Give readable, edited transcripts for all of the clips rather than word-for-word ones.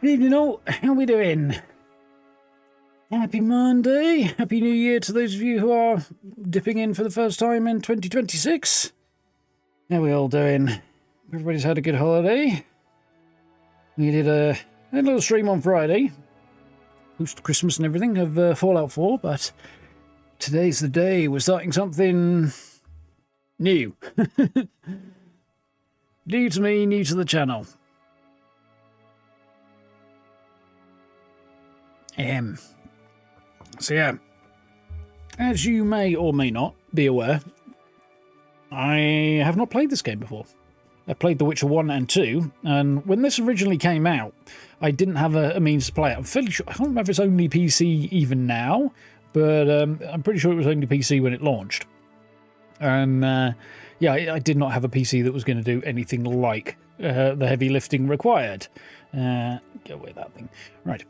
Evening all, how we doing? Happy Monday, Happy New Year to those of you who are dipping in for the first time in 2026. How we all doing? Everybody's had a good holiday. We did a little stream on Friday, post Christmas and everything, of Fallout 4, but today's the day we're starting something new. New to me, new to the channel. So yeah, as you may or may not be aware, I have not played this game before. I played The Witcher 1 and 2, and when this originally came out, I didn't have a means to play it. I'm fairly sure, I can't remember if it's only PC even now, but I'm pretty sure it was only PC when it launched. And yeah, I did not have a PC that was going to do anything like the heavy lifting required. Go away that thing. Right.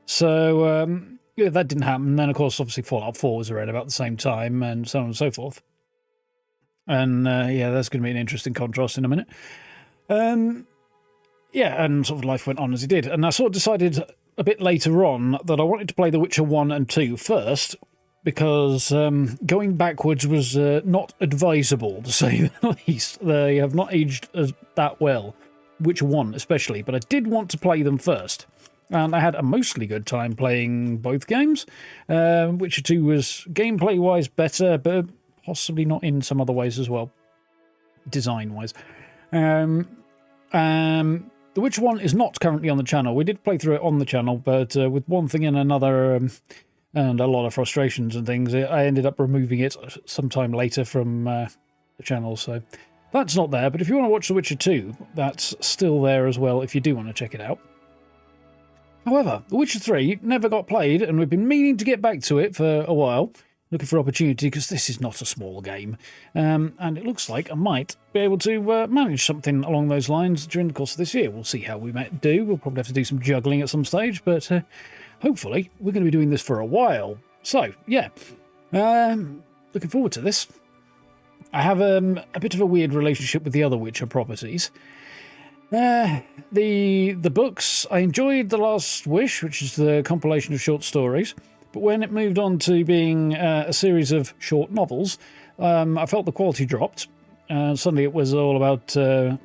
So yeah, that didn't happen. And then, of course, obviously Fallout 4 was around about the same time, and so on and so forth. And yeah, that's going to be an interesting contrast in a minute. Yeah, and sort of life went on as it did. And I sort of decided a bit later on that I wanted to play The Witcher 1 and 2 first, because going backwards was not advisable, to say the least. They have not aged that well, Witcher 1 especially, but I did want to play them first. And I had a mostly good time playing both games. Witcher 2 was gameplay-wise better, but possibly not in some other ways as well, design-wise. The Witcher 1 is not currently on the channel. We did play through it on the channel, but with one thing and another, and a lot of frustrations and things, I ended up removing it sometime later from the channel, so that's not there. But if you want to watch The Witcher 2, that's still there as well if you do want to check it out. However, The Witcher 3 never got played, and we've been meaning to get back to it for a while, looking for opportunity, because this is not a small game. And it looks like I might be able to manage something along those lines during the course of this year. We'll see how we might do. We'll probably have to do some juggling at some stage, but hopefully we're going to be doing this for a while. So, yeah, looking forward to this. I have a bit of a weird relationship with the other Witcher properties. The books, I enjoyed The Last Wish, which is the compilation of short stories, but when it moved on to being a series of short novels, I felt the quality dropped. Suddenly it was all about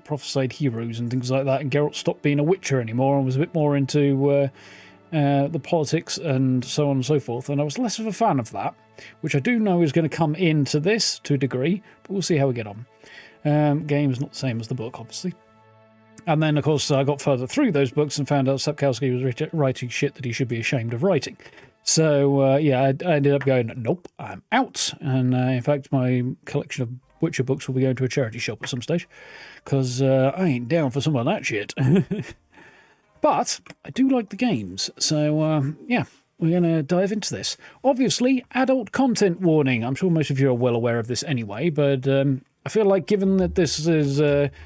prophesied heroes and things like that, and Geralt stopped being a witcher anymore and was a bit more into the politics and so on and so forth, and I was less of a fan of that, which I do know is going to come into this to a degree, but we'll see how we get on. Game's not the same as the book, obviously. And then, of course, I got further through those books and found out Sapkowski was writing shit that he should be ashamed of writing. So, yeah, I ended up going, nope, I'm out. And, in fact, my collection of Witcher books will be going to a charity shop at some stage, because I ain't down for some of that shit. But I do like the games. So, yeah, we're going to dive into this. Obviously, adult content warning. I'm sure most of you are well aware of this anyway, but I feel like given that this is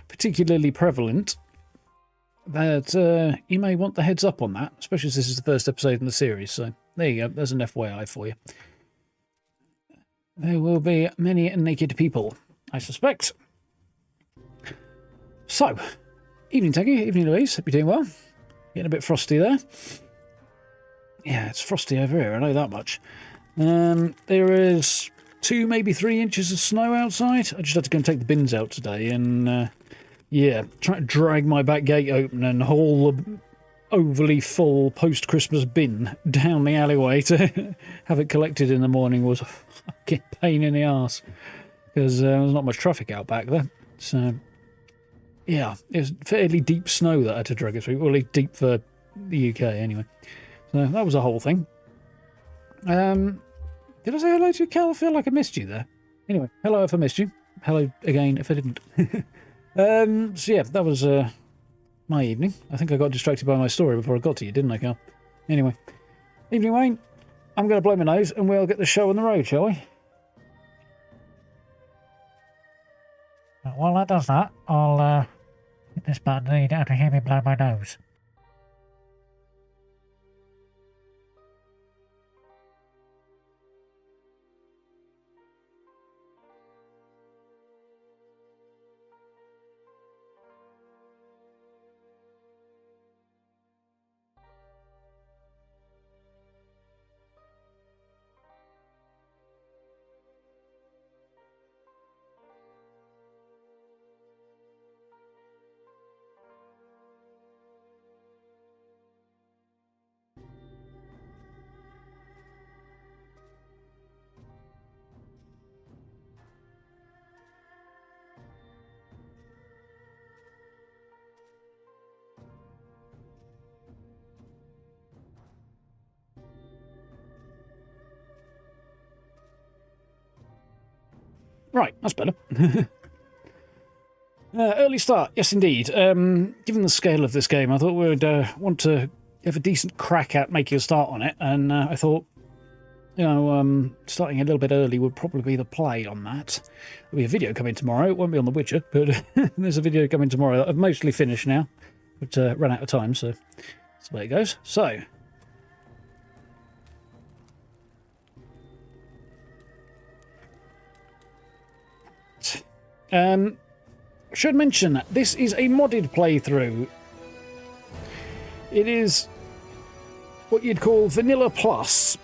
particularly prevalent, that you may want the heads up on that, especially as this is the first episode in the series. So there you go, there's an FYI for you. There will be many naked people, I suspect. So, evening Teggy, evening Louise, hope you're doing well. Getting a bit frosty there. Yeah, it's frosty over here, I know that much. There is 2, maybe 3 inches of snow outside. I just had to go and take the bins out today, and yeah, trying to drag my back gate open and haul the overly full post-Christmas bin down the alleyway to have it collected in the morning was a fucking pain in the arse, because there was not much traffic out back there. So, yeah, it was fairly deep snow that I had to drag it through, well, deep for the UK anyway. So that was a whole thing. Did I say hello to you, Cal? I feel like I missed you there. Anyway, hello if I missed you. Hello again if I didn't. So yeah, that was my evening. I think I got distracted by my story before I got to you, didn't I, Cal? Anyway, evening, Wayne. I'm going to blow my nose and we'll get the show on the road, shall we? While that does that, I'll hit this button and you don't have to hear me blow my nose. Right, that's better. Early start, yes indeed. Given the scale of this game, I thought we'd want to have a decent crack at making a start on it, and I thought, you know, starting a little bit early would probably be the play on that. There'll be a video coming tomorrow. It won't be on The Witcher, but there's a video coming tomorrow. I've mostly finished now, but run out of time, so that's the way it goes. So, should mention that this is a modded playthrough. It is what you'd call Vanilla Plus.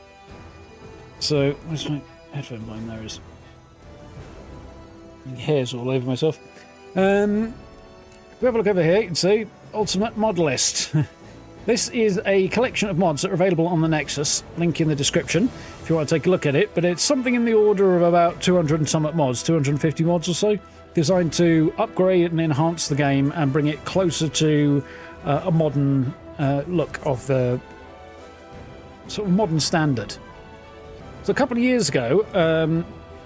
So, where's my headphone blind? There is. Hairs all over myself. If we have a look over here, you can see Ultimate Mod List. This is a collection of mods that are available on the Nexus. Link in the description if you want to take a look at it. But it's something in the order of about 200 and somewhat mods, 250 mods or so, designed to upgrade and enhance the game and bring it closer to a modern look of the sort of modern standard. So a couple of years ago,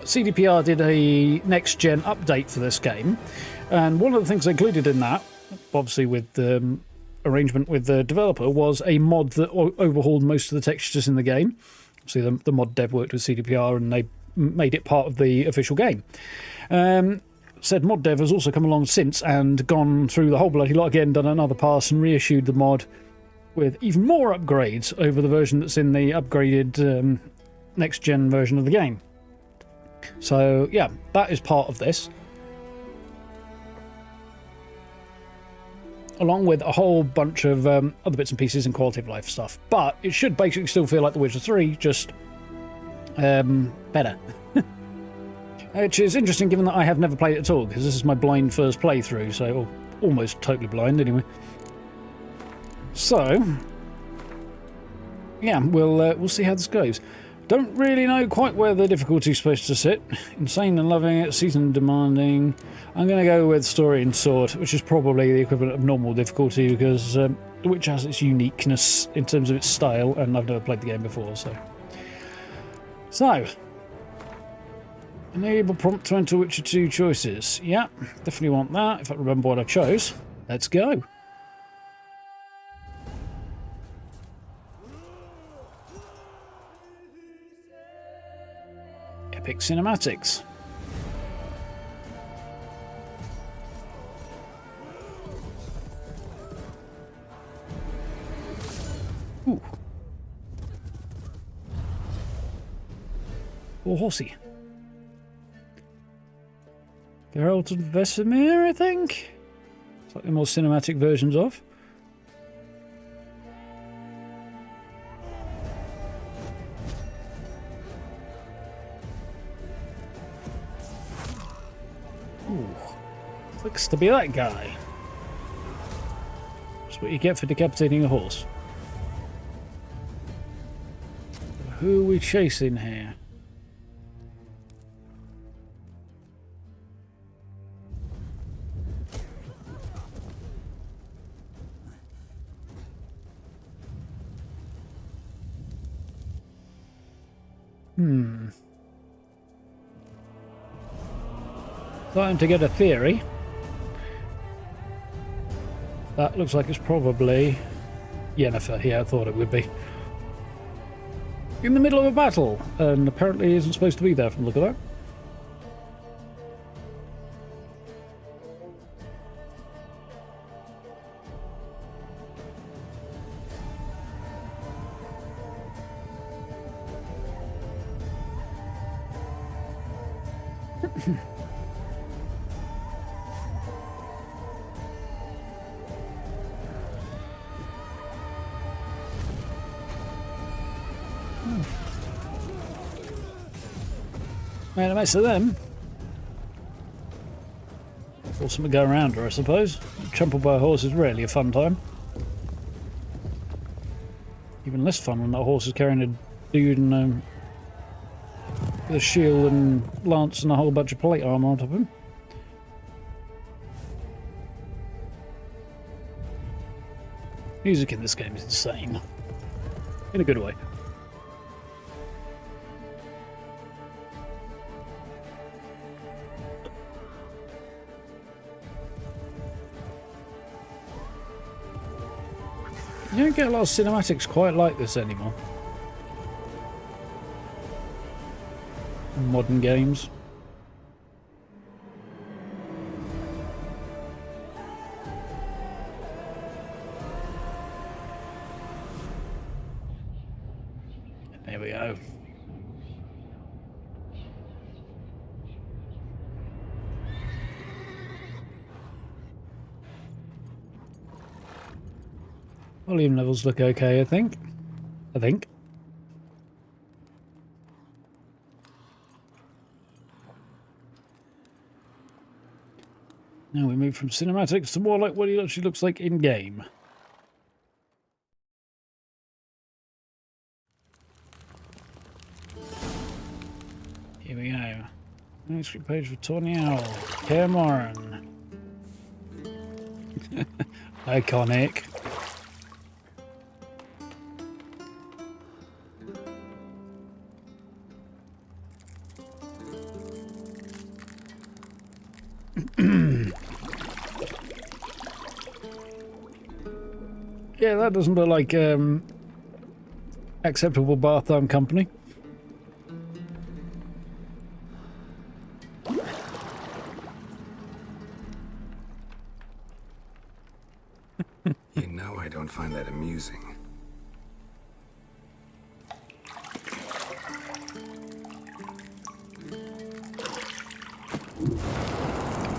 CDPR did a next-gen update for this game, and one of the things they included in that, obviously with the arrangement with the developer, was a mod that overhauled most of the textures in the game. See, the mod dev worked with CDPR and they made it part of the official game. Said mod dev has also come along since and gone through the whole bloody lot again, done another pass and reissued the mod with even more upgrades over the version that's in the upgraded next-gen version of the game. So, yeah, that is part of this. Along with a whole bunch of other bits and pieces and quality of life stuff. But it should basically still feel like The Witcher 3, just better. Which is interesting given that I have never played it at all, because this is my blind first playthrough, so almost totally blind anyway. So, yeah, we'll see how this goes. Don't really know quite where the difficulty is supposed to sit. Insane and loving it, seasoned demanding. I'm going to go with story and sword, which is probably the equivalent of normal difficulty because The Witcher has its uniqueness in terms of its style, and I've never played the game before, so. Enable prompt to enter Witcher 2 choices. Yeah, definitely want that, if I remember what I chose. Let's go. Epic cinematics. Ooh. Oh, horsey. Geralt and Vesemir, I think? Slightly more cinematic versions of. Ooh. Looks to be that guy. That's what you get for decapitating a horse. Who are we chasing here? Starting to get a theory. That looks like it's probably Yennefer. Yeah, I thought it would be. In the middle of a battle, and apparently isn't supposed to be there from the look of that. Made a mess of them. Force them to go around her, I suppose. Trampled by a horse is rarely a fun time. Even less fun when that horse is carrying a dude and with a shield and lance and a whole bunch of plate armor on top of him. Music in this game is insane. In a good way. You don't get a lot of cinematics quite like this anymore. In modern games. There we go. Volume levels look okay, I think. Now we move from cinematics to more like what he actually looks like in game. Here we go. Manuscript page for Tawny Owl. Cameron. Iconic. Yeah, that doesn't look like acceptable bath time company. You know I don't find that amusing.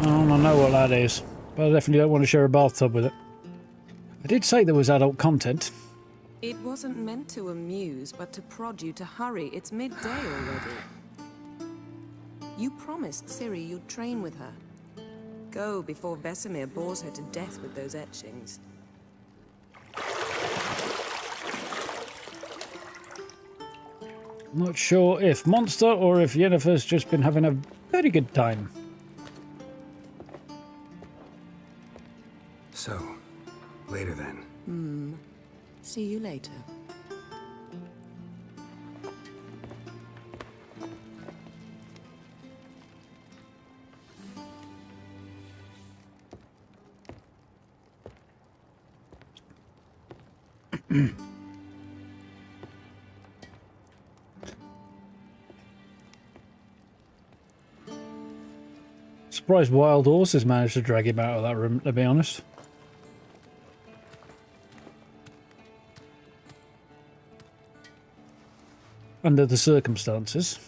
I don't know what that is, but I definitely don't want to share a bathtub with it. I did say there was adult content. It wasn't meant to amuse, but to prod you to hurry. It's midday already. You promised Ciri you'd train with her. Go before Vesemir bores her to death with those etchings. Not sure if Monster or if Yennefer's just been having a very good time. So, later then. See you later. Surprised wild horses managed to drag him out of that room, to be honest. Under the circumstances.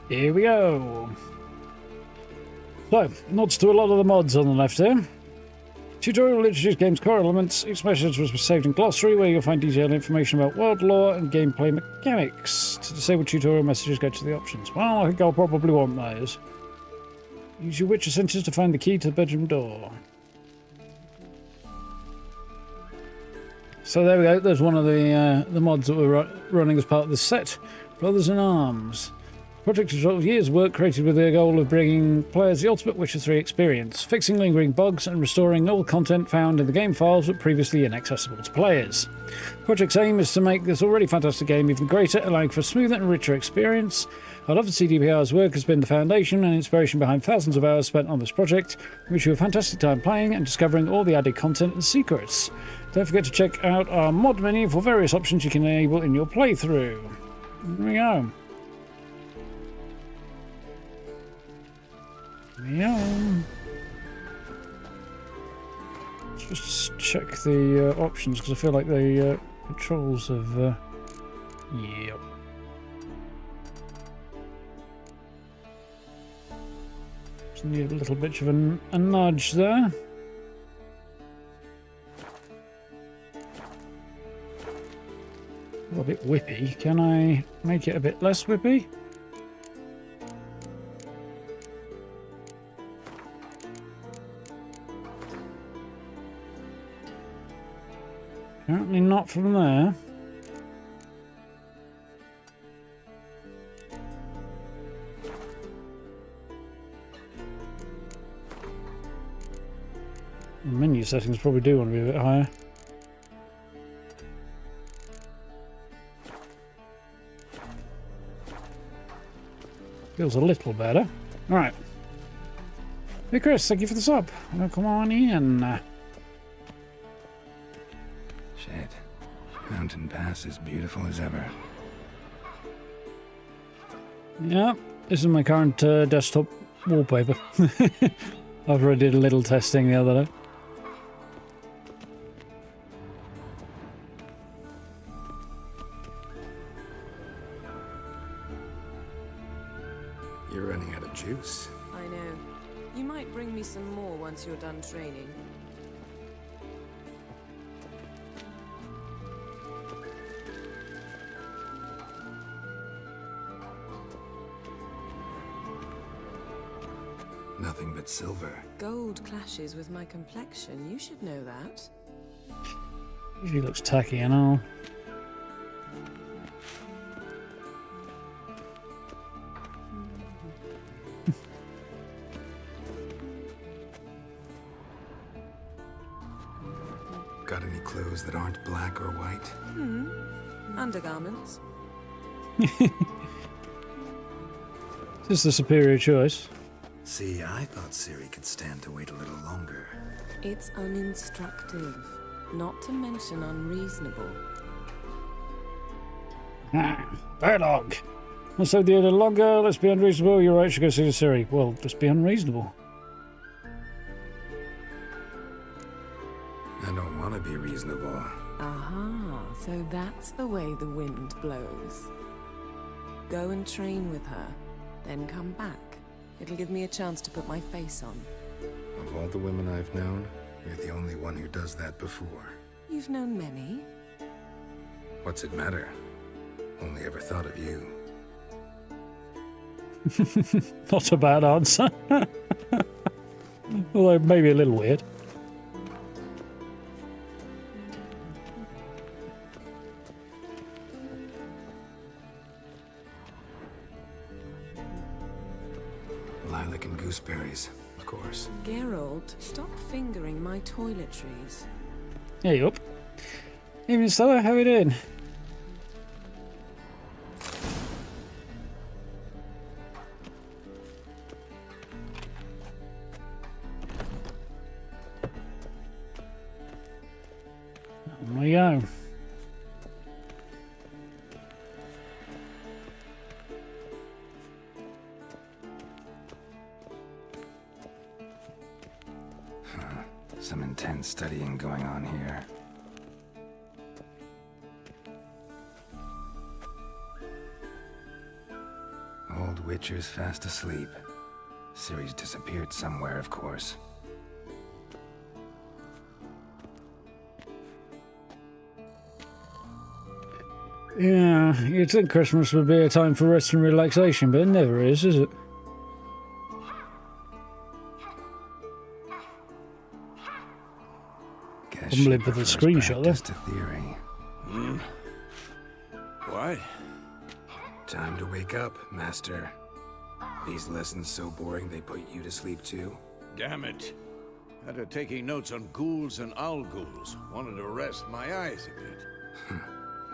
Here we go. So, nods to a lot of the mods on the left here. Tutorial introduced game's core elements. Each message was saved in glossary, where you'll find detailed information about world lore and gameplay mechanics. To disable tutorial messages, go to the options. Well, I think I'll probably want those. Use your Witcher senses to find the key to the bedroom door. So there we go. There's one of the mods that we're running as part of the set. Brothers in Arms. Project is 12 years' work created with the goal of bringing players the ultimate Witcher 3 experience, fixing lingering bugs and restoring all content found in the game files but previously inaccessible to players. Project's aim is to make this already fantastic game even greater, allowing for a smoother and richer experience. I love that CDPR's work has been the foundation and inspiration behind thousands of hours spent on this project. We wish you a fantastic time playing and discovering all the added content and secrets. Don't forget to check out our mod menu for various options you can enable in your playthrough. There we go. Yeah. Let's just check the options because I feel like the controls have. Yep. Just need a little bit of a nudge there. A bit whippy. Can I make it a bit less whippy? Apparently not from there. Menu settings probably do want to be a bit higher. Feels a little better. Alright. Hey Chris, thank you for the sub. Well, come on in. Shit. Mountain Pass is beautiful as ever. Yeah, this is my current desktop wallpaper. After I did a little testing the other day. You're running out of juice. I know. You might bring me some more once you're done training. Nothing but silver. Gold clashes with my complexion. You should know that. He looks tacky and all. Got any clothes that aren't black or white? Undergarments. This is the superior choice. See, I thought Ciri could stand to wait a little longer. It's uninstructive, not to mention unreasonable. Dialogue. Let's have the other longer. Let's be unreasonable. You're right. Should go see the Ciri. Well, let's be unreasonable. I don't want to be reasonable. Aha, so that's the way the wind blows. Go and train with her, then come back. It'll give me a chance to put my face on. Of all the women I've known, you're the only one who does that before. You've known many. What's it matter? Only ever thought of you. Not a bad answer. Although maybe a little weird. Lilac and gooseberries, of course. Geralt, stop fingering my toiletries. There you up. Evening, Stella. How are you doing? There we go. Some intense studying going on here. Old Witcher's fast asleep. Ciri's disappeared somewhere, of course. Yeah, you'd think Christmas would be a time for rest and relaxation, but it never is it? Guess I'm she live with a prefers screenshot there. practice to theory. What? Time to wake up, Master. These lessons so boring they put you to sleep too? Damn it. After taking notes on ghouls and owl ghouls, wanted to rest my eyes a bit.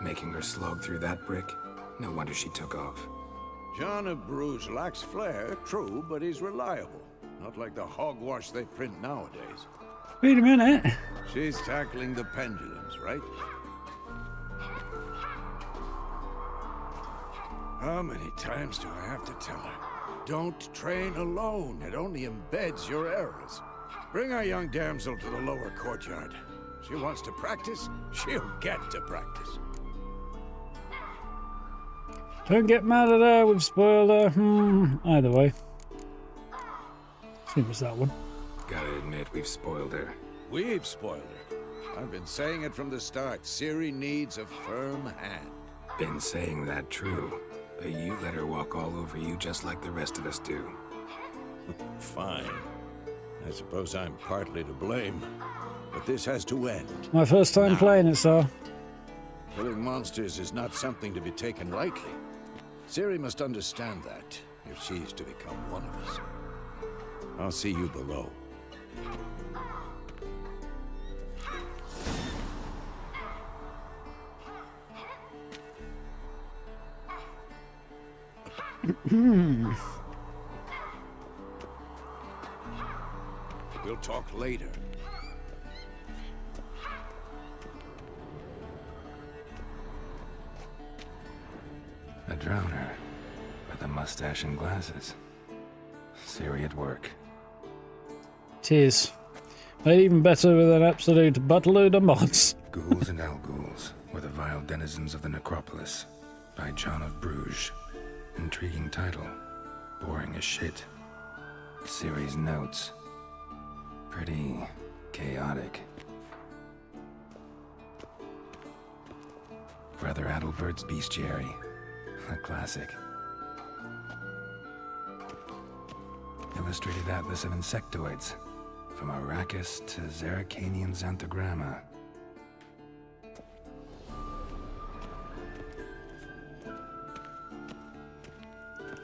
Making her slog through that brick? No wonder she took off. John of Bruges lacks flair, true, but he's reliable. Not like the hogwash they print nowadays. Wait a minute. She's tackling the pendulums, right? How many times do I have to tell her? Don't train alone. It only embeds your errors. Bring our young damsel to the lower courtyard. She wants to practice, she'll get to practice. Don't get mad at her, we've spoiled her. Either way. It was that one. Gotta admit, we've spoiled her. We've spoiled her. I've been saying it from the start. Ciri needs a firm hand. Been saying that true, but you let her walk all over you just like the rest of us do. Fine. I suppose I'm partly to blame. But this has to end. My first time Now. playing it, so. Killing monsters is not something to be taken lightly. Ciri must understand that, if she's to become one of us. I'll see you below. We'll talk later. A drowner with a mustache and glasses. Ciri at work. Tis. Made even better with an absolute buttload of mods. Ghouls and Al-Ghouls were the vile denizens of the necropolis by John of Bruges. Intriguing title. Boring as shit. Ciri's notes. Pretty chaotic. Brother Adalbert's bestiary. A classic. Illustrated Atlas of Insectoids. From Arrakis to Zeracanian Xanthogramma.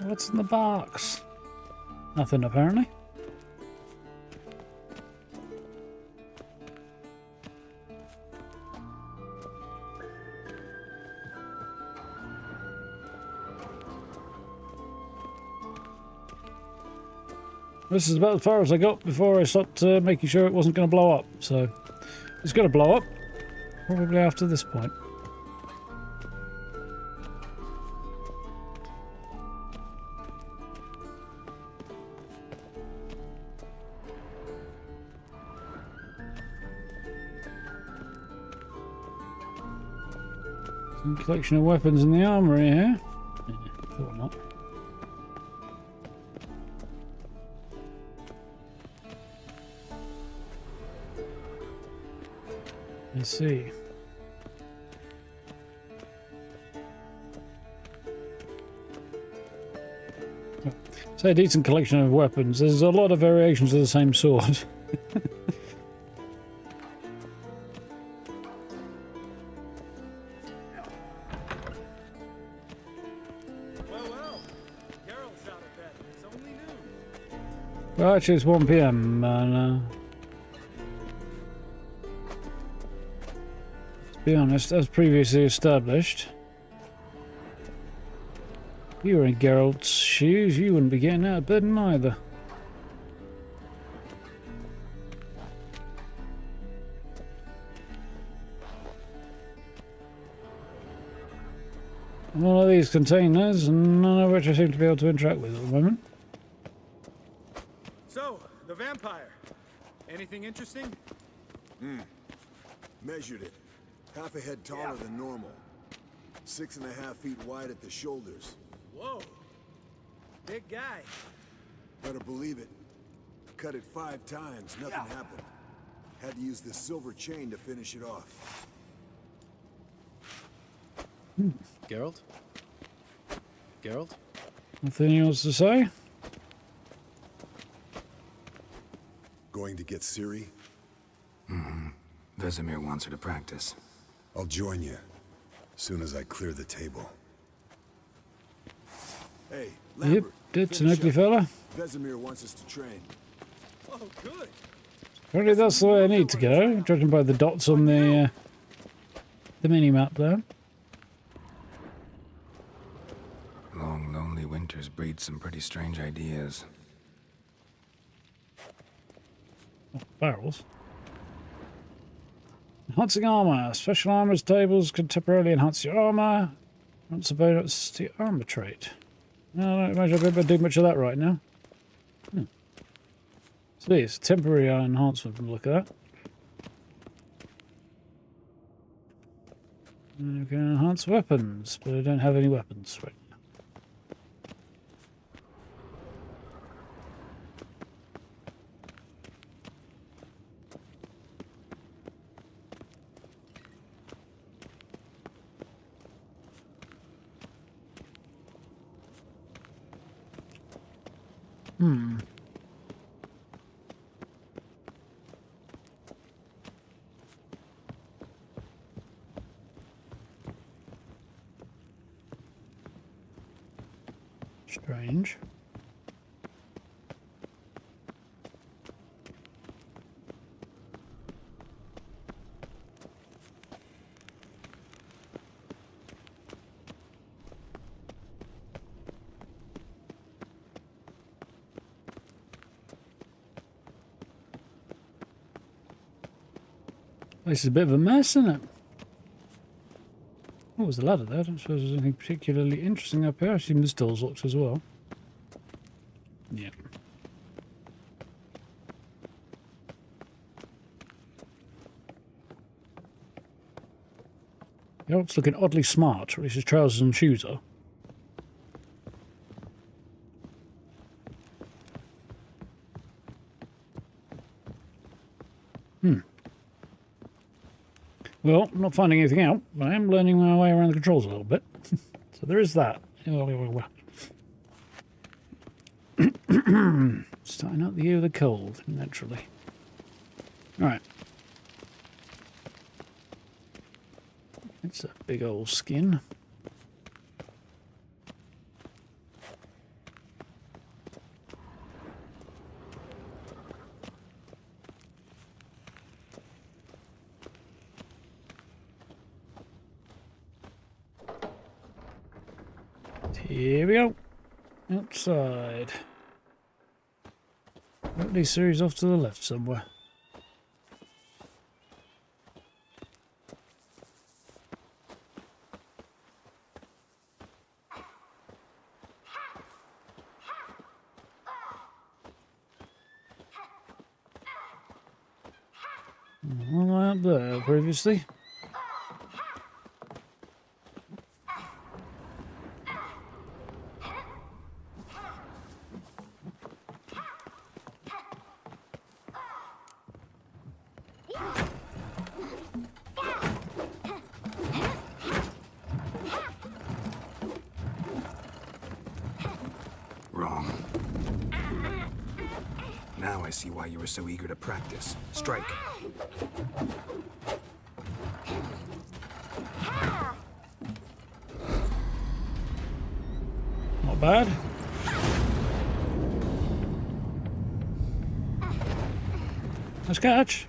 What's in the box? Nothing, apparently. This is about as far as I got before I stopped making sure it wasn't going to blow up. So, it's going to blow up. Probably after this point. Some collection of weapons in the armory here. Yeah, thought not. I see. So a decent collection of weapons. There's a lot of variations of the same sword. Well, Geralt's out of bed. It's only noon. Well, actually it's 1 PM and to be honest, as previously established, if you were in Geralt's shoes, you wouldn't be getting out of bed neither. One of these containers, and none of which I seem to be able to interact with at the moment. So, the vampire. Anything interesting? Measured it. Half a head taller than normal. 6.5 feet wide at the shoulders. Whoa. Big guy. Better believe it. Cut it 5 times, nothing happened. Had to use this silver chain to finish it off. Geralt? Geralt? Nothing else to say? Going to get Ciri? Vesemir wants her to practice. I'll join you. Soon as I clear the table. Hey, Yep, Lambert. it's an finish ugly up. fella. Vesemir wants us to train. Oh, good. Apparently that's the way I need to go, judging by the dots on the mini-map there. Long, lonely winters breed some pretty strange ideas. Oh, barrels. Enhancing armor. Special armors tables can temporarily enhance your armor. What's a bonus to your armor trait? No, I don't imagine I'll be able to do much of that right now. See, it's a temporary enhancement from the look at that. And you can enhance weapons, but I don't have any weapons right now. Strange. This is a bit of a mess, isn't it? Oh, there's a ladder there. I don't suppose there's anything particularly interesting up here. I assume this door's locked as well. Yeah. Geralt's looking oddly smart, or at least his trousers and shoes are. Well, I'm not finding anything out, but I am learning my way around the controls a little bit. So there is that. Starting out the year with a cold, naturally. Alright. It's a big old skin. Here we go. Outside. These series off to the left somewhere. One out there previously. Wrong. Now I see why you were so eager to practice. Strike. Not bad. Nice catch.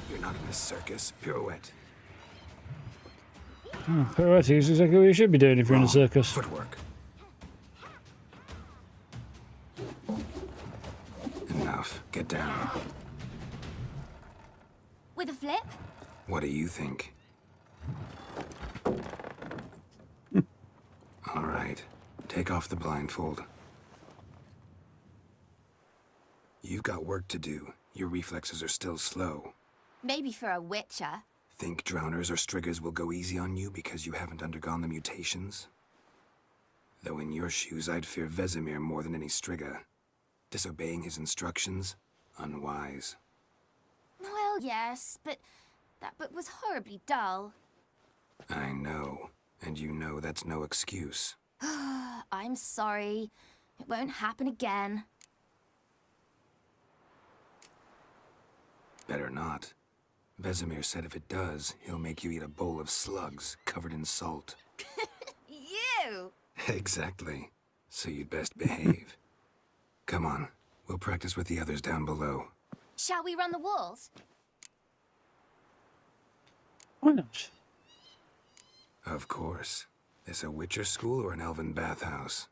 You're not in a circus. Pirouette. Pirouette is exactly what you should be doing if you're in a circus. Footwork. Enough. Get down. With a flip? What do you think? All right. Take off the blindfold. You've got work to do. Your reflexes are still slow. Maybe for a witcher. Think drowners or striggers will go easy on you because you haven't undergone the mutations? Though in your shoes, I'd fear Vesemir more than any strigger. Disobeying his instructions? Unwise. Well, yes, but that book was horribly dull. I know. And you know that's no excuse. I'm sorry. It won't happen again. Better not. Vesemir said if it does, he'll make you eat a bowl of slugs covered in salt. You! Exactly. So you'd best behave. Come on. We'll practice with the others down below. Shall we run the walls? Why not? Of course. This a Witcher school or an elven bathhouse?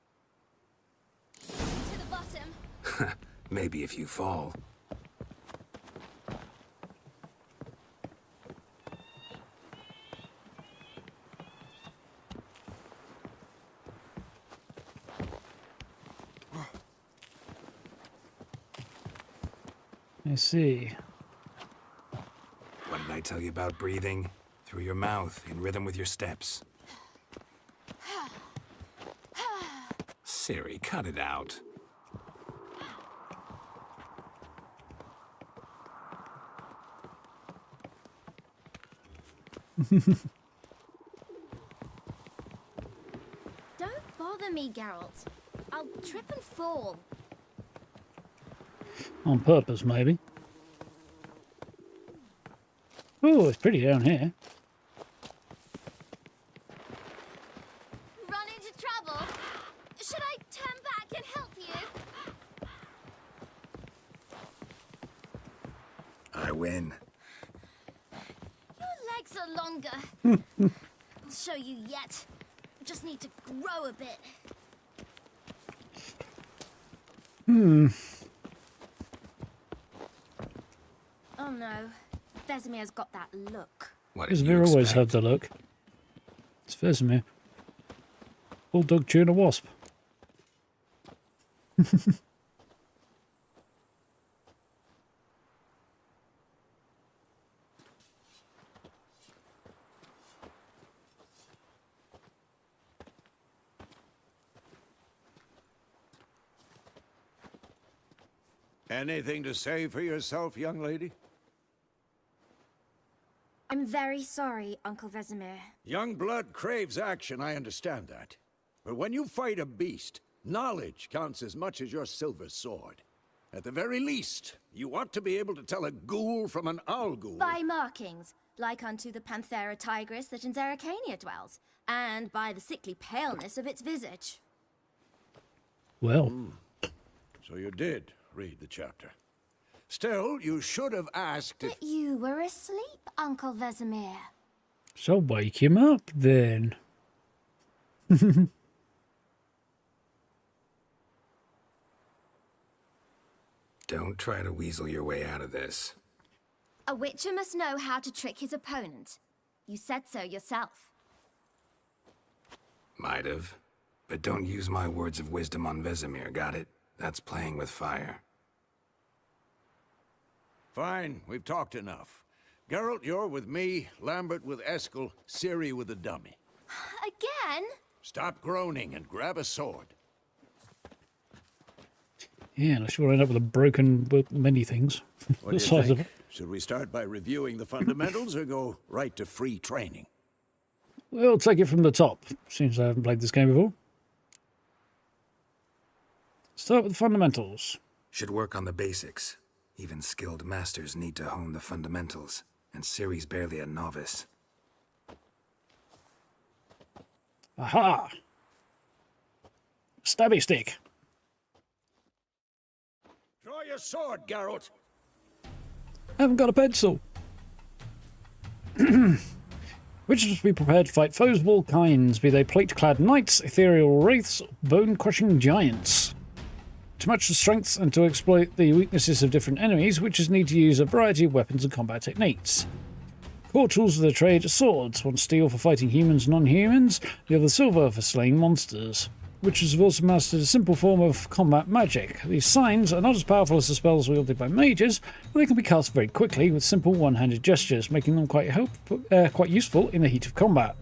To the bottom. Maybe if you fall. I see. What did I tell you about breathing? Through your mouth, in rhythm with your steps. Ciri, cut it out. Don't bother me, Geralt. I'll trip and fall. On purpose, maybe. Oh, it's pretty down here. Run into trouble? Should I turn back and help you? I win. Your legs are longer. I'll show you yet. Just need to grow a bit. don't know. Vesemir's got that look. What did you Vesemir always had expect? the look. It's Vesemir. Bulldog chewing a wasp. Anything to say for yourself, young lady? I'm very sorry, Uncle Vesemir. Young blood craves action, I understand that. But when you fight a beast, knowledge counts as much as your silver sword. At the very least, you ought to be able to tell a ghoul from an owl ghoul. By markings, like unto the Panthera tigris that in Zerrikania dwells, and by the sickly paleness of its visage. Well, So you did read the chapter. Still, you should have asked if... But you were asleep, Uncle Vesemir. so wake him up then. Don't try to weasel your way out of this. A witcher must know how to trick his opponent. You said so yourself. Might have. But don't use my words of wisdom on Vesemir, got it? That's playing with fire. Fine, we've talked enough. Geralt, you're with me, Lambert with Eskel, Ciri with the dummy. Again? Stop groaning and grab a sword. Yeah, unless you want to end up with a broken, well, many things. What The do you size of think? it. Should we start by reviewing the fundamentals or go right to free training? We'll take it from the top, since I haven't played this game before. Start with the fundamentals. Should work on the basics. Even skilled masters need to hone the fundamentals, and Ciri's barely a novice. Aha! Stabby stick. Draw your sword, Geralt. I haven't got a pencil. Witches must be prepared to fight foes of all kinds, be they plate-clad knights, ethereal wraiths, or bone-crushing giants. To match the strengths and to exploit the weaknesses of different enemies, witches need to use a variety of weapons and combat techniques. Core tools of the trade are swords, one steel for fighting humans and non-humans, the other silver for slaying monsters. Witches have also mastered a simple form of combat magic. These signs are not as powerful as the spells wielded by mages, but they can be cast very quickly with simple one-handed gestures, making them quite useful in the heat of combat.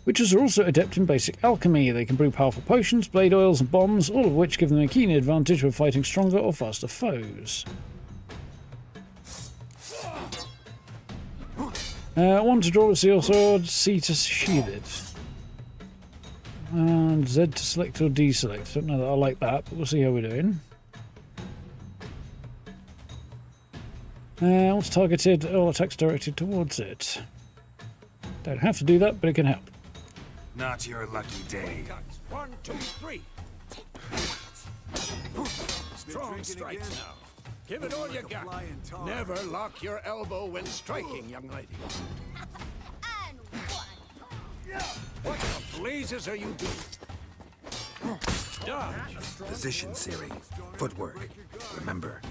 Witches are also adept in basic alchemy. They can brew powerful potions, blade oils, and bombs, all of which give them a keen advantage when fighting stronger or faster foes. One to draw with your sword, C to sheathe it. And Z to select or deselect. Don't know that I like that, but we'll see how we're doing. What's targeted? All attacks directed towards it. Don't have to do that, but it can help. Not your lucky day. 1, 2, 3. Strong strikes now. Give it all you got. Never lock your elbow when striking, young lady. And one. What the blazes are you doing? Dodge. Position, Ciri. Footwork. Remember.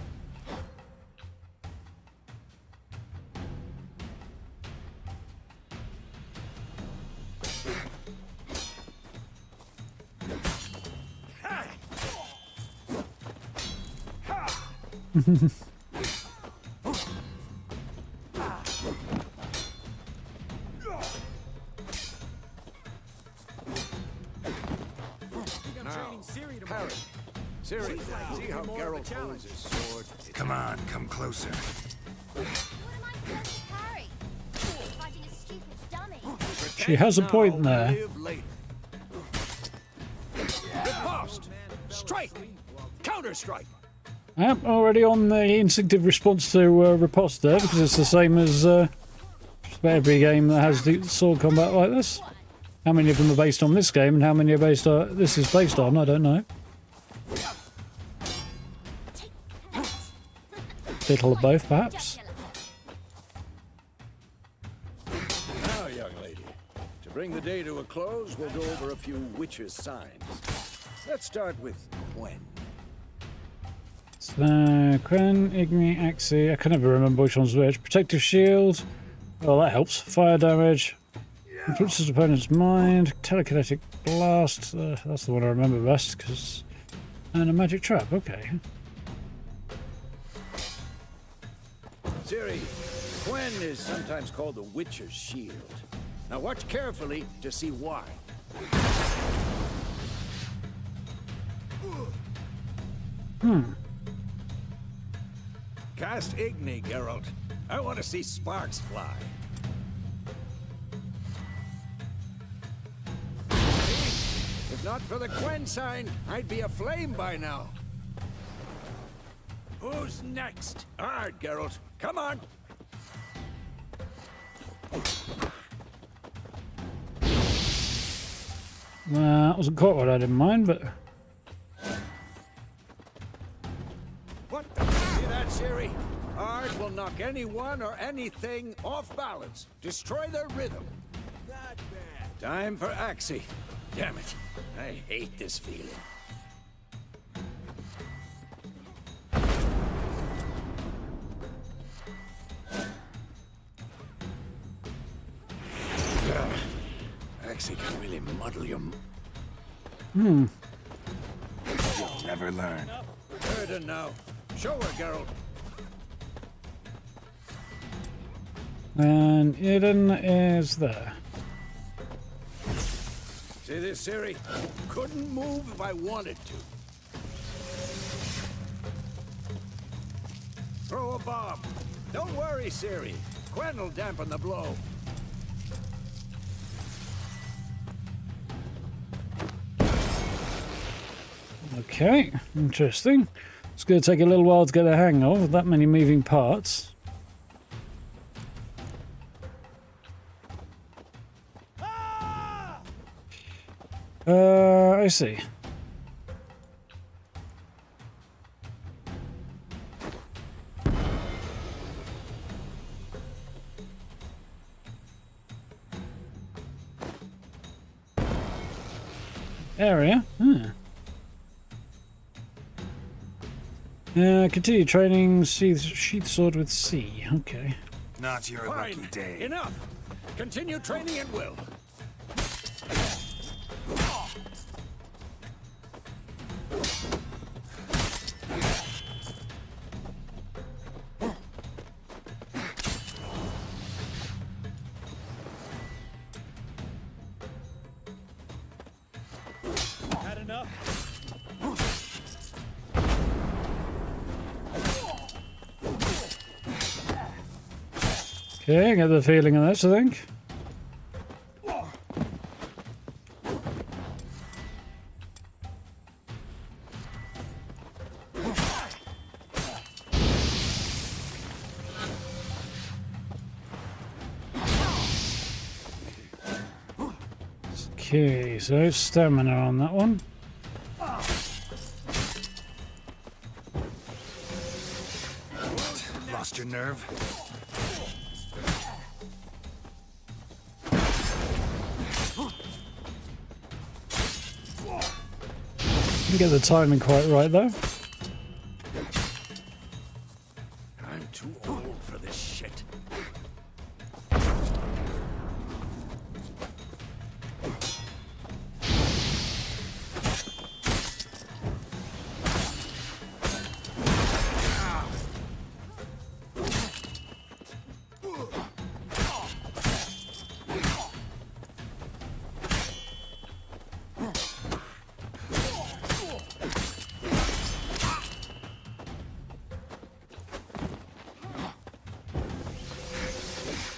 Training Ciri to Parry. Ciri, see how Geralt holds his sword? Come on, come closer. What am I supposed to carry? Fighting a stupid dummy. She has a Now, point there. live later. Riposte! Strike! Counter-strike! I'm already on the instinctive response to riposte there, because it's the same as just about every game that has the sword combat like this. How many of them are based on this game and how many are based on this is based on, I don't know. Little of both, perhaps. Now, young lady, to bring the day to a close, we'll go over a few witches' signs. Let's start with Gwen. So, Quen, Igni, Axie. I can never remember which one's which. Protective shield. Well, that helps. Fire damage. Influences opponent's mind. Telekinetic blast. That's the one I remember best. And a magic trap. Okay. Ciri, Quen is sometimes called the Witcher's Shield. Now watch carefully to see why. Cast Igni, Geralt. I want to see sparks fly. If not for the Quen sign, I'd be aflame by now. Who's next? All right, Geralt. Come on. That wasn't quite what I had in mind, but... What the? See that, Ciri? Art will knock anyone or anything off balance. Destroy their rhythm. Not bad. Time for Axie. Damn it. I hate this feeling. Axie can really muddle your... You'll never learn. Heard her now. Show her, Geralt. And Eden is there. See this, Ciri? Couldn't move if I wanted to. Throw a bomb. Don't worry, Ciri. Quen will dampen the blow. Okay, interesting. It's going to take a little while to get the hang of with that many moving parts. I see. Area? Continue training, sheath sword with C. Okay. Not your lucky Fine. day. Enough. Continue training at will. Had enough? Okay, I get the feeling of this, I think. Okay, so stamina on that one. Lost your nerve? You get the timing quite right though. I'm too old for this shit.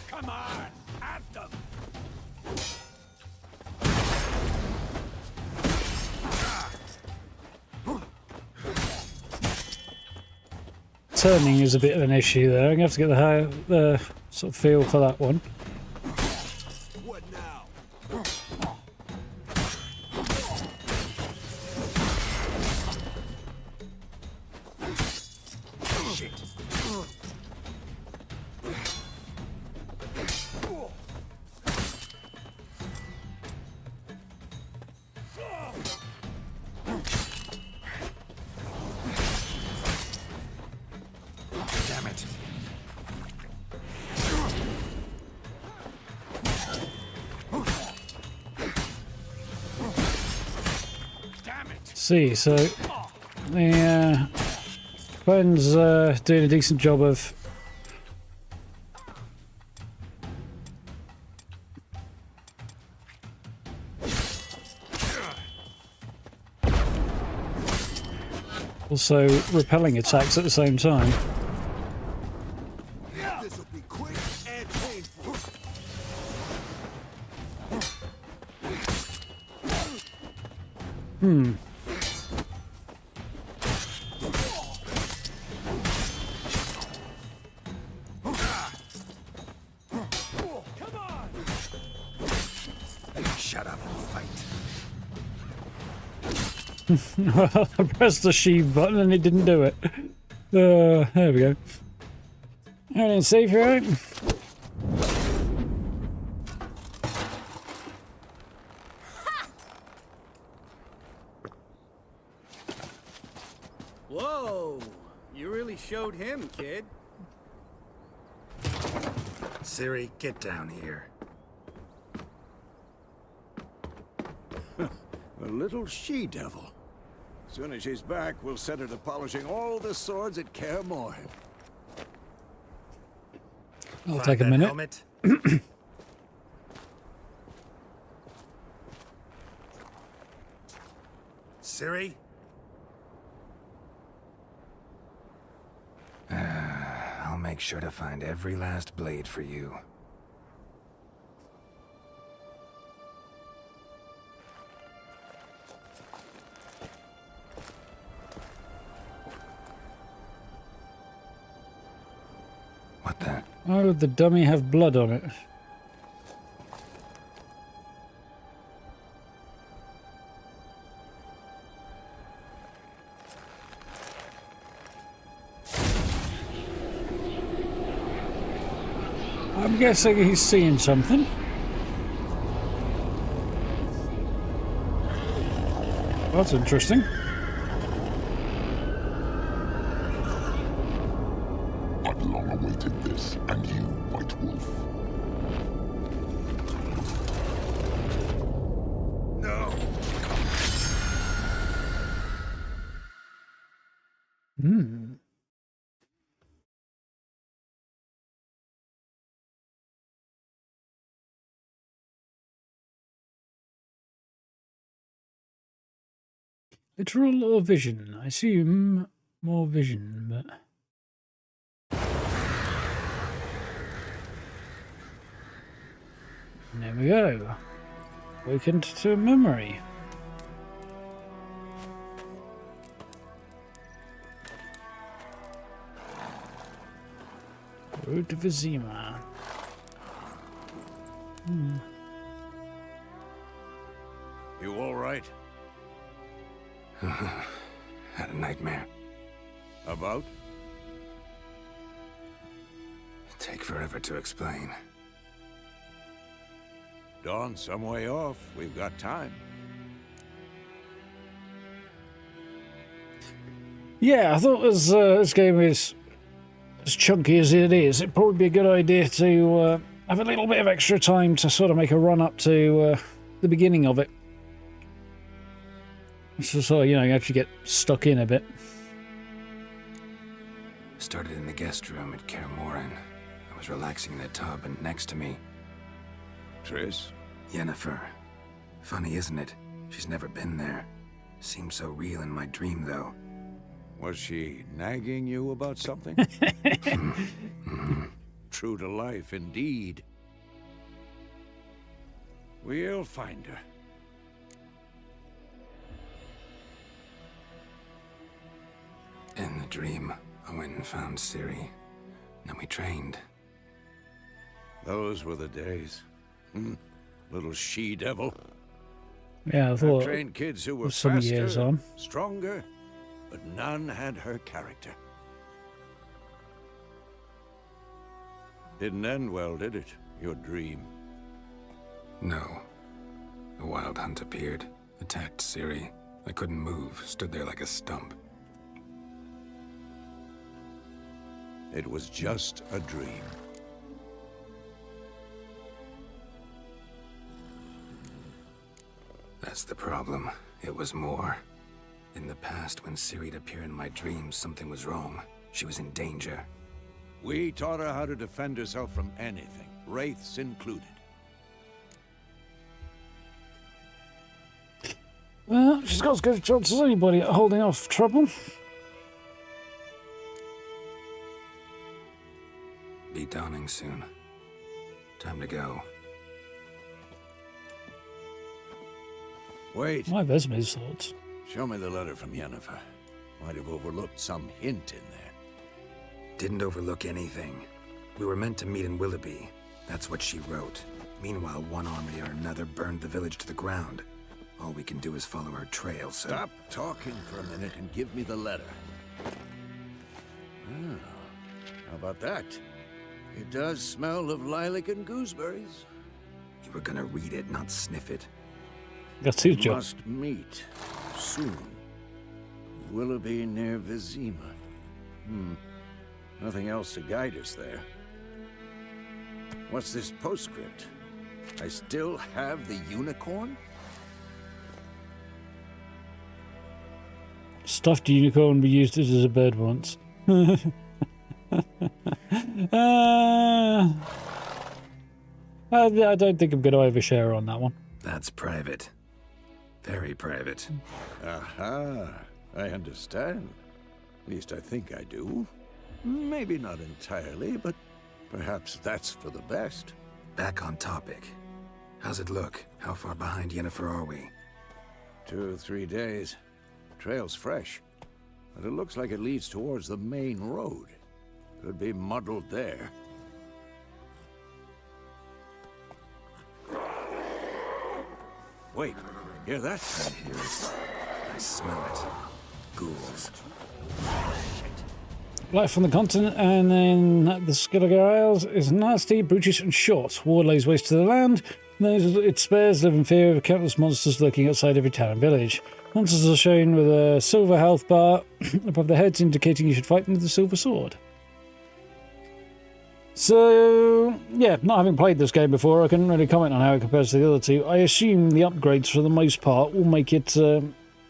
Come on, at them. Turning is a bit of an issue there. I'm going to have to get the sort of feel for that one. What now? see, so the Ben's doing a decent job of also repelling attacks at the same time. This'll be quick and painful. Shut up and fight. I pressed the sheave button and it didn't do it. There we go. Everything safe, right? Whoa! You really showed him, kid. Ciri, get down here. A little she-devil. Soon as she's back, we'll set her to polishing all the swords at Kaer Morhen. I'll take a minute. Helmet. Ciri? I'll make sure to find every last blade for you. What the? Why would the dummy have blood on it? I'm guessing he's seeing something. That's interesting. I've long awaited this, and you, White Wolf. No. Literal or vision? I assume more vision, but... There we go. Awakened to a memory. Road to Vizima. You all right? Had a nightmare. About? Take forever to explain. Dawn's some way off. We've got time. Yeah, I thought as this game is as chunky as it is, it'd probably be a good idea to have a little bit of extra time to sort of make a run up to the beginning of it. So sort of, you know, you actually get stuck in a bit. Started in the guest room at Kaer Morhen. I was relaxing in the tub, and next to me, Triss? Yennefer. Funny, isn't it? She's never been there. Seemed so real in my dream, though. Was she nagging you about something? True to life, indeed. We'll find her. In the dream, I went and found Ciri. Then we trained. Those were the days. Little she-devil. Yeah, I I've thought trained kids who were some faster, years on. stronger, but none had her character. Didn't end well, did it? Your dream. No. The Wild Hunt appeared, attacked Ciri. I couldn't move, stood there like a stump. It was just a dream. That's the problem. It was more. In the past, when Ciri'd appear in my dreams, something was wrong. She was in danger. We taught her how to defend herself from anything, wraiths included. Well, she's got as good a chance as anybody at holding off trouble. Be dawning soon. Time to go. Wait, My Vesemir's thoughts. show me the letter from Yennefer. Might have overlooked some hint in there. Didn't overlook anything. We were meant to meet in Willoughby. That's what she wrote. Meanwhile, one army or another burned the village to the ground. All we can do is follow her trail, so... Stop talking for a minute and give me the letter. Ah, how about that? It does smell of lilac and gooseberries. You were gonna read it, not sniff it. Got two We jobs. must meet soon. Willoughby near Vizima. Nothing else to guide us there. What's this postscript? I still have the unicorn? Stuffed unicorn, we used it as a bird once. I don't think I'm going to overshare on that one. That's private. Very private. Aha, I understand. At least I think I do. Maybe not entirely, but perhaps that's for the best. Back on topic. How's it look? How far behind Yennefer are we? 2 or 3 days. Trail's fresh, but it looks like it leads towards the main road. Could be muddled there. Wait, hear that? I hear it. I smell it. Ghouls. Life on the continent and then the Skellige Isles is nasty, brutish and short. War lays waste to the land. Those it spares live in fear of countless monsters lurking outside every town and village. Monsters are shown with a silver health bar above their heads, indicating you should fight them with a silver sword. So, yeah, not having played this game before, I couldn't really comment on how it compares to the other two. I assume the upgrades, for the most part, will make it a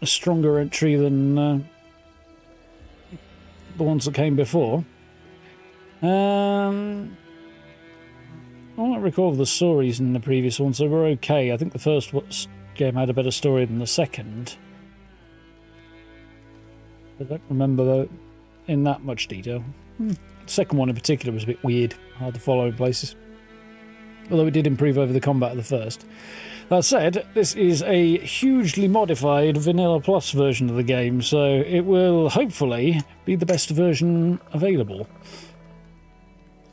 stronger entry than the ones that came before. I don't recall the stories in the previous ones. They were okay. I think the first game had a better story than the second. I don't remember that in that much detail. The second one in particular was a bit weird, hard to follow in places. Although it did improve over the combat of the first. That said, this is a hugely modified Vanilla Plus version of the game, so it will hopefully be the best version available.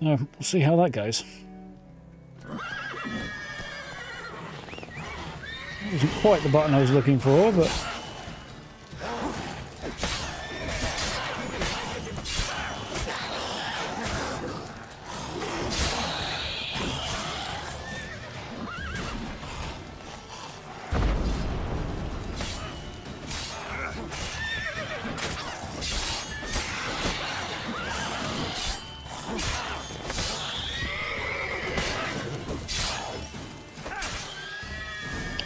We'll see how that goes. It wasn't quite the button I was looking for, but...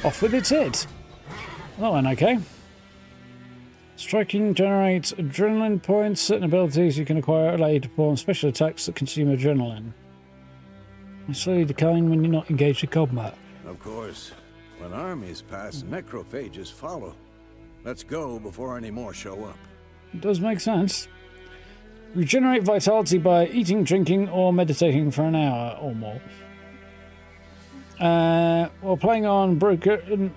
off with its head. That went okay. Striking generates adrenaline points. Certain abilities you can acquire allow you to perform special attacks that consume adrenaline. They slowly decline when you're not engaged in combat. Of course. When armies pass, necrophages follow. Let's go before any more show up. It does make sense. Regenerate vitality by eating, drinking, or meditating for an hour or more. While playing on Blood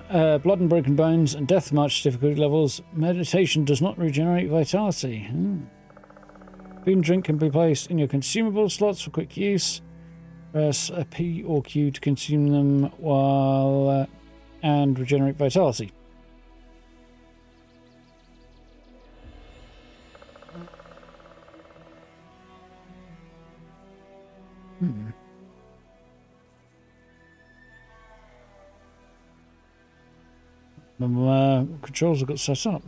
and Broken Bones and Death March difficulty levels, meditation does not regenerate vitality. Food and drink can be placed in your consumable slots for quick use. Press a P or Q to consume them while and regenerate vitality. Controls have got set up.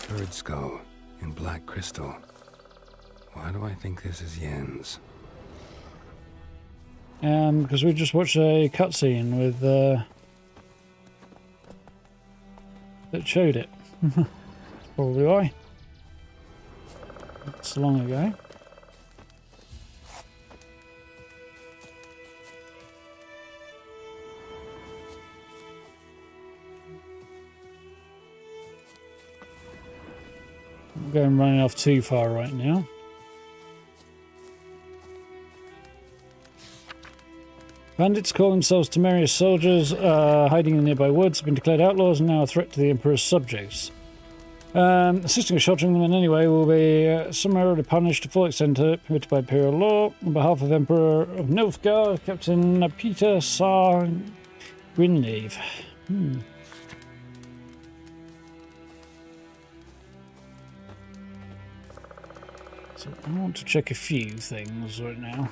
Bird skull in black crystal. Why do I think this is Yen's? Because we just watched a cutscene with that showed it. Probably why. That's long ago. I'm going running off too far right now. Bandits call themselves Temeria's soldiers, hiding in the nearby woods, have been declared outlaws and now a threat to the Emperor's subjects. Assisting or sheltering them in any way will be summarily punished to full extent permitted by Imperial law. On behalf of Emperor of Nilfgaard, Captain Peter Sar Greenleaf. So I want to check a few things right now.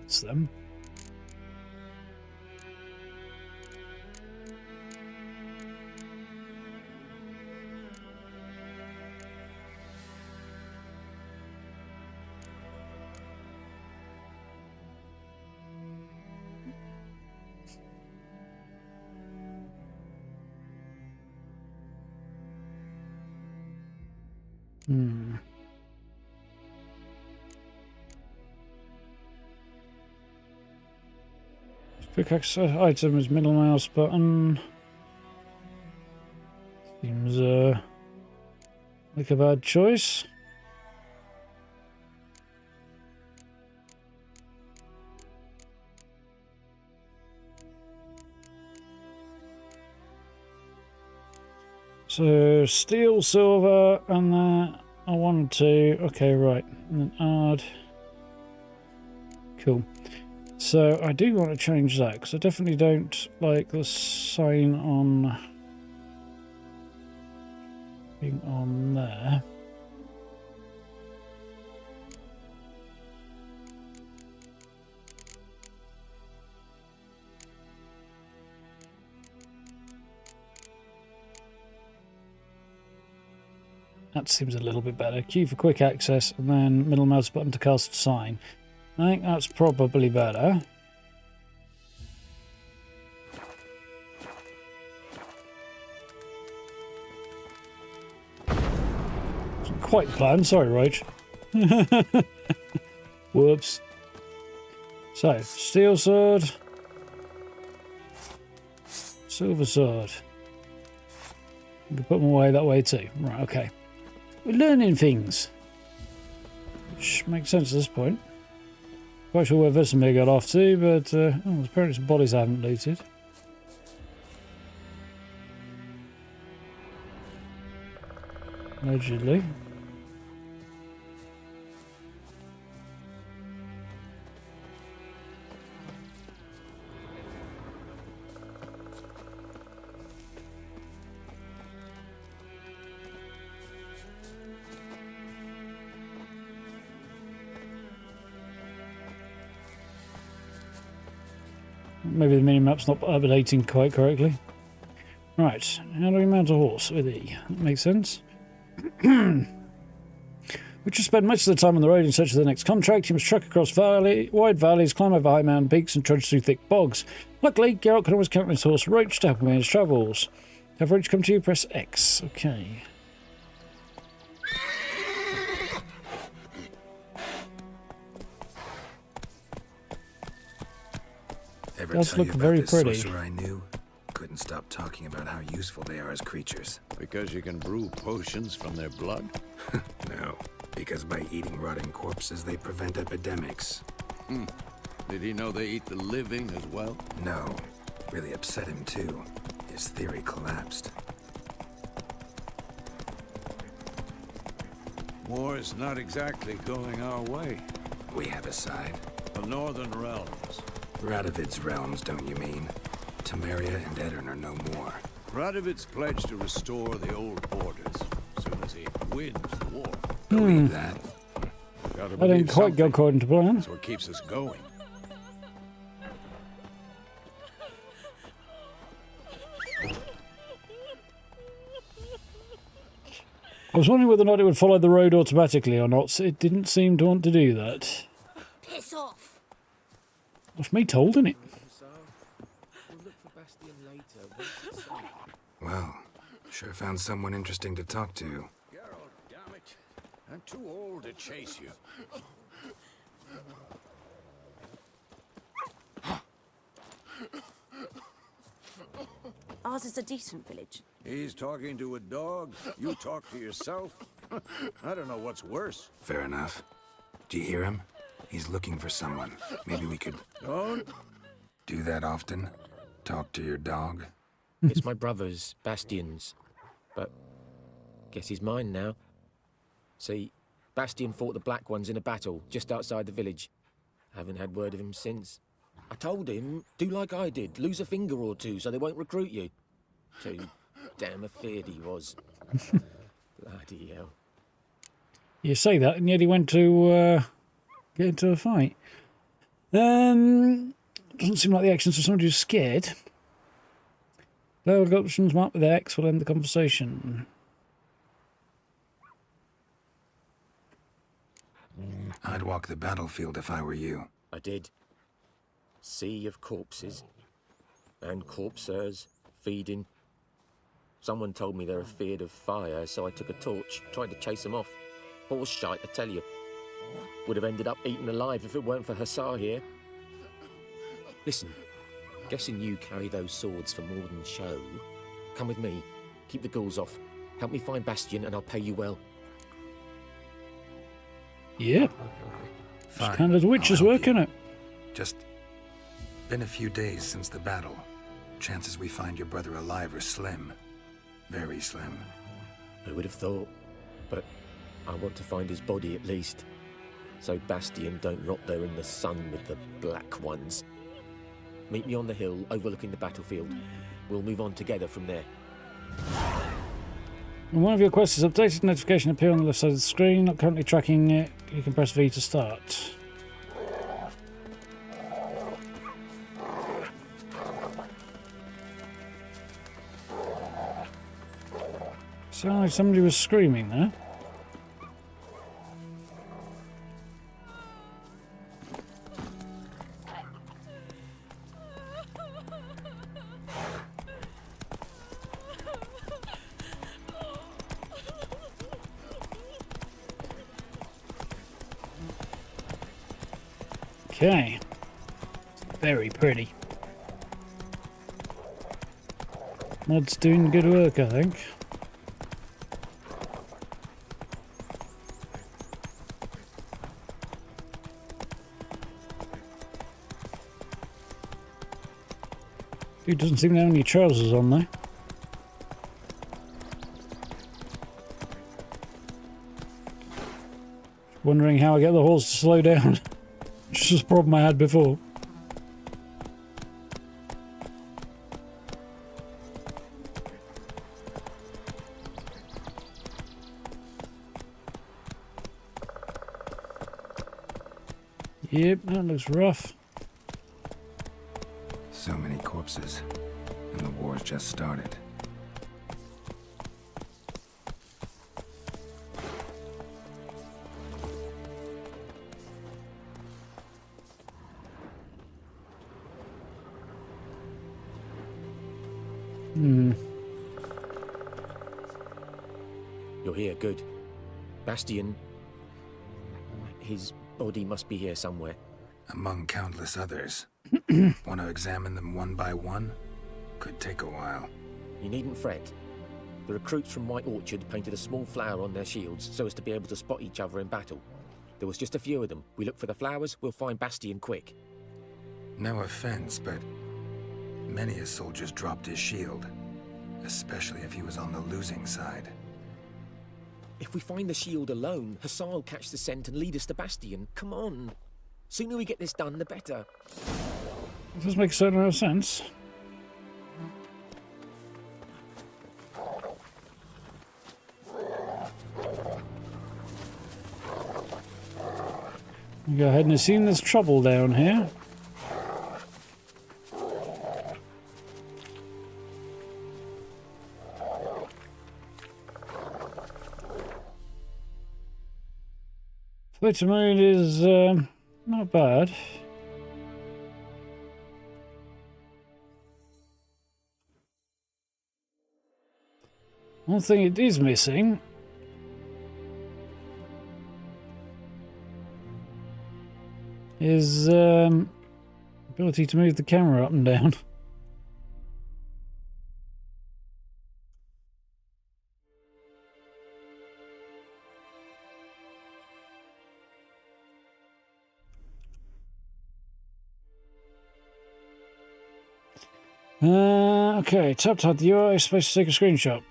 It's them. Pickaxe item is middle mouse button. Seems like a bad choice. So steel, silver, and that I wanted to. Okay, right, and then add. Cool. So I do want to change that because I definitely don't like the sign on being on there. That seems a little bit better. Q for quick access and then middle mouse button to cast sign. I think that's probably better. Quite planned, sorry, Roach. Whoops. So, steel sword, silver sword. We can put them away that way too. Right, okay. We're learning things. Which makes sense at this point. Quite sure where Vesemir got off to, but apparently some bodies I haven't looted. Allegedly. Maybe the mini-map's not updating quite correctly. Right, how do we mount a horse with E? That makes sense. We should spend much of the time on the road in search of the next contract. You must trek across wide valleys, climb over high mountain peaks, and trudge through thick bogs. Luckily, Geralt can always count on his horse Roach to help him in his travels. Have Roach come to you? Press X. Okay. Ever Does tell look you about very this pretty. sorcerer I knew? Couldn't stop talking about how useful they are as creatures. Because you can brew potions from their blood? No, because by eating rotting corpses, they prevent epidemics. Did he know they eat the living as well? No, really upset him too. His theory collapsed. War's not exactly going our way. We have a side. The Northern Realms. Radovid's realms, don't you mean? Temeria and Edirn are no more. Radovid's pledged to restore the old borders as soon as he wins the war. Believe that. Gotta I believe didn't quite go something. according to plan. That's what keeps us going. I was wondering whether or not it would follow the road automatically or not. So it didn't seem to want to do that. Piss off. That's me told, isn't it? We'll look for Bastion later once it's safe. Well, sure found someone interesting to talk to. Geralt, damn it. I'm too old to chase you. Ours is a decent village. He's talking to a dog. You talk to yourself. I don't know what's worse. Fair enough. Do you hear him? He's looking for someone. Maybe we could Don't. do that often. Talk to your dog. It's my brother's, Bastion's. But guess he's mine now. See, Bastion fought the Black Ones in a battle just outside the village. Haven't had word of him since. I told him, do like I did, lose a finger or two so they won't recruit you. Too damn afeard he was. Bloody hell. You say that, and yet he went to get into a fight. Doesn't seem like the actions of somebody who's scared. Dialogue options marked with X will end the conversation. I'd walk the battlefield if I were you. I did. Sea of corpses. And corpsers feeding. Someone told me they're afeard of fire, so I took a torch, tried to chase them off. Horse shite, I tell you. Would have ended up eaten alive if it weren't for Hussar here. Listen, guessing you carry those swords for more than show. Come with me. Keep the ghouls off. Help me find Bastion and I'll pay you well. Yeah. Fine. Kind of the witch's I'll help work, you. innit? Just been a few days since the battle. Chances we find your brother alive are slim. Very slim. Who would have thought? But I want to find his body at least. So Bastion don't rot there in the sun with the Black Ones. Meet me on the hill overlooking the battlefield. We'll move on together from there. When one of your quests is updated, notification appear on the left side of the screen. Not currently tracking it. You can press V to start. Sounded like somebody was screaming there. Okay. Very pretty. Mod's doing good work, I think. Dude doesn't seem to have any trousers on though. Wondering how I get the horse to slow down. Which is a problem I had before. Yep, that looks rough. So many corpses. And the war's just started. You're here, good. Bastion... His body must be here somewhere. Among countless others. Want to examine them one by one? Could take a while. You needn't fret. The recruits from White Orchard painted a small flower on their shields so as to be able to spot each other in battle. There was just a few of them. We look for the flowers, we'll find Bastion quick. No offense, but many a soldier's dropped his shield. Especially if he was on the losing side. If we find the shield alone, Hussar will catch the scent and lead us to Bastion. Come on. Sooner we get this done, the better. It does make a certain amount of sense. We go ahead and assume there's trouble down here. Photo mode is not bad. One thing it is missing is ability to move the camera up and down. Okay, tap the UI is supposed to take a screenshot.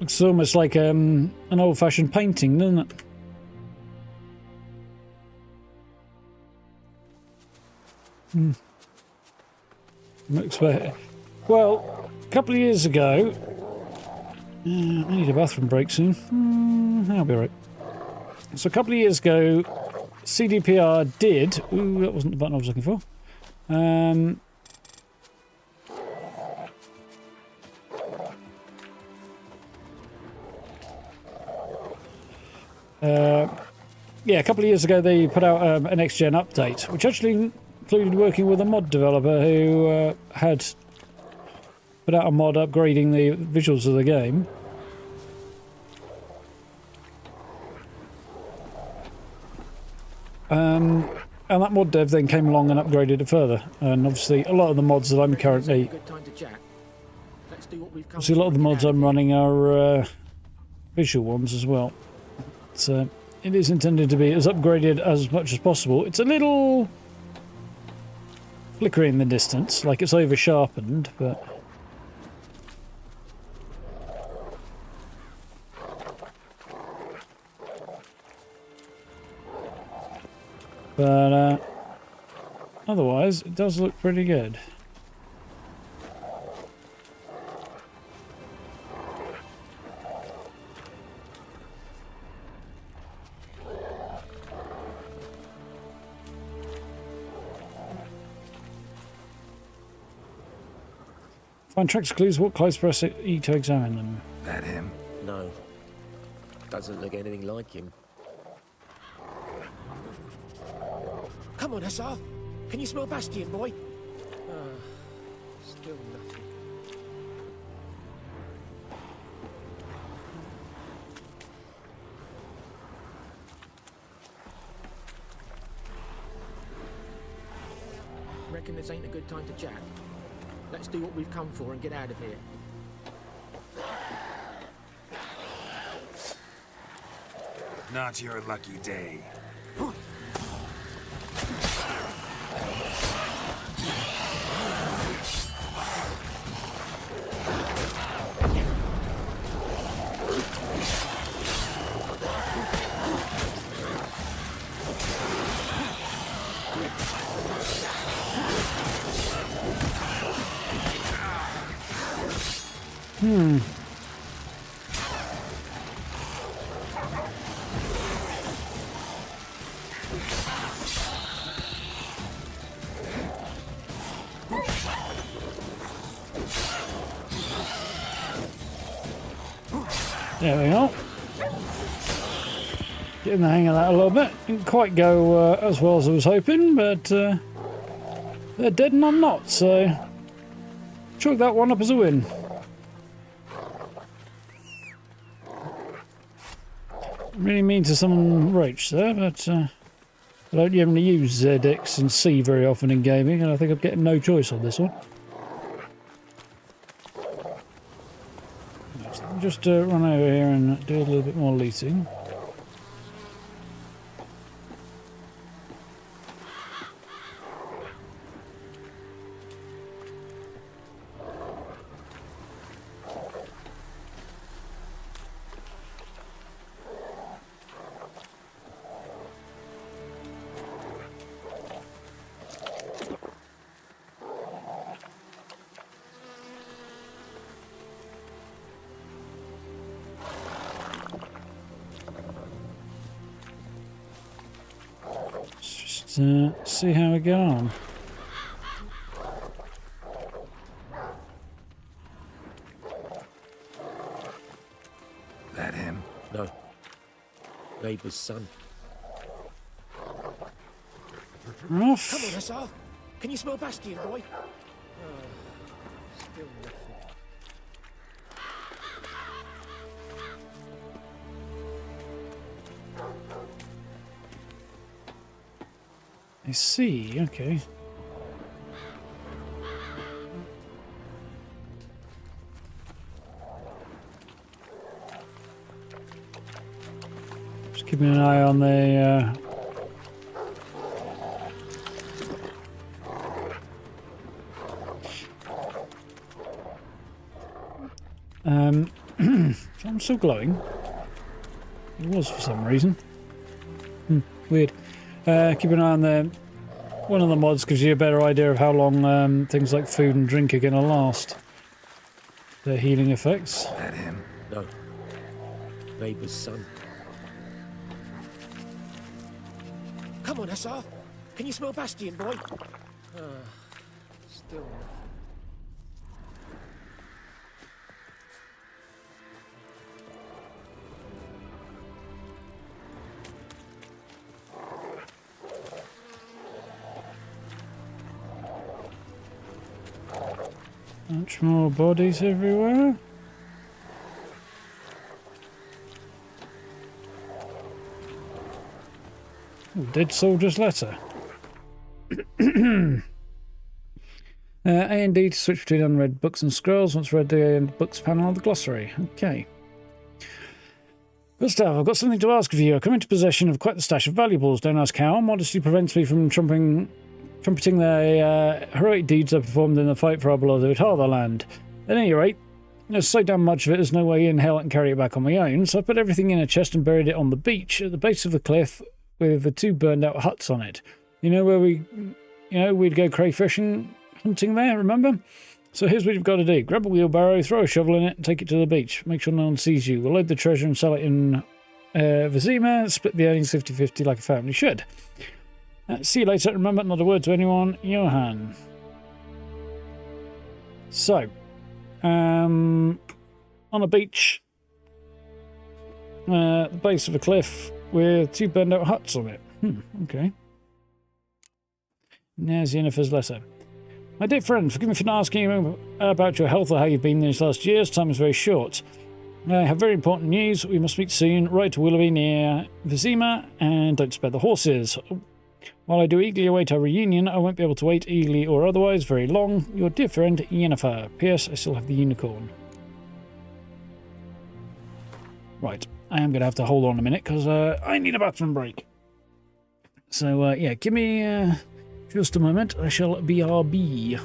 Looks almost like an old-fashioned painting, doesn't it? Looks better. Well, a couple of years ago, I need a bathroom break soon. I'll be right. So a couple of years ago, CDPR did. Ooh, that wasn't the button I was looking for. Yeah, a couple of years ago they put out a next-gen update, which actually included working with a mod developer who had put out a mod upgrading the visuals of the game. And that mod dev then came along and upgraded it further. And obviously a lot of the mods that I'm currently... See, a lot of the mods I'm running are visual ones as well. So it is intended to be as upgraded as much as possible. It's a little flickering in the distance, like it's over sharpened, but otherwise it does look pretty good. Find tracks clues. What close press E to examine them? That him? No. Doesn't look anything like him. Come on, SR. Can you smell Bastion, boy? Still nothing. Reckon this ain't a good time to chat. Let's do what we've come for and get out of here. Not your lucky day. There we go. Getting the hang of that a little bit. Didn't quite go as well as I was hoping, but they're dead and I'm not, so chalk that one up as a win. Really mean to summon Roach there, but I don't generally use ZX and C very often in gaming, and I think I'm getting no choice on this one. Just run over here and do a little bit more looting. See how we get on. That him? No. Neighbour's son. We're off. Come on, Hussar. Can you smell Bastion, boy? Still nothing. I see, okay. Just keeping an eye on the I'm still glowing. It was for some reason. Weird. Keep an eye on the... One of the mods gives you a better idea of how long things like food and drink are going to last. Their healing effects. That him? No. Neighbour's son. Come on, Hussar. Can you smell Bastion, boy? Still nothing. Much more bodies everywhere. Ooh, dead soldier's letter. A and D to switch between unread books and scrolls. Once read the books panel of the glossary. Okay. Good stuff. I've got something to ask of you. I come into possession of quite the stash of valuables. Don't ask how. Modesty prevents me from trumpeting the heroic deeds I performed in the fight for our beloved Fatherland. At any rate, there's so damn much of it, there's no way in hell I can carry it back on my own, so I put everything in a chest and buried it on the beach at the base of the cliff with the 2 burned out huts on it. You know where we'd go crayfishing, hunting there, remember? So here's what you've got to do. Grab a wheelbarrow, throw a shovel in it, and take it to the beach. Make sure no one sees you. We'll load the treasure and sell it in Vizima, split the earnings 50-50 like a family should. See you later. Remember, not a word to anyone. Johan. So, on a beach, the base of a cliff with 2 burned out huts on it. Okay. There's Yennefer's letter. My dear friend, forgive me for not asking you about your health or how you've been these last years. Time is very short. I have very important news. We must meet soon. Ride to Willoughby near Vizima, and don't spare the horses. While I do eagerly await our reunion, I won't be able to wait, eagerly or otherwise, very long. Your dear friend, Yennefer. P.S. I still have the unicorn. Right, I am going to have to hold on a minute, because I need a bathroom break. So, yeah, give me just a moment. I shall BRB.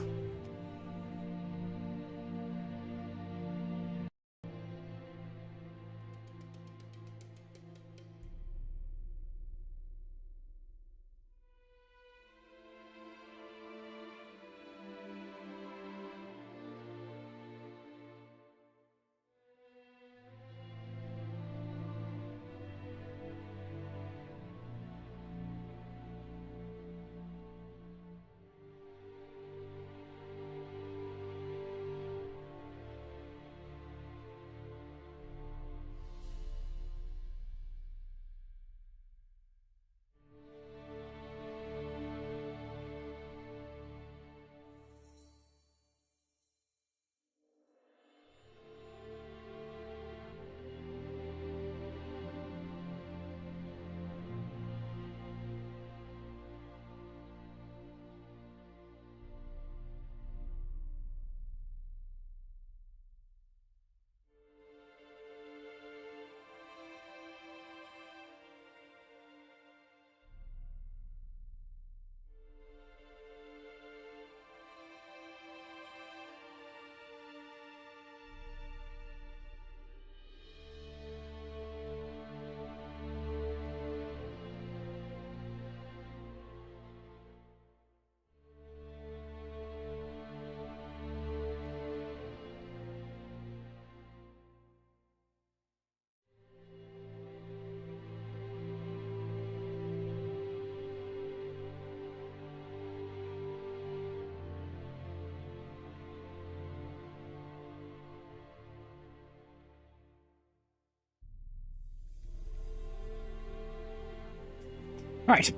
Right.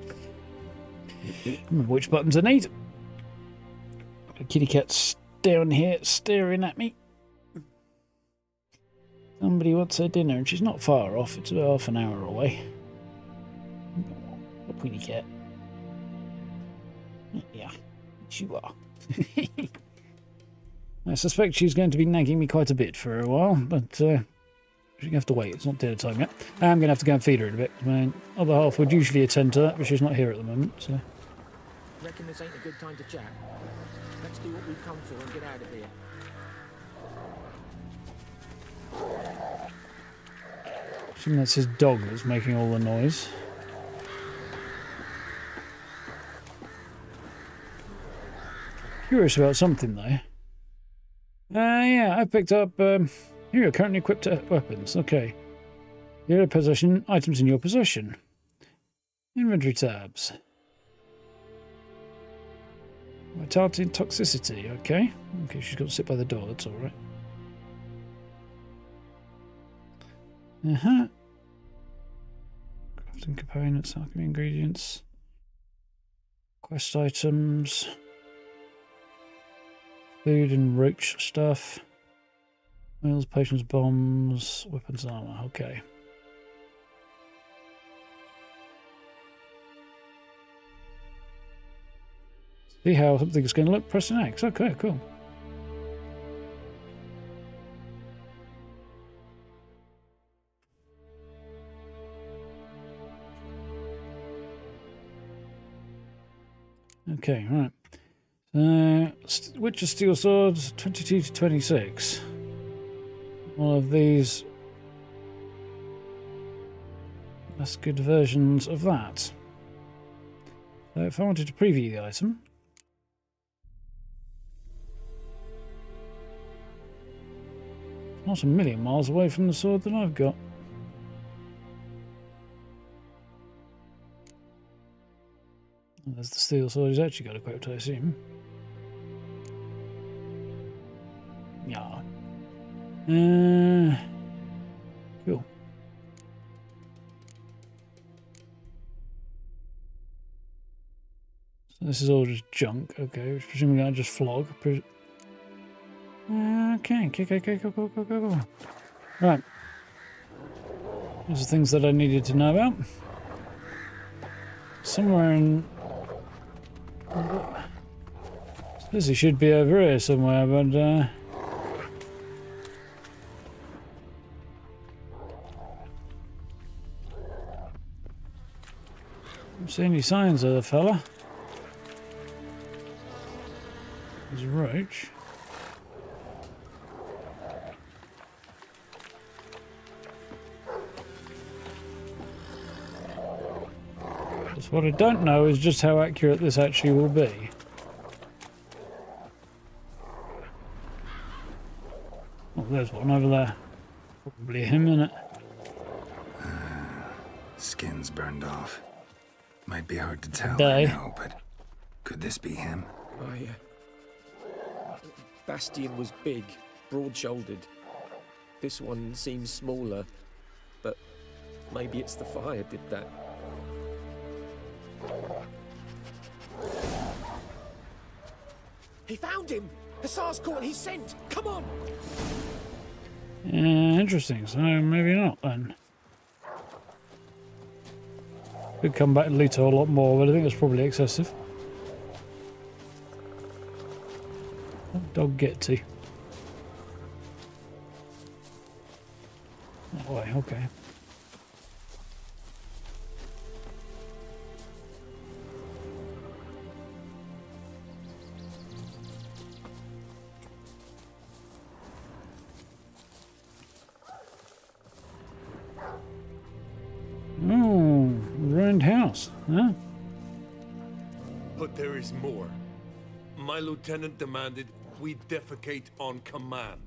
Remember which buttons I need. The kitty cat's down here staring at me. Somebody wants her dinner, and she's not far off. It's about half an hour away. A pretty cat. Yeah, you are. I suspect she's going to be nagging me quite a bit for a while, but she's going to have to wait. It's not dinner time yet. I'm going to have to go and feed her in a bit. My other half would usually attend to that, but she's not here at the moment, so... Reckon this ain't a good time to chat. Let's do what we've come for and get out of here. I think that's his dog that's making all the noise. Curious about something, though. Yeah, I picked up... here are currently equipped weapons. Okay. Your possession, items in your possession. Inventory tabs. Vitality and toxicity, okay. Okay, she's got to sit by the door, that's alright. Uh-huh. Crafting components, alchemy ingredients. Quest items. Food and roach stuff. Meals, potions, bombs, weapons, armor, okay. See how something's going to look, press an X. Okay, cool. Okay, right. Witcher Steel Swords, 22 to 26. One of these less good versions of that. So if I wanted to preview the item, not a million miles away from the sword that I've got. And there's the steel sword he's actually got equipped, I assume. Yeah. Cool. So this is all just junk, okay, which presumably I just flog. Okay, cool. Right. Those are things that I needed to know about. Somewhere in... This should be over here somewhere, but... don't see any signs of the fella. There's a roach. What I don't know is just how accurate this actually will be. Oh, there's one over there. Probably him, innit? Skin's burned off. Might be hard to tell, Die. I know, but could this be him? Bastion was big, broad-shouldered. This one seems smaller, but maybe it's the fire did that. He found him! Hussar's caught his scent! Come on! Interesting, so maybe not then. Could come back and loot a lot more, but I think that's probably excessive. Where'd the dog get to? That way, okay. Oh, ruined house, huh? But there is more. My lieutenant demanded we defecate on command.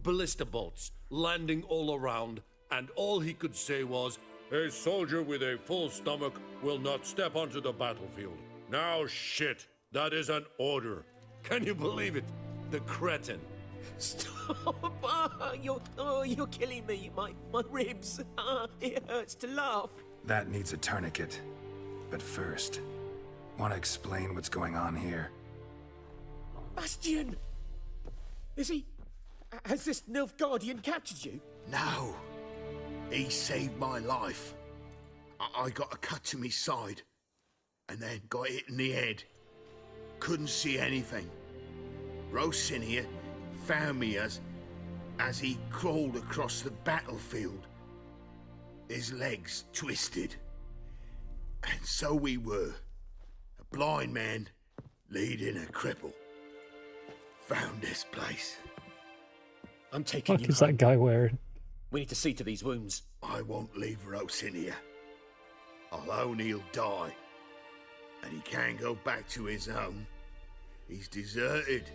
Ballista bolts landing all around, and all he could say was, "A soldier with a full stomach will not step onto the battlefield." Now shit, that is an order. Can you believe it? The cretin. Stop! You're killing me. My ribs. It hurts to laugh. That needs a tourniquet. But first, want to explain what's going on here? Bastion! Is he... Has this Nilfgaardian captured you? No. He saved my life. I got a cut to me side, and then got hit in the head. Couldn't see anything. Rosinia found me as he crawled across the battlefield. His legs twisted. And so we were. A blind man leading a cripple. Found this place. I'm taking What you is home. that guy wearing? We need to see to these wounds. I won't leave Rosinia. Alone he'll die. And he can't go back to his home. He's deserted.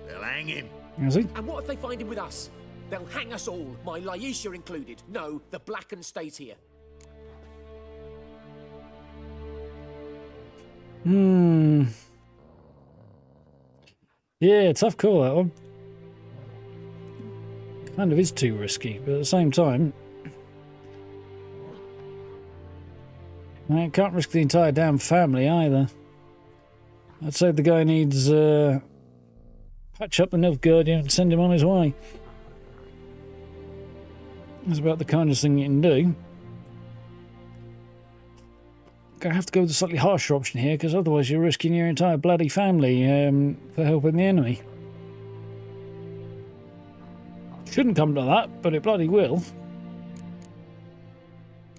They'll hang him. Is he? And what if they find him with us? They'll hang us all, my Laisha included. No, the Blackened stays here. Yeah, tough call, that one. Kind of is too risky, but at the same time, I can't risk the entire damn family either. I'd say the guy needs patch up the Nilfgaardian and send him on his way. That's about the kindest thing you can do. Gonna have to go with the slightly harsher option here, because otherwise you're risking your entire bloody family for helping the enemy. Shouldn't come to that, but it bloody will.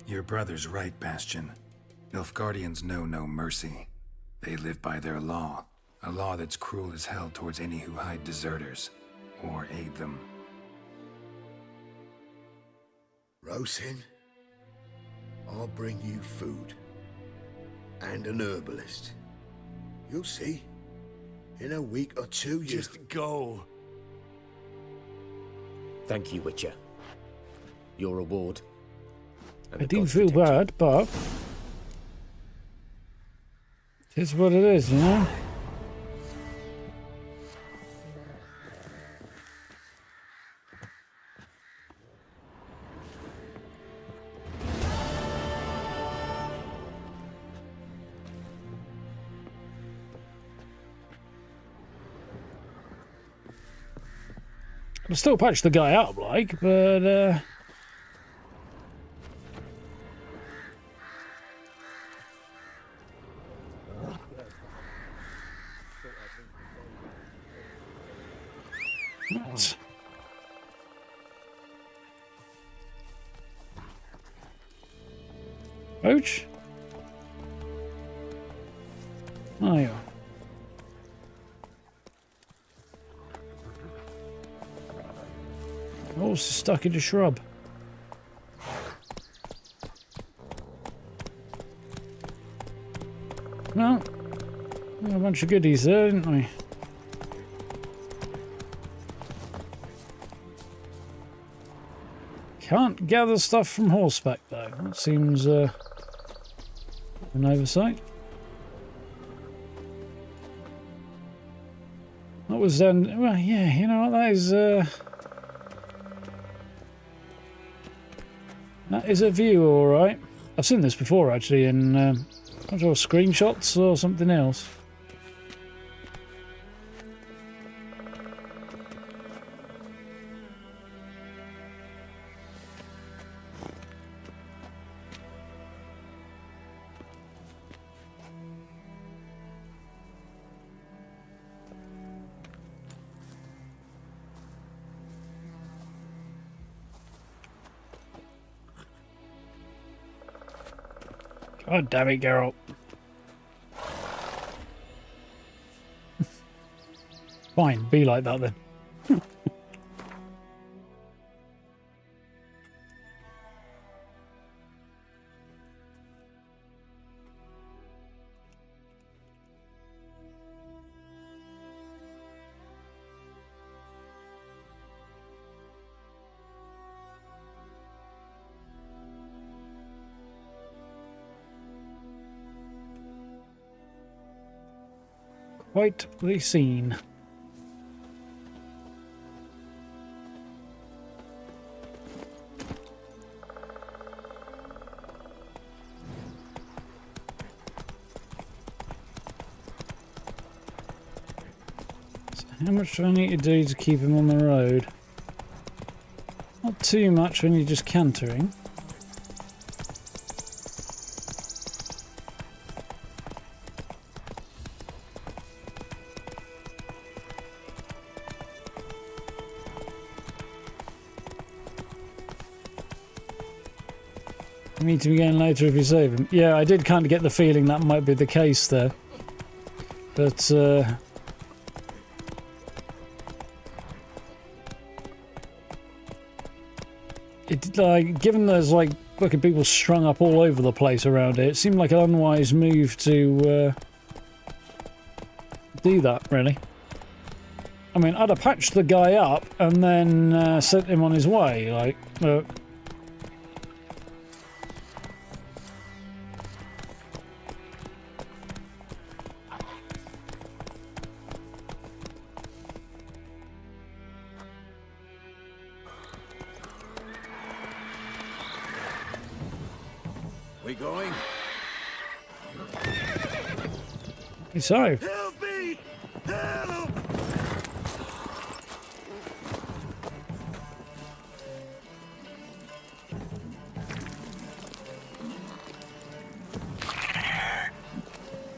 Your brother's right, Bastion. Nilfgaardians know no mercy. They live by their law. A law that's cruel as hell towards any who hide deserters or aid them. Rosin, I'll bring you food. And an herbalist. You'll see. In a week or two, you... Just go. Thank you, Witcher. Your reward. And I the do gods feel protect you. bad, but it's what it is, you know? I'll still patch the guy up, like, but what? Ouch. Oh, yeah. Horse is stuck in a shrub. Well, we got a bunch of goodies there, didn't we? Can't gather stuff from horseback, though. That seems an oversight. That was done. Well, yeah, you know what? That is a view, all right. I've seen this before, actually, in I'm not sure, screenshots or something else. God damn it, Geralt. Fine, be like that then. Quite the scene. How much do I need to do to keep him on the road? Not too much when you're just cantering. Meet him again later if you save him. Yeah, I did kind of get the feeling that might be the case there. But, given there's, like, fucking people strung up all over the place around here, it seemed like an unwise move to, do that, really. I mean, I'd have patched the guy up and then, sent him on his way, like, We going? So. Help me! Help!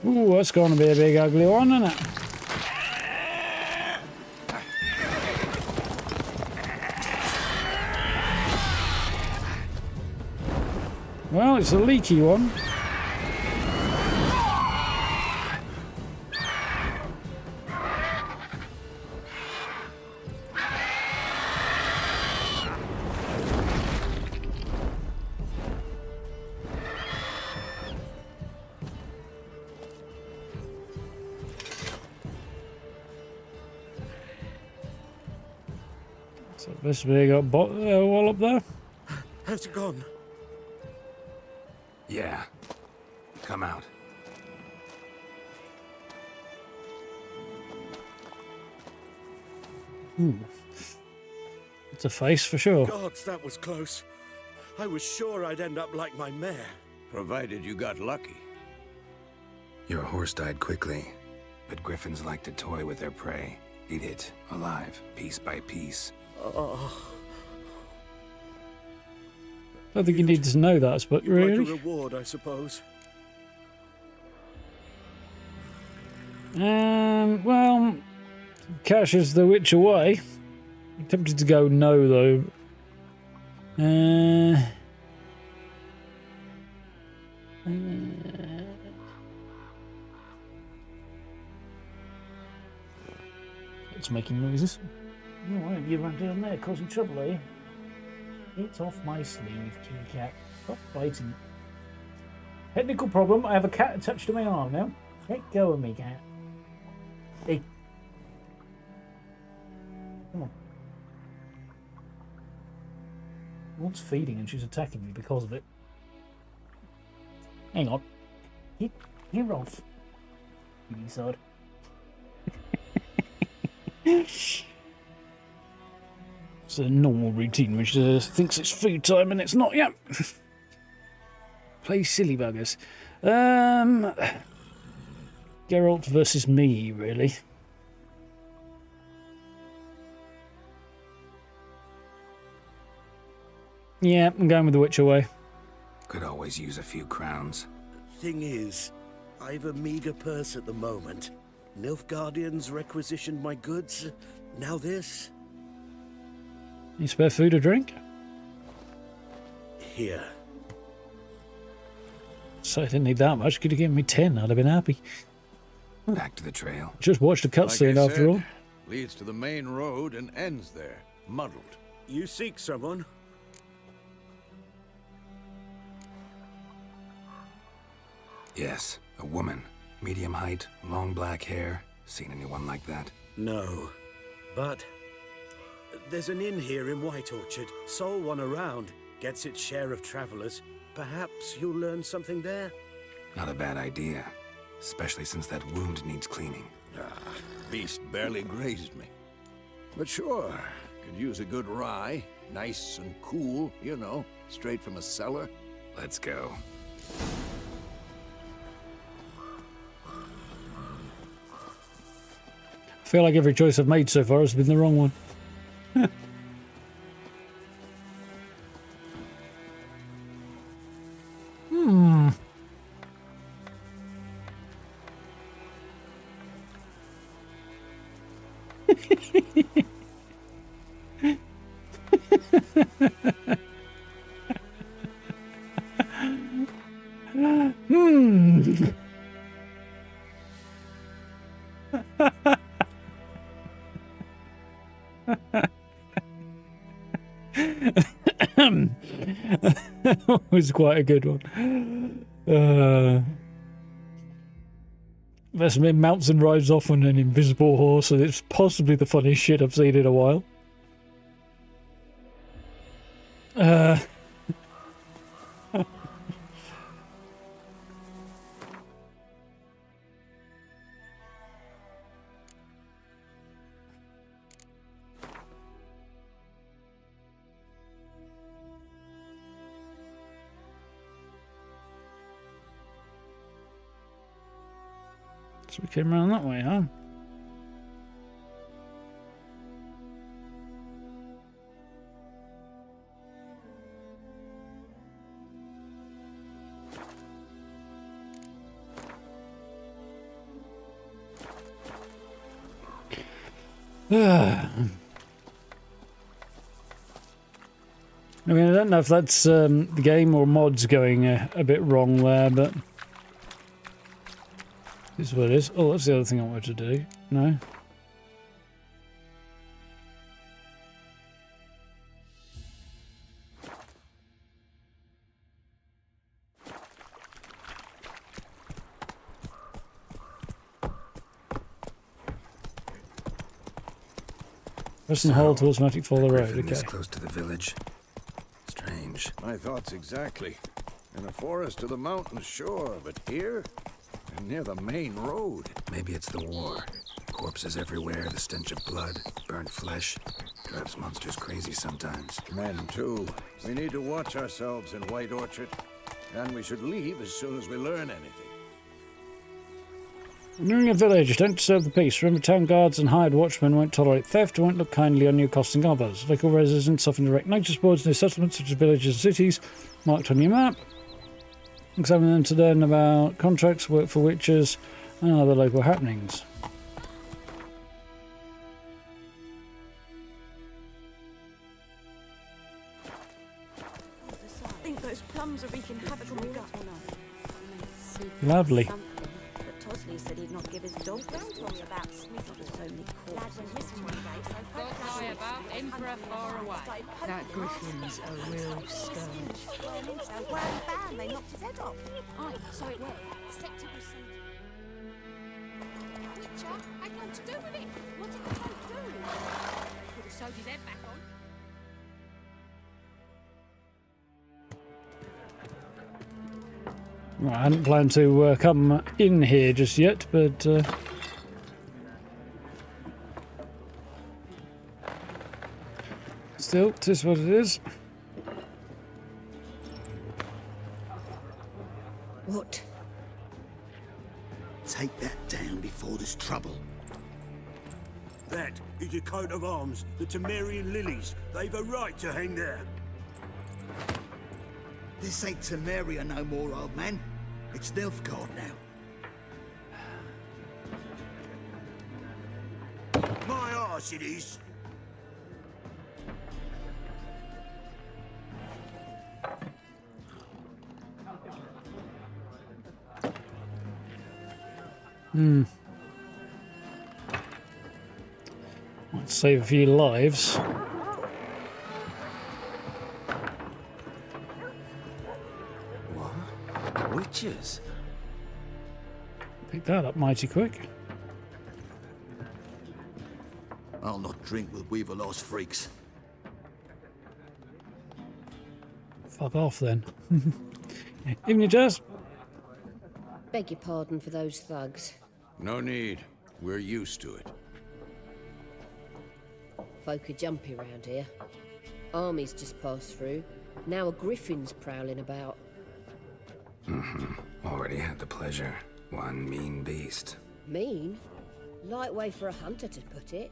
Ooh, that's going to be a big ugly one, isn't it? Well, it's a leaky one. So this big wall up there. How's it gone? Yeah. Come out. It's a face for sure. Gods, that was close. I was sure I'd end up like my mare. Provided you got lucky. Your horse died quickly, but griffins like to toy with their prey. Eat it alive, piece by piece. I don't think you need to know that, but really. Like a reward, I suppose. Well, cashes the witch away. I'm tempted to go no, though. It's making noises. You won't you run down there causing trouble, are you? It's off my sleeve, kitty cat. Stop biting. Technical problem. I have a cat attached to my arm now. Let go of me, cat. Hey. Come on. What's feeding and she's attacking me because of it? Hang on. You're off. You sod. It's a normal routine which thinks it's food time and it's not yet. Play silly buggers. Geralt versus me, really. Yeah, I'm going with the witch away. Could always use a few crowns. Thing is, I've a meager purse at the moment. Nilfgaardians requisitioned my goods. Now this. You spare food or drink? Here. So I didn't need that much. Could have given me 10. I'd have been happy. Back to the trail. Just watched a cutscene Like I after said, all. Leads to the main road and ends there, muddled. You seek someone? Yes, a woman. Medium height, long black hair. Seen anyone like that? No. But there's an inn here in White Orchard. Sole one around. Gets its share of travelers. Perhaps you'll learn something there? Not a bad idea. Especially since that wound needs cleaning. Beast barely grazed me. But sure, could use a good rye. Nice and cool, you know, straight from a cellar. Let's go. I feel like every choice I've made so far has been the wrong one. That was quite a good one. Vesemir mounts and rides off on an invisible horse, and it's possibly the funniest shit I've seen in a while. So we came around that way, huh? I mean, I don't know if that's the game or mods going a bit wrong there, but this is what it is. Oh, that's the other thing I wanted to do. No? Press and hold to automatic follow the road. Griffin this Okay. close to the village. Strange. My thoughts exactly. In a forest to the mountains, sure, but here? And near the main road. Maybe it's the war. Corpses everywhere, the stench of blood, burnt flesh. Drives monsters crazy sometimes. Men, too. We need to watch ourselves in White Orchard. And we should leave as soon as we learn anything. Nearing a village, don't disturb the peace. Remember, town guards and hired watchmen won't tolerate theft and won't look kindly on you accosting others. Local residents often direct notice boards near settlements such as villages and cities, marked on your map. Examine them to learn about contracts, work for witches, and other local happenings. I think those plums are wreaking havoc on the gut. Lovely. But Tosley said he'd not give his dog. Don't tell me about Smith with so many corpses. Lad went missing one day, so Got high about Emperor far away. That griffin's a real scourge. Well, bam, they knocked his head off. Aye, so it worked. Sector procedure. Witcher had nothing to do with it. What did the folk do? Could have sewed his head back on. Well, I hadn't planned to come in here just yet, but still, it is what it is. What? Take that down before there's trouble. That is your coat of arms, the Temerian lilies. They've a right to hang there. This ain't Temeria no more, old man. It's Nilfgaard now. My arse it is. Let's save a few lives. What? Witches? Pick that up mighty quick. I'll not drink with Weaver-lost freaks. Fuck off then. Evening, Jazz. Beg your pardon for those thugs. No need. We're used to it. Folk are jumpy round here. Armies just passed through. Now a griffin's prowling about. Already had the pleasure. One mean beast. Mean? Light way for a hunter to put it.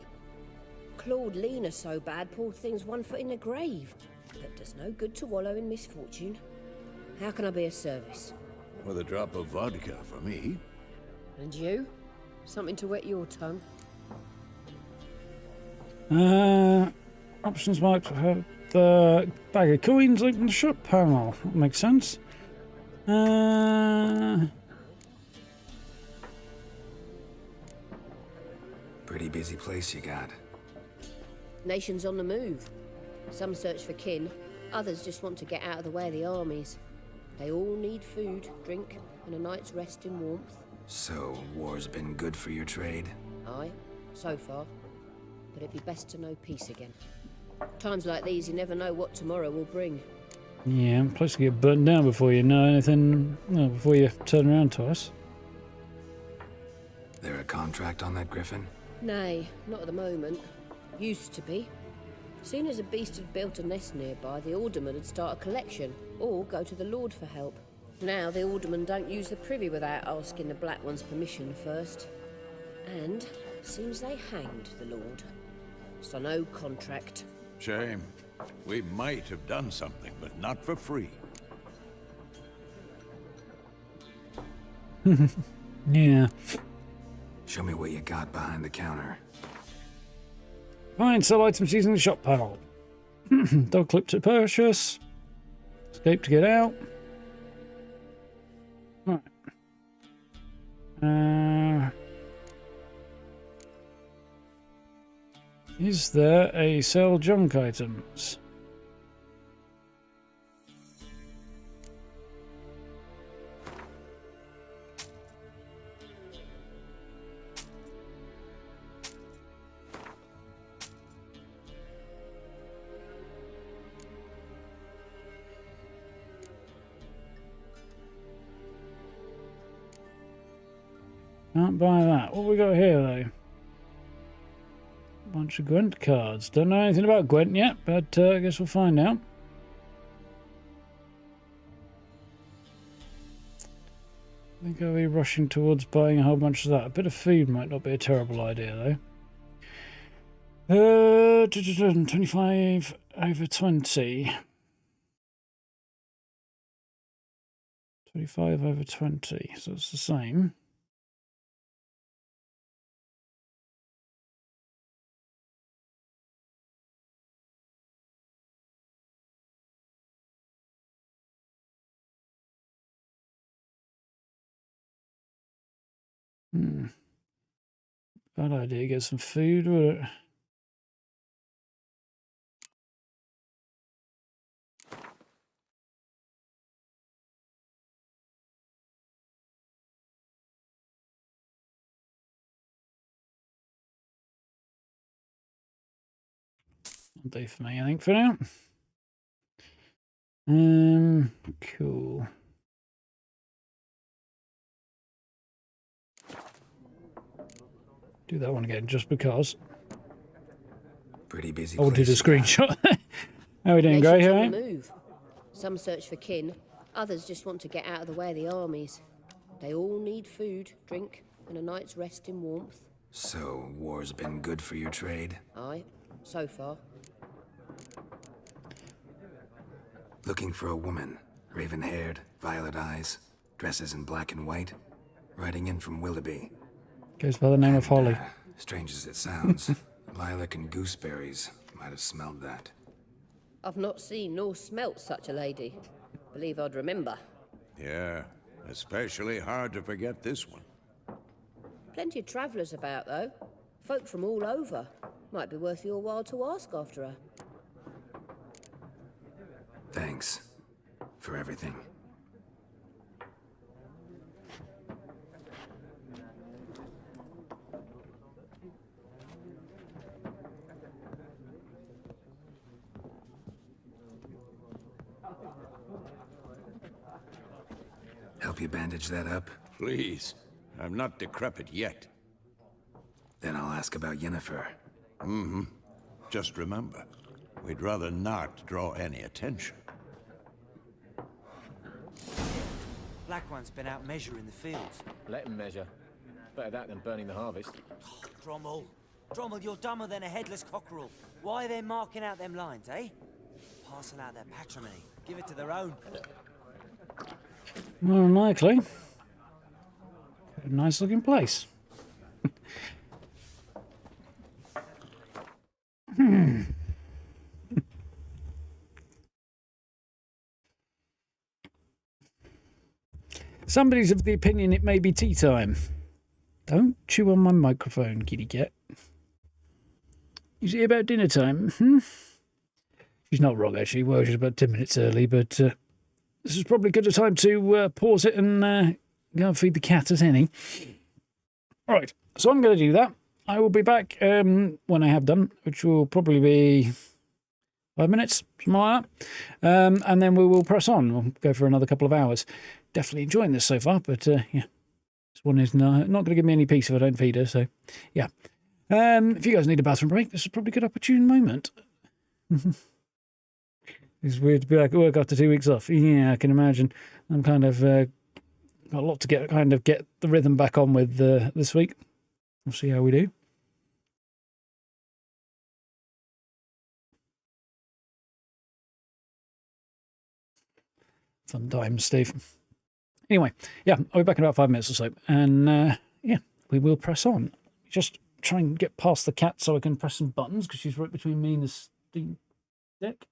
Clawed Lena so bad, poor thing's 1 foot in the grave. But does no good to wallow in misfortune. How can I be of service? With a drop of vodka for me. And you? Something to wet your tongue? Options might have the bag of coins linked in the shop panel. That makes sense. Pretty busy place you got. Nations on the move. Some search for kin, others just want to get out of the way of the armies. They all need food, drink, and a night's rest in warmth. So, war's been good for your trade? Aye, so far. But it'd be best to know peace again. Times like these, you never know what tomorrow will bring. Yeah, place will get burnt down before you know anything, no, before you turn around to us. There a contract on that griffin? Nay, not at the moment. Used to be. Soon as a beast had built a nest nearby, the alderman would start a collection, or go to the lord for help. Now the aldermen don't use the privy without asking the Black One's permission first. And seems they hanged the lord. So no contract. Shame. We might have done something, but not for free. Yeah. Show me what you got behind the counter. Find sell items using the shop panel. Dog clip to purchase. Escape to get out. Right. Is there a sell junk items? Can't buy that. What we got here, though? Bunch of Gwent cards. Don't know anything about Gwent yet, but I guess we'll find out. I think I'll be rushing towards buying a whole bunch of that. A bit of food might not be a terrible idea, though. 25 over 20. 25 over 20, so it's the same. Bad idea, get some food, would it? That'll do for me, I think, for now. Cool. Do that one again, just because. Pretty busy. I'll do the screenshot. How are we doing, Grey? On the move. Some search for kin, others just want to get out of the way of the armies. They all need food, drink, and a night's rest in warmth. So, war's been good for your trade? Aye, so far. Looking for a woman. Raven-haired, violet eyes, dresses in black and white. Riding in from Willoughby. Goes by the name of Holly. Strange as it sounds, lilac and gooseberries might have smelled that. I've not seen nor smelt such a lady. Believe I'd remember. Yeah, especially hard to forget this one. Plenty of travellers about, though. Folk from all over. Might be worth your while to ask after her. Thanks for everything. Help you bandage that up? Please. I'm not decrepit yet. Then I'll ask about Yennefer. Mm-hmm. Just remember, we'd rather not draw any attention. Black One's been out measuring the fields. Let him measure. Better that than burning the harvest. Drommel, you're dumber than a headless cockerel. Why are they marking out them lines, eh? Parcel out their patrimony. Give it to their own. More than likely. A nice looking place. Somebody's of the opinion it may be tea time. Don't chew on my microphone, kitty cat. You see about dinner time? She's not wrong, actually. Well, she's about 10 minutes early, but this is probably a good time to pause it and go and feed the cat as any. All right, so I'm going to do that. I will be back when I have done, which will probably be 5 minutes, something like that. And then we will press on. We'll go for another couple of hours. Definitely enjoying this so far, but yeah, this one is not going to give me any peace if I don't feed her, so yeah. If you guys need a bathroom break, this is probably a good opportune moment. It's weird to be back at work after 2 weeks off. Yeah, I can imagine. I'm kind of got a lot to get the rhythm back on with this week. We'll see how we do. Fun times, Steve. Anyway, yeah, I'll be back in about 5 minutes or so. And yeah, we will press on. Just try and get past the cat so I can press some buttons because she's right between me and the Steam Deck.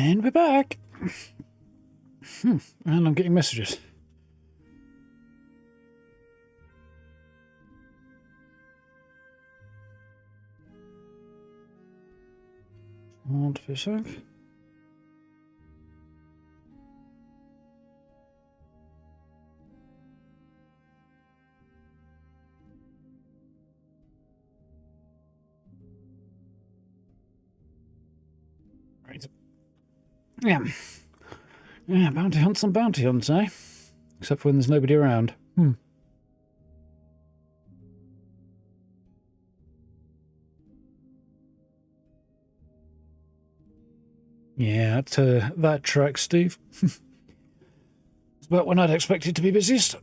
And we're back. And I'm getting messages. Hold for a sec. Right. Yeah. Yeah, bounty hunts and bounty hunts, eh? Except for when there's nobody around. Yeah, that tracks, Steve. It's about when I'd expect it to be busiest.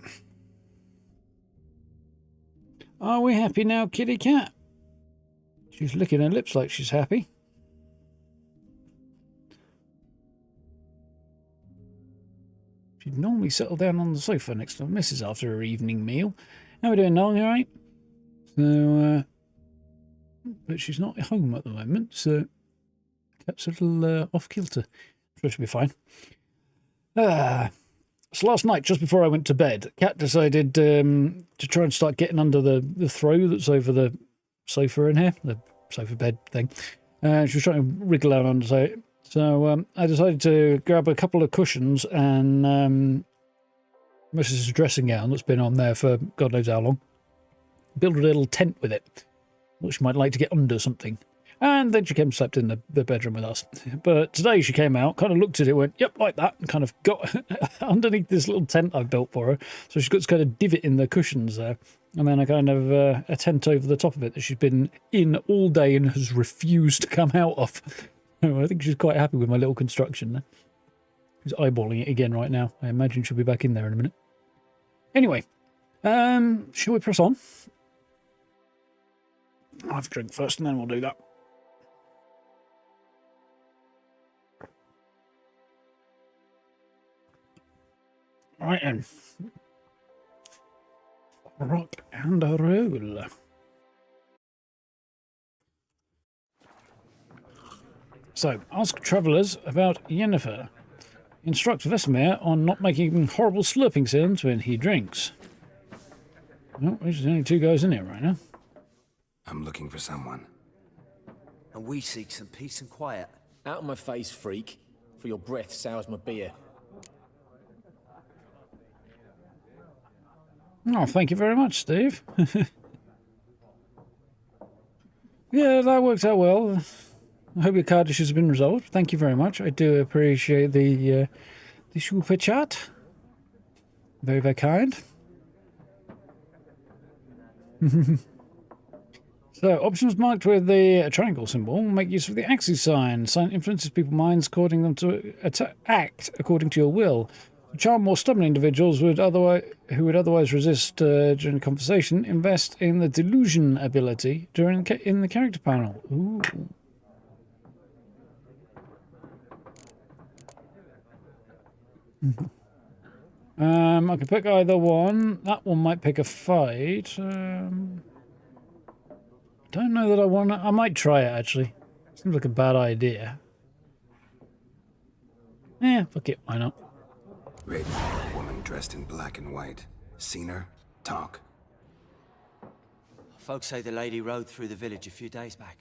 Are we happy now, kitty cat? She's licking her lips like she's happy. She'd normally settle down on the sofa next to her missus after her evening meal. How are we doing, Noel? You alright? So, but she's not home at the moment, so that's a little off kilter. Sure she'll be fine. So last night, just before I went to bed, Kat decided to try and start getting under the throw that's over the sofa in here, the sofa bed thing. She was trying to wriggle out under it. So I decided to grab a couple of cushions and Mrs. dressing gown that's been on there for God knows how long. Build a little tent with it, which might like to get under something. And then she came and slept in the bedroom with us. But today she came out, kind of looked at it, went, yep, like that, and kind of got underneath this little tent I've built for her. So she's got this kind of divot in the cushions there. And then a kind of a tent over the top of it that she's been in all day and has refused to come out of. So I think she's quite happy with my little construction there. She's eyeballing it again right now. I imagine she'll be back in there in a minute. Anyway, shall we press on? I'll have a drink first and then we'll do that. Right then. Rock and roll. So, ask travellers about Yennefer. Instruct Vesemir on not making horrible slurping sounds when he drinks. Well, there's only two guys in here right now. I'm looking for someone. And we seek some peace and quiet. Out of my face, freak. For your breath sours my beer. Oh, thank you very much, Steve. Yeah, that worked out well. I hope your card issues have been resolved. Thank you very much. I do appreciate the super chat. Very, very kind. So, options marked with the triangle symbol make use of the axis sign. Sign influences people's minds, causing them to act according to your will. Charm more stubborn individuals who would otherwise resist during a conversation. Invest in the delusion ability in the character panel. Ooh. I could pick either one. That one might pick a fight. Don't know that I want to. I might try it actually. Seems like a bad idea. Yeah, fuck it. Why not? Red-haired woman dressed in black and white. Seen her? Talk. Folks say the lady rode through the village a few days back.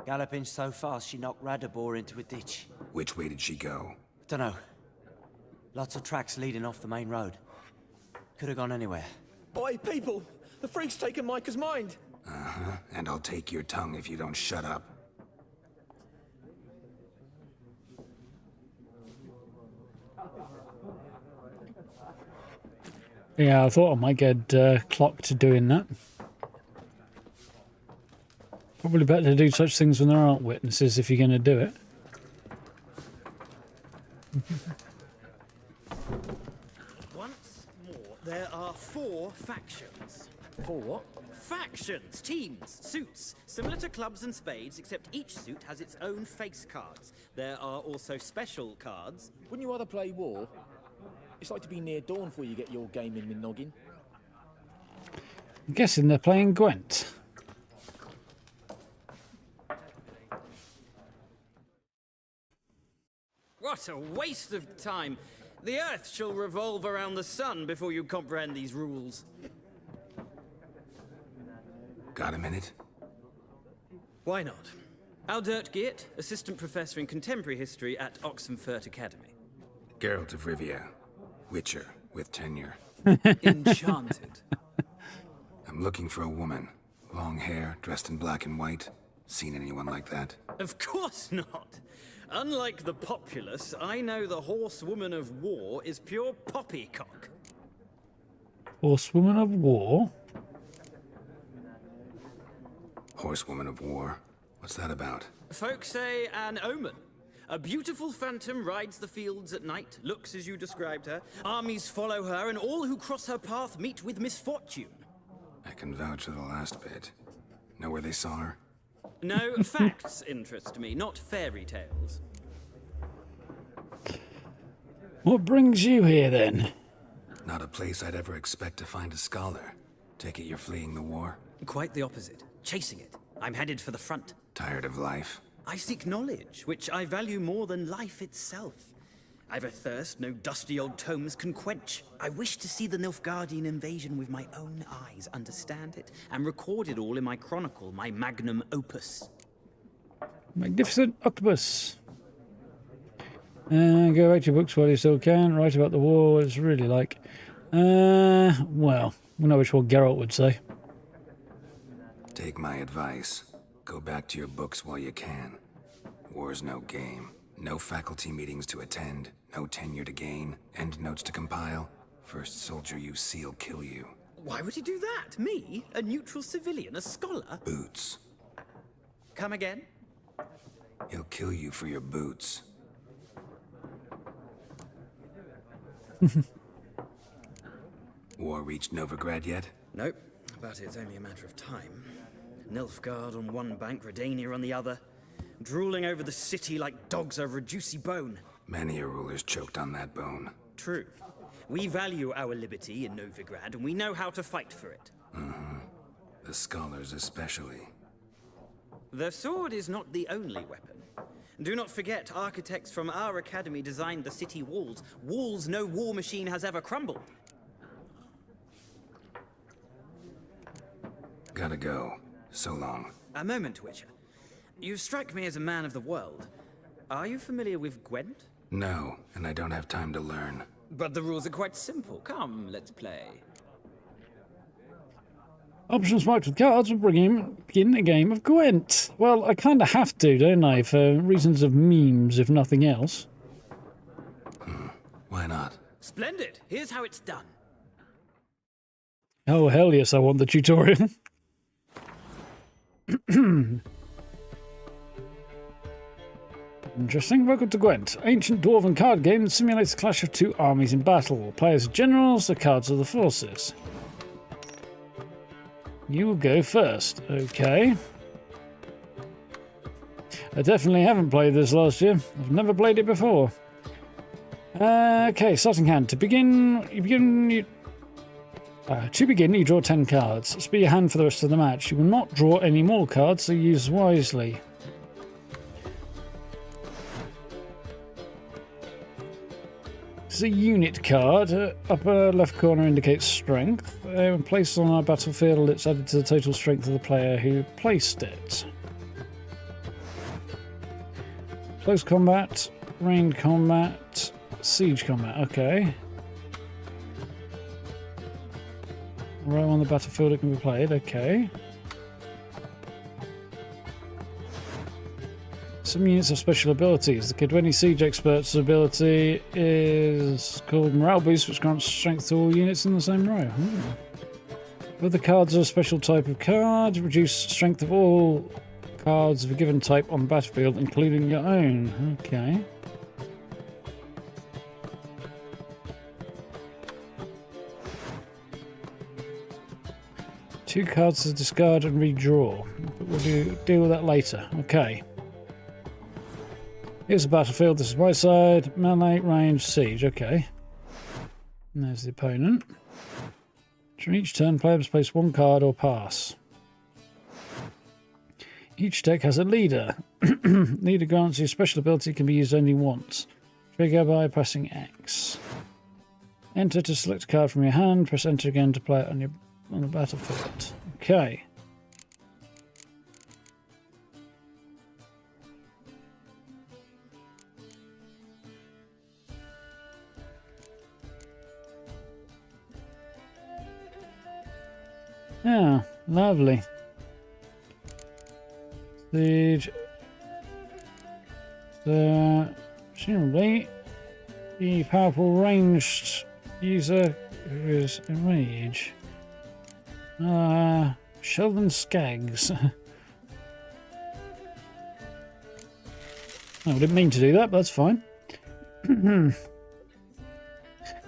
Galloping so fast she knocked Radabor into a ditch. Which way did she go? Dunno. Lots of tracks leading off the main road. Could have gone anywhere. Oi, people! The freak's taken Micah's mind! Uh-huh. And I'll take your tongue if you don't shut up. Yeah, I thought I might get clocked doing that. Probably better to do such things when there aren't witnesses if you're going to do it. Once more, there are 4 factions. 4 what? Factions, teams, suits, similar to clubs and spades, except each suit has its own face cards. There are also special cards. Wouldn't you rather play war? It's like to be near dawn before you get your game in with noggin. I'm guessing they're playing Gwent. What a waste of time. The Earth shall revolve around the sun before you comprehend these rules. Got a minute? Why not? Aldert Geert, Assistant Professor in Contemporary History at Oxenfurt Academy. Geralt of Rivia. Witcher, with tenure. Enchanted. I'm looking for a woman. Long hair, dressed in black and white. Seen anyone like that? Of course not. Unlike the populace, I know the horsewoman of war is pure poppycock. Horsewoman of war? Horsewoman of war? What's that about? Folk say an omen. A beautiful phantom rides the fields at night, looks as you described her. Armies follow her, and all who cross her path meet with misfortune. I can vouch for the last bit. Know where they saw her? No, facts interest me, not fairy tales. What brings you here, then? Not a place I'd ever expect to find a scholar. Take it you're fleeing the war? Quite the opposite. Chasing it. I'm headed for the front. Tired of life? I seek knowledge, which I value more than life itself. I've a thirst no dusty old tomes can quench. I wish to see the Nilfgaardian invasion with my own eyes, understand it, and record it all in my chronicle, my magnum opus. Magnificent octopus. Go back to your books while you still can. Write about the war, what it's really like. Well, we know which one Geralt would say. Take my advice. Go back to your books while you can. War's no game. No faculty meetings to attend. No tenure to gain. End notes to compile. First soldier you see'll kill you. Why would he do that? Me? A neutral civilian? A scholar? Boots. Come again? He'll kill you for your boots. War reached Novigrad yet? Nope, but it's only a matter of time. Nilfgaard on one bank, Redania on the other. Drooling over the city like dogs over a juicy bone. Many a ruler's choked on that bone. True. We value our liberty in Novigrad, and we know how to fight for it. The scholars especially. The sword is not the only weapon. Do not forget, architects from our academy designed the city walls. Walls no war machine has ever crumbled. Gotta go. So long. A moment, Witcher. You strike me as a man of the world. Are you familiar with Gwent? No, and I don't have time to learn. But the rules are quite simple. Come, let's play. Options marked with cards will begin a game of Gwent. Well, I kind of have to, don't I, for reasons of memes, if nothing else. Why not? Splendid. Here's how it's done. Oh, hell yes, I want the tutorial. Interesting. Welcome to Gwent. Ancient dwarven card game that simulates the clash of two armies in battle. Players are generals, the cards are the forces. You will go first. Okay. I definitely haven't played this last year. I've never played it before. Okay, starting hand. To begin, you draw 10 cards. This will be your hand for the rest of the match. You will not draw any more cards, so use wisely. This is a unit card. Upper left corner indicates strength. When placed on our battlefield, it's added to the total strength of the player who placed it. Close combat, ranged combat, siege combat. Okay. Right on the battlefield it can be played, okay. Some units have special abilities. The Kidweni Siege Expert's ability is called Morale Boost, which grants strength to all units in the same row. Other cards are a special type of card. Reduce strength of all cards of a given type on the battlefield, including your own. Okay. Two cards to discard and redraw. We'll deal with that later. Okay. Here's the battlefield. This is my side. Melee, range, siege. Okay. And there's the opponent. During each turn, players place one card or pass. Each deck has a leader. Leader grants you a special ability, can be used only once. Trigger by pressing X. Enter to select a card from your hand. Press enter again to play it on the battlefield. Okay. Yeah, lovely. Siege. Presumably the powerful ranged user who is enraged. Sheldon Skaggs. I didn't mean to do that, but that's fine.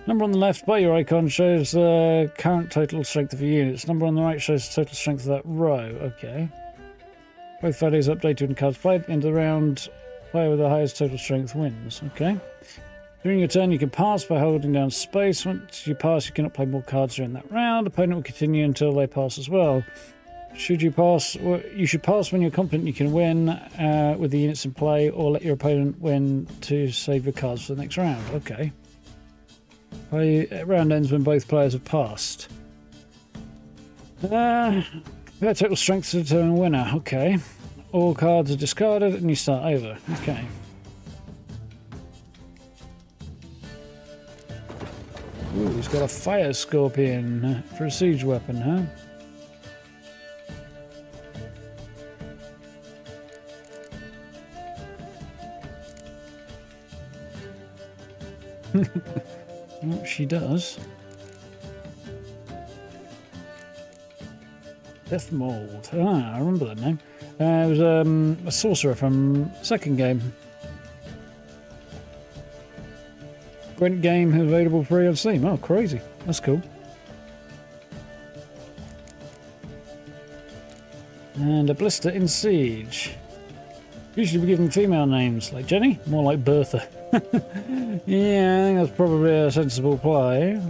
Number on the left by your icon shows the current total strength of your units. Number on the right shows the total strength of that row. Okay. Both values updated when cards played. End of the round, player with the highest total strength wins. Okay. During your turn, you can pass by holding down space. Once you pass, you cannot play more cards during that round. Opponent will continue until they pass as well. Should you pass, you should pass when you're confident you can win with the units in play, or let your opponent win to save your cards for the next round. Okay. Round ends when both players have passed. Compare total strength to determine winner. Okay. All cards are discarded and you start over. Okay. Ooh, he's got a fire scorpion for a siege weapon, huh? Well, she does. Death Mold. Ah, I remember that name. It was a sorcerer from second game. Gwent game available free on Steam. Oh, crazy. That's cool. And a blister in Siege. Usually we give them female names, like Jenny, more like Bertha. Yeah, I think that's probably a sensible play.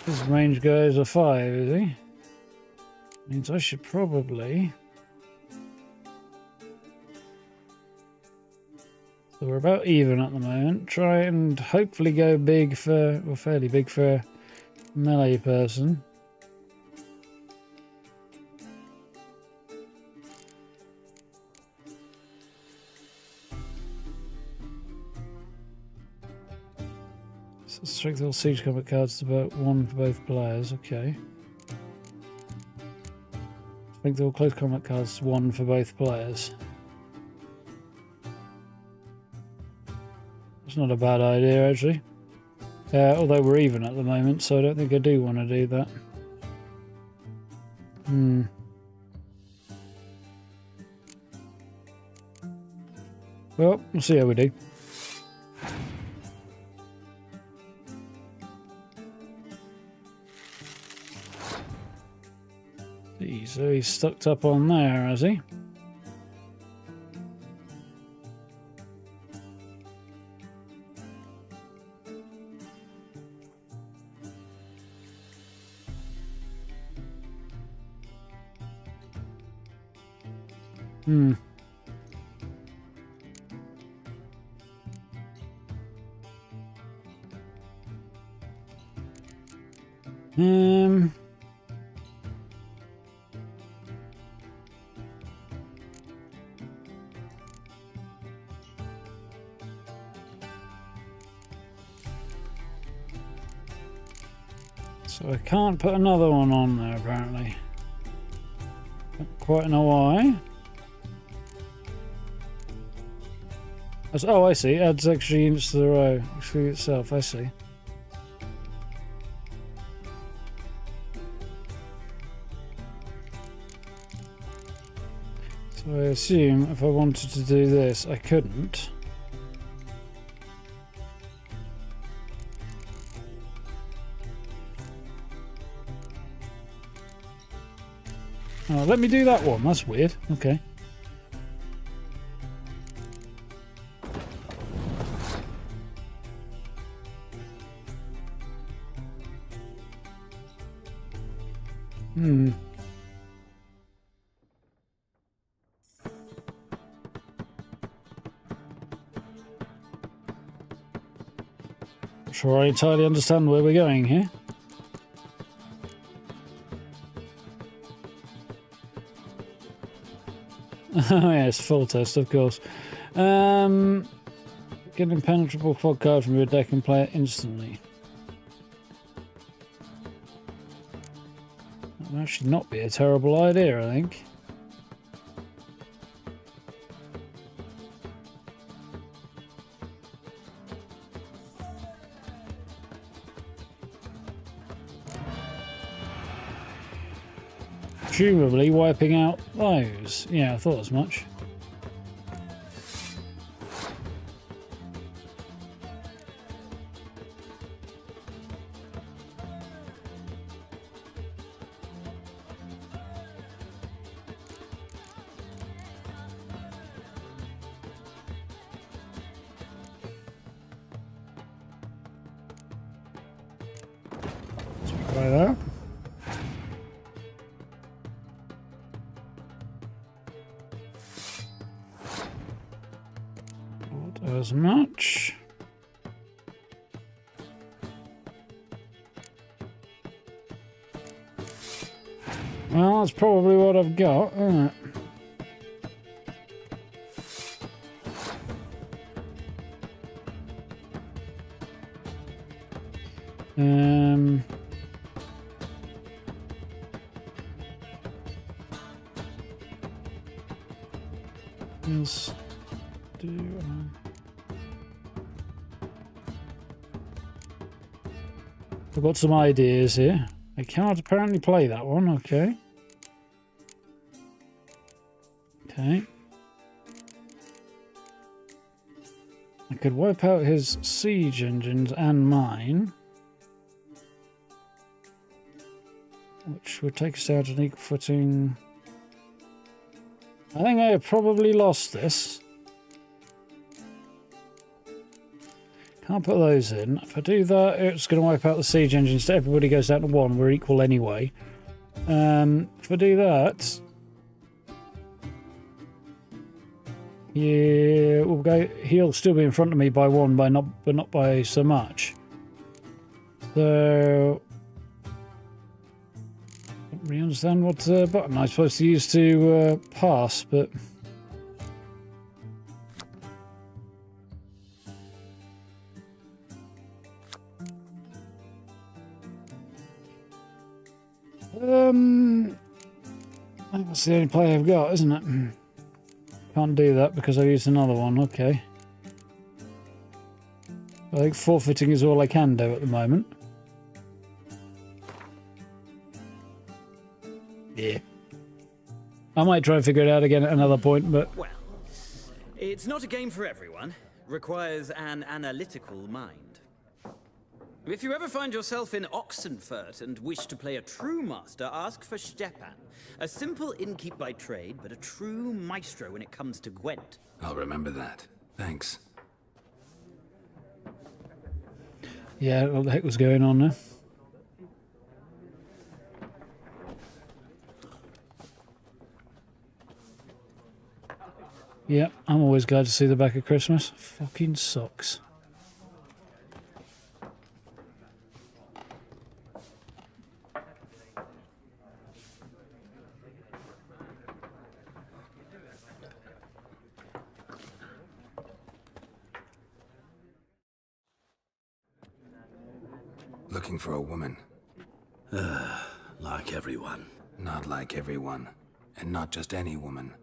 His range goes a 5, is he? Means I should probably... So we're about even at the moment. Try and hopefully go big for, or fairly big for a melee person. So strength of all siege combat cards is about 1 for both players. Okay. Strength of all close combat cards is 1 for both players. It's not a bad idea, actually. Although we're even at the moment, so I don't think I do want to do that. Well, we'll see how we do. So he's stuck up on there, has he? So I can't put another one on there, apparently. Don't quite know why. Oh, I see. Adds extra units to the row. Through itself, I see. So I assume if I wanted to do this, I couldn't. Oh, let me do that one. That's weird. Okay. Not sure I entirely understand where we're going here. Oh yes, full test, of course. Get an impenetrable fog card from your deck and play it instantly. That would actually not be a terrible idea, I think. Presumably wiping out those. Yeah, I thought as much. Try that. Not as much. Well, that's probably what I've got, isn't it? Let's do. I've got some ideas here. I cannot apparently play that one. Okay. Okay. I could wipe out his siege engines and mine, which would take us down to an equal footing. I think I have probably lost this. Can't put those in. If I do that, it's going to wipe out the siege engines. So everybody goes down to 1. We're equal anyway. If I do that, yeah, we'll go. He'll still be in front of me by 1, but not by so much. So, don't really understand what button I'm supposed to use to pass, but. I think that's the only play I've got, isn't it? Can't do that because I used another one. Okay. I think forfeiting is all I can do at the moment. Yeah. I might try and figure it out again at another point, but... Well, it's not a game for everyone. Requires an analytical mind. If you ever find yourself in Oxenfurt and wish to play a true master, ask for Stepan. A simple innkeep by trade, but a true maestro when it comes to Gwent. I'll remember that. Thanks. Yeah, what the heck was going on there? Yeah, I'm always glad to see the back of Christmas. Fucking sucks. Looking for a woman. Like everyone. Not like everyone. And not just any woman.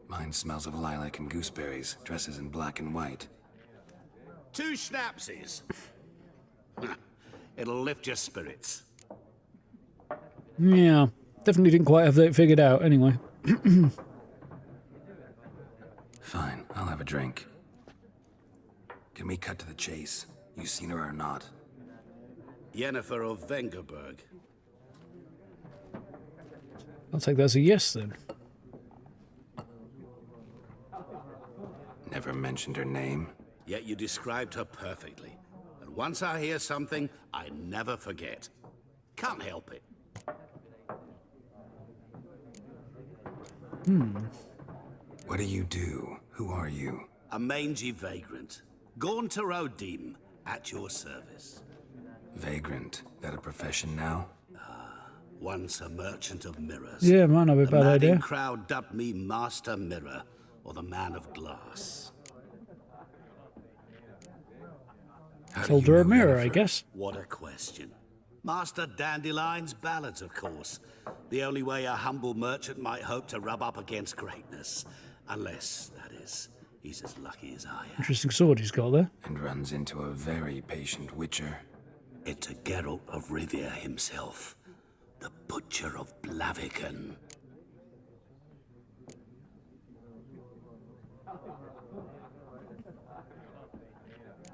Mine smells of lilac and gooseberries, dresses in black and white. 2 schnapsies. It'll lift your spirits. Yeah, definitely didn't quite have that figured out anyway. Fine, I'll have a drink. Can we cut to the chase? You seen her or not? Yennefer of Vengerberg. I'll take that as a yes then. Never mentioned her name. Yet you described her perfectly. And once I hear something, I never forget. Can't help it. What do you do? Who are you? A mangy vagrant. Gaunter Odim, at your service. Vagrant. That a profession now? Once a merchant of mirrors. Yeah, might not be a The bad madding idea. crowd dubbed me Master Mirror, or the Man of Glass. Sold her a mirror, I guess. What a question. Master Dandelion's ballads, of course. The only way a humble merchant might hope to rub up against greatness. Unless, that is, he's as lucky as I am. Interesting sword he's got there. And runs into a very patient witcher. It's a Geralt of Rivia himself. The Butcher of Blaviken.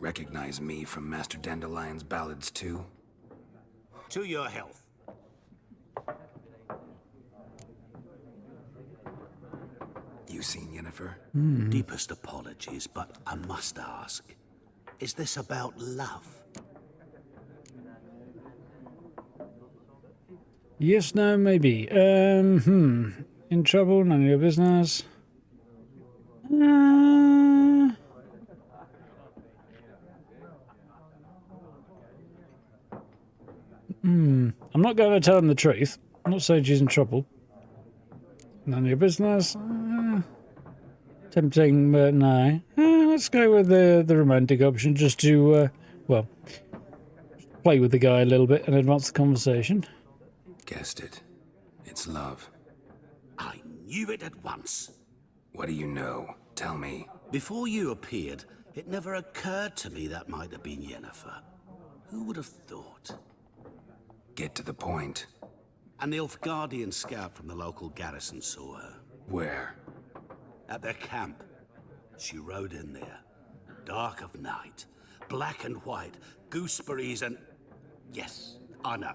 Recognize me from Master Dandelion's ballads too? To your health. You seen Yennefer? Deepest apologies, but I must ask. Is this about love? Yes, no, maybe. In trouble, none of your business. I'm not going to tell him the truth. I'm not saying she's in trouble. None of your business. Tempting, but no. Let's go with the romantic option, just to, well, play with the guy a little bit and advance the conversation. Guessed it. It's love. I knew it at once. What do you know? Tell me. Before you appeared, it never occurred to me that might have been Yennefer. Who would have thought? Get to the point. An Nilfgaardian scout from the local garrison saw her. Where? At their camp. She rode in there. Dark of night. Black and white. Gooseberries and... Yes, I know.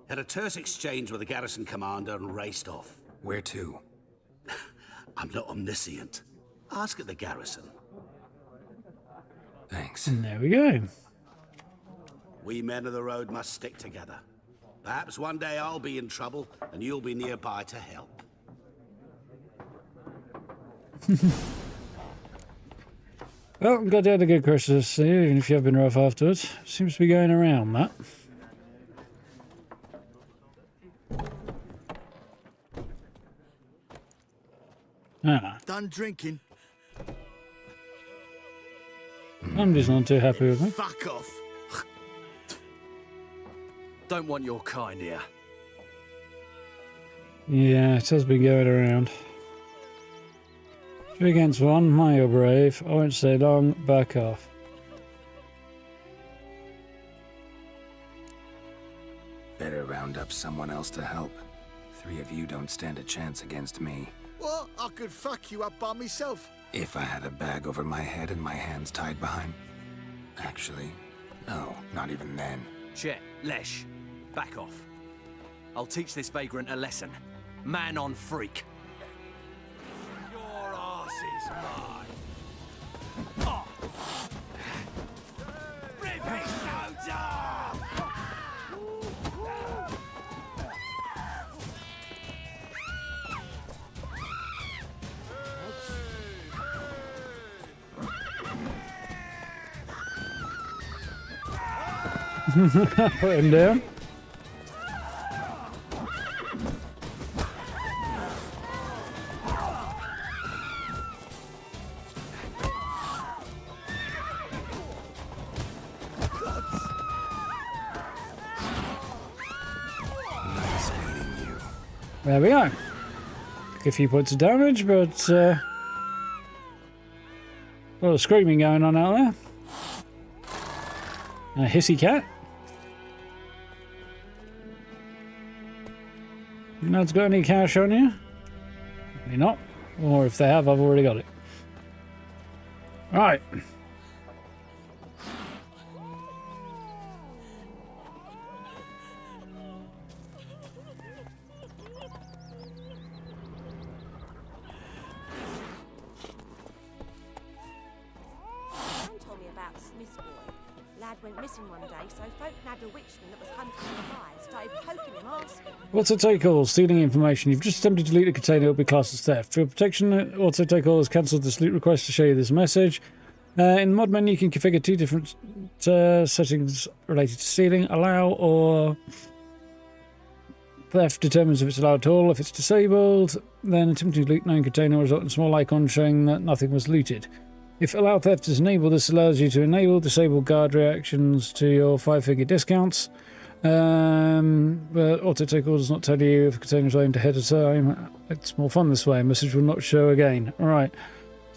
Had a terse exchange with the garrison commander and raced off. Where to? I'm not omniscient. Ask at the garrison. Thanks. And there we go. We men of the road must stick together. Perhaps one day I'll be in trouble and you'll be nearby to help. Well, I'm glad you had a good Christmas, even if you have been rough afterwards. Seems to be going around, that. Done drinking. I'm just not too happy with me. Fuck off. Don't want your kind here. Yeah, it has been going around. 3 against 1, my you're brave. I won't stay long, back off. Better round up someone else to help. 3 of you don't stand a chance against me. Well, I could fuck you up by myself. If I had a bag over my head and my hands tied behind... Actually, no, not even then. Chet, Lesh, back off. I'll teach this vagrant a lesson. Man on freak. Your arse is mine. Oh. Rip his nose off! Put him down. Nice meeting you. There we go. Took a few points of damage, but a lot of screaming going on out there. And a hissy cat. You know it's got any cash on you? Maybe not. Or if they have, I've already got it. Right. Told me about Smith's boy. Lad went missing one day, so folk nabbed a witchman that was hunting the fire, started poking him, asking. Auto take all, stealing information. You've just attempted to delete a container, it will be classed as theft. For your protection, Auto take all has cancelled this loot request to show you this message. In the mod menu, you can configure two different settings related to stealing. Allow or theft determines if it's allowed at all. If it's disabled, then attempting to loot known container will result in a small icon showing that nothing was looted. If allow theft is enabled, this allows you to enable disable guard reactions to your 5-figure discounts. But auto take all does not tell you if a container is aimed ahead of time. It's more fun this way. A message will not show again. Alright.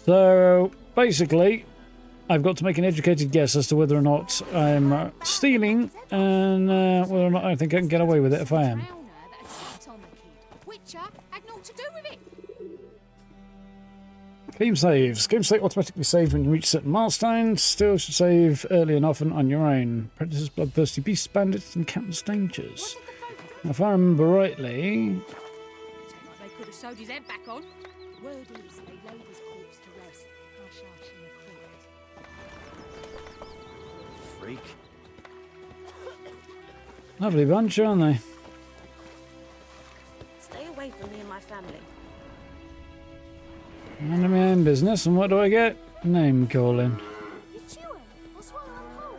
So basically, I've got to make an educated guess as to whether or not I'm stealing and whether or not I think I can get away with it if I am. Witcher had naught to do with it. Game saves. Game state automatically saves when you reach certain milestones. Still should save early and often on your own. Predators, bloodthirsty beasts, bandits, and countless dangers. Now, if I remember rightly... They could have sewed his head back on. Word is they laid his corpse to rest. Hush, hush in the crypt. Freak. Lovely bunch, aren't they? Stay away from me and my family. None of my own business, and what do I get? Name calling. It's you, I'll swallow a whole.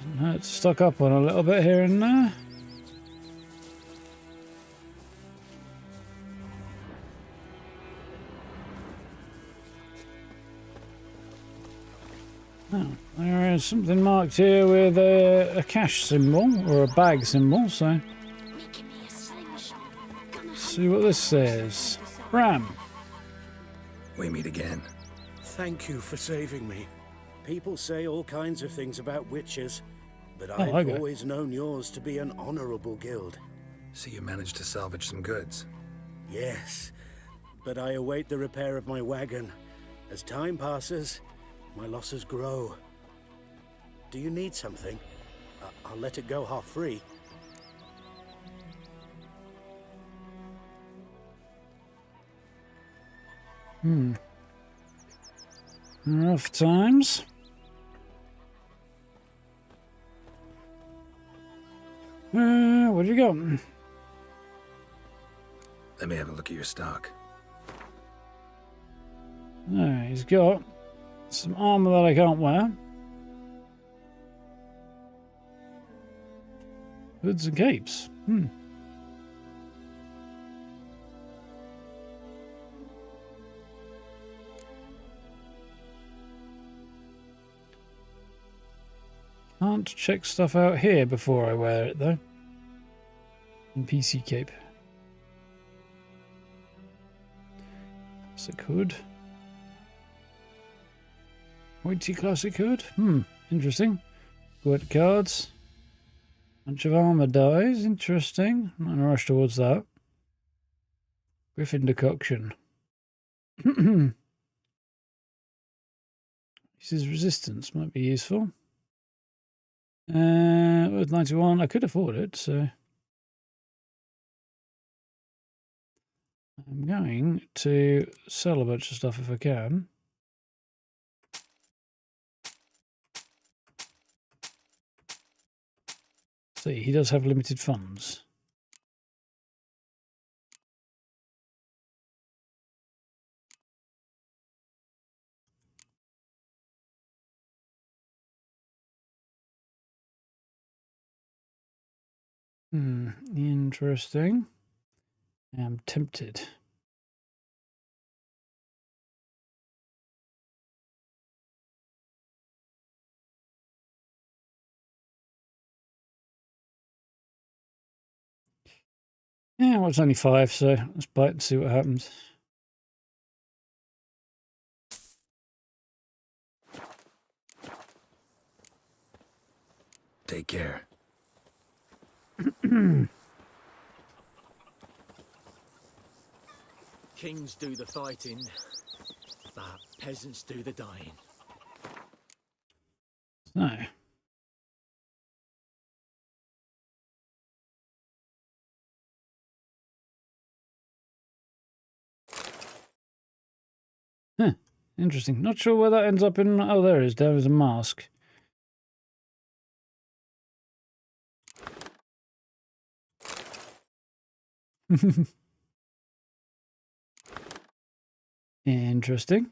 Doesn't hurt to stock up on a little bit here and there. Oh, there is something marked here with a cash symbol, or a bag symbol, so... See what this says. Ram. We meet again. Thank you for saving me. People say all kinds of things about witches, but Oh, I've okay. always known yours to be an honorable guild. So you managed to salvage some goods. Yes, but I await the repair of my wagon. As time passes, my losses grow. Do you need something? I'll let it go half free. Rough times. What do you got? Let me have a look at your stock. No, he's got some armor that I can't wear. Hoods and capes. Can't check stuff out here before I wear it, though. And PC cape. Classic hood. Pointy classic hood. Interesting. Good cards. Bunch of armor dies. Interesting. I'm not in a rush towards that. Griffin decoction. This is resistance. Might be useful. With 91, I could afford it, so I'm going to sell a bunch of stuff if I can. See, he does have limited funds. Interesting. I'm tempted. Yeah, well, it's only 5, so let's buy it and see what happens. Take care. Kings do the fighting, but peasants do the dying. No. Huh. Interesting. Not sure where that ends up in... Oh, there it is. There is a mask. Interesting.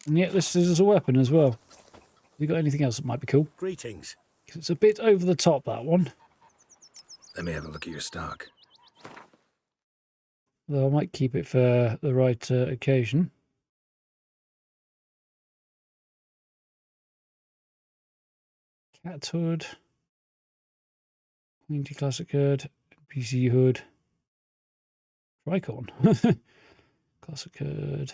And yet this is a weapon as well. Have you got anything else that might be cool? Greetings. It's a bit over the top, that one. Let me have a look at your stock. Though I might keep it for the right occasion. Cat hood. Pointy classic hood. PC hood. Tricorn. Classic hood.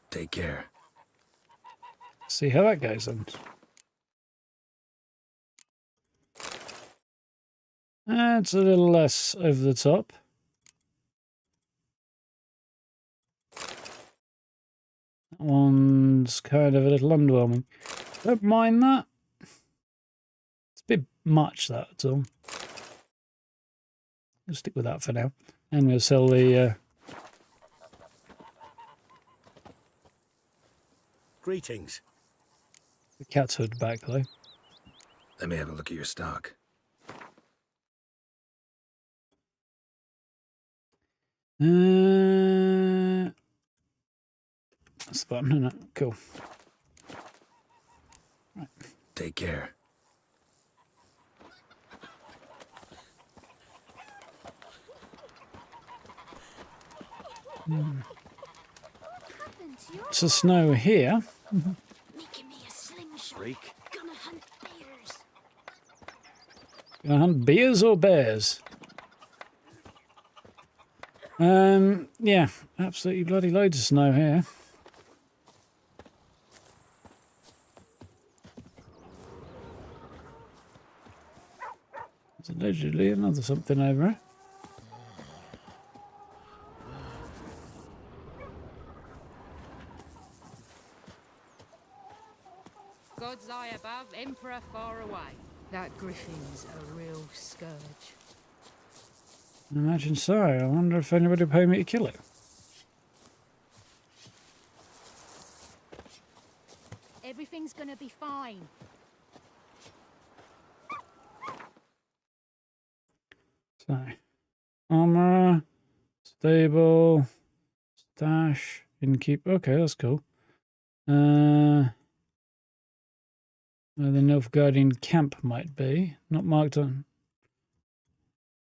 Take care. See how that goes then. It's a little less over the top. That one's kind of a little underwhelming. Don't mind that. It's a bit much, that's all. I'll stick with that for now. I'm going to sell the... Greetings. the cat's hood back, though. Let me have a look at your stock. That's the button, isn't it? Cool. Right. Take care. It's a snow here. Making me a slingshot. Freak. Gonna hunt bears. Gonna hunt bears or bears? Yeah, absolutely bloody loads of snow here. There's allegedly another something over here. God's eye above, Emperor far away. That griffin's a real scourge. I imagine so. I wonder if anybody will pay me to kill it. Everything's gonna be fine. So, armor, stable, stash, innkeep. Okay, that's cool. Where the Nilfgaardian camp might be. Not marked on.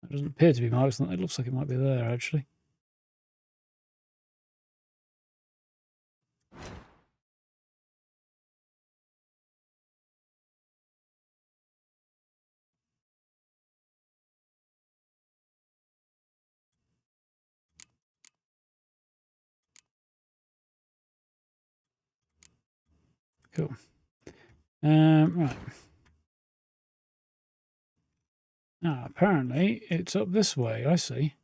It doesn't appear to be marked. It looks like it might be there, actually. Cool. Right. Ah, apparently it's up this way. I see.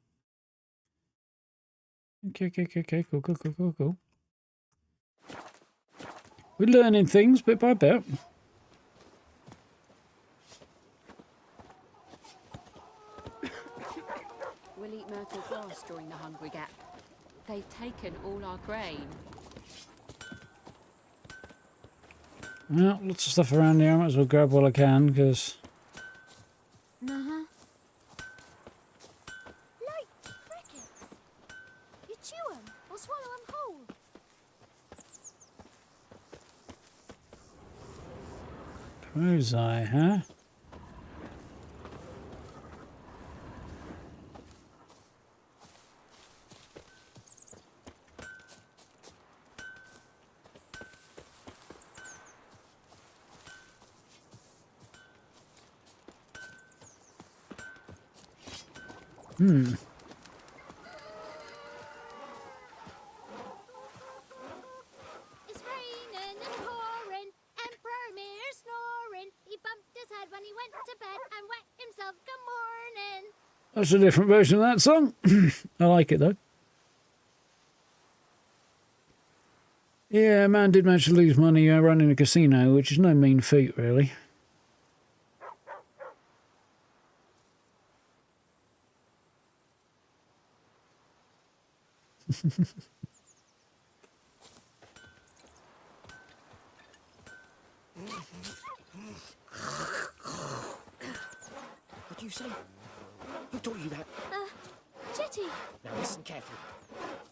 Okay. Cool. We're learning things bit by bit. We'll eat myrtle grass during the hungry gap. They've taken all our grain. Well, lots of stuff around here. I might as well grab what I can, because... Uh-huh. Like crickets. You chew them or swallow them whole. Ozai, huh? It's raining and pouring. Emperor Mir snoring. He bumped his head when he went to bed and wet himself. Good morning. That's a different version of that song. I like it, though. Yeah, man did manage to lose money running a casino, which is no mean feat, really. What do you say? Who taught you that? Jetty. Now listen carefully.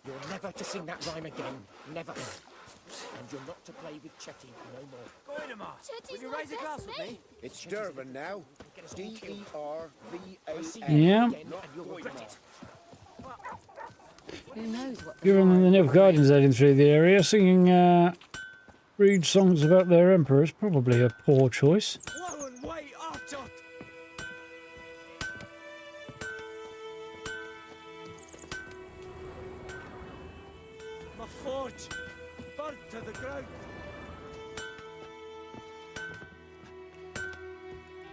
You're never to sing that rhyme again. Never. And you're not to play with Chetty no more. Goidemar, Chetty's will you my raise a glass best with mate. me? It's Durban now. D-E-R-V-A-N. Yeah. And you'll regret it. Who knows what the Given the Nilfgaardians heading through the area, singing rude songs about their emperor is probably a poor choice. Blow and wait, Archer! My forge! Burnt to the ground!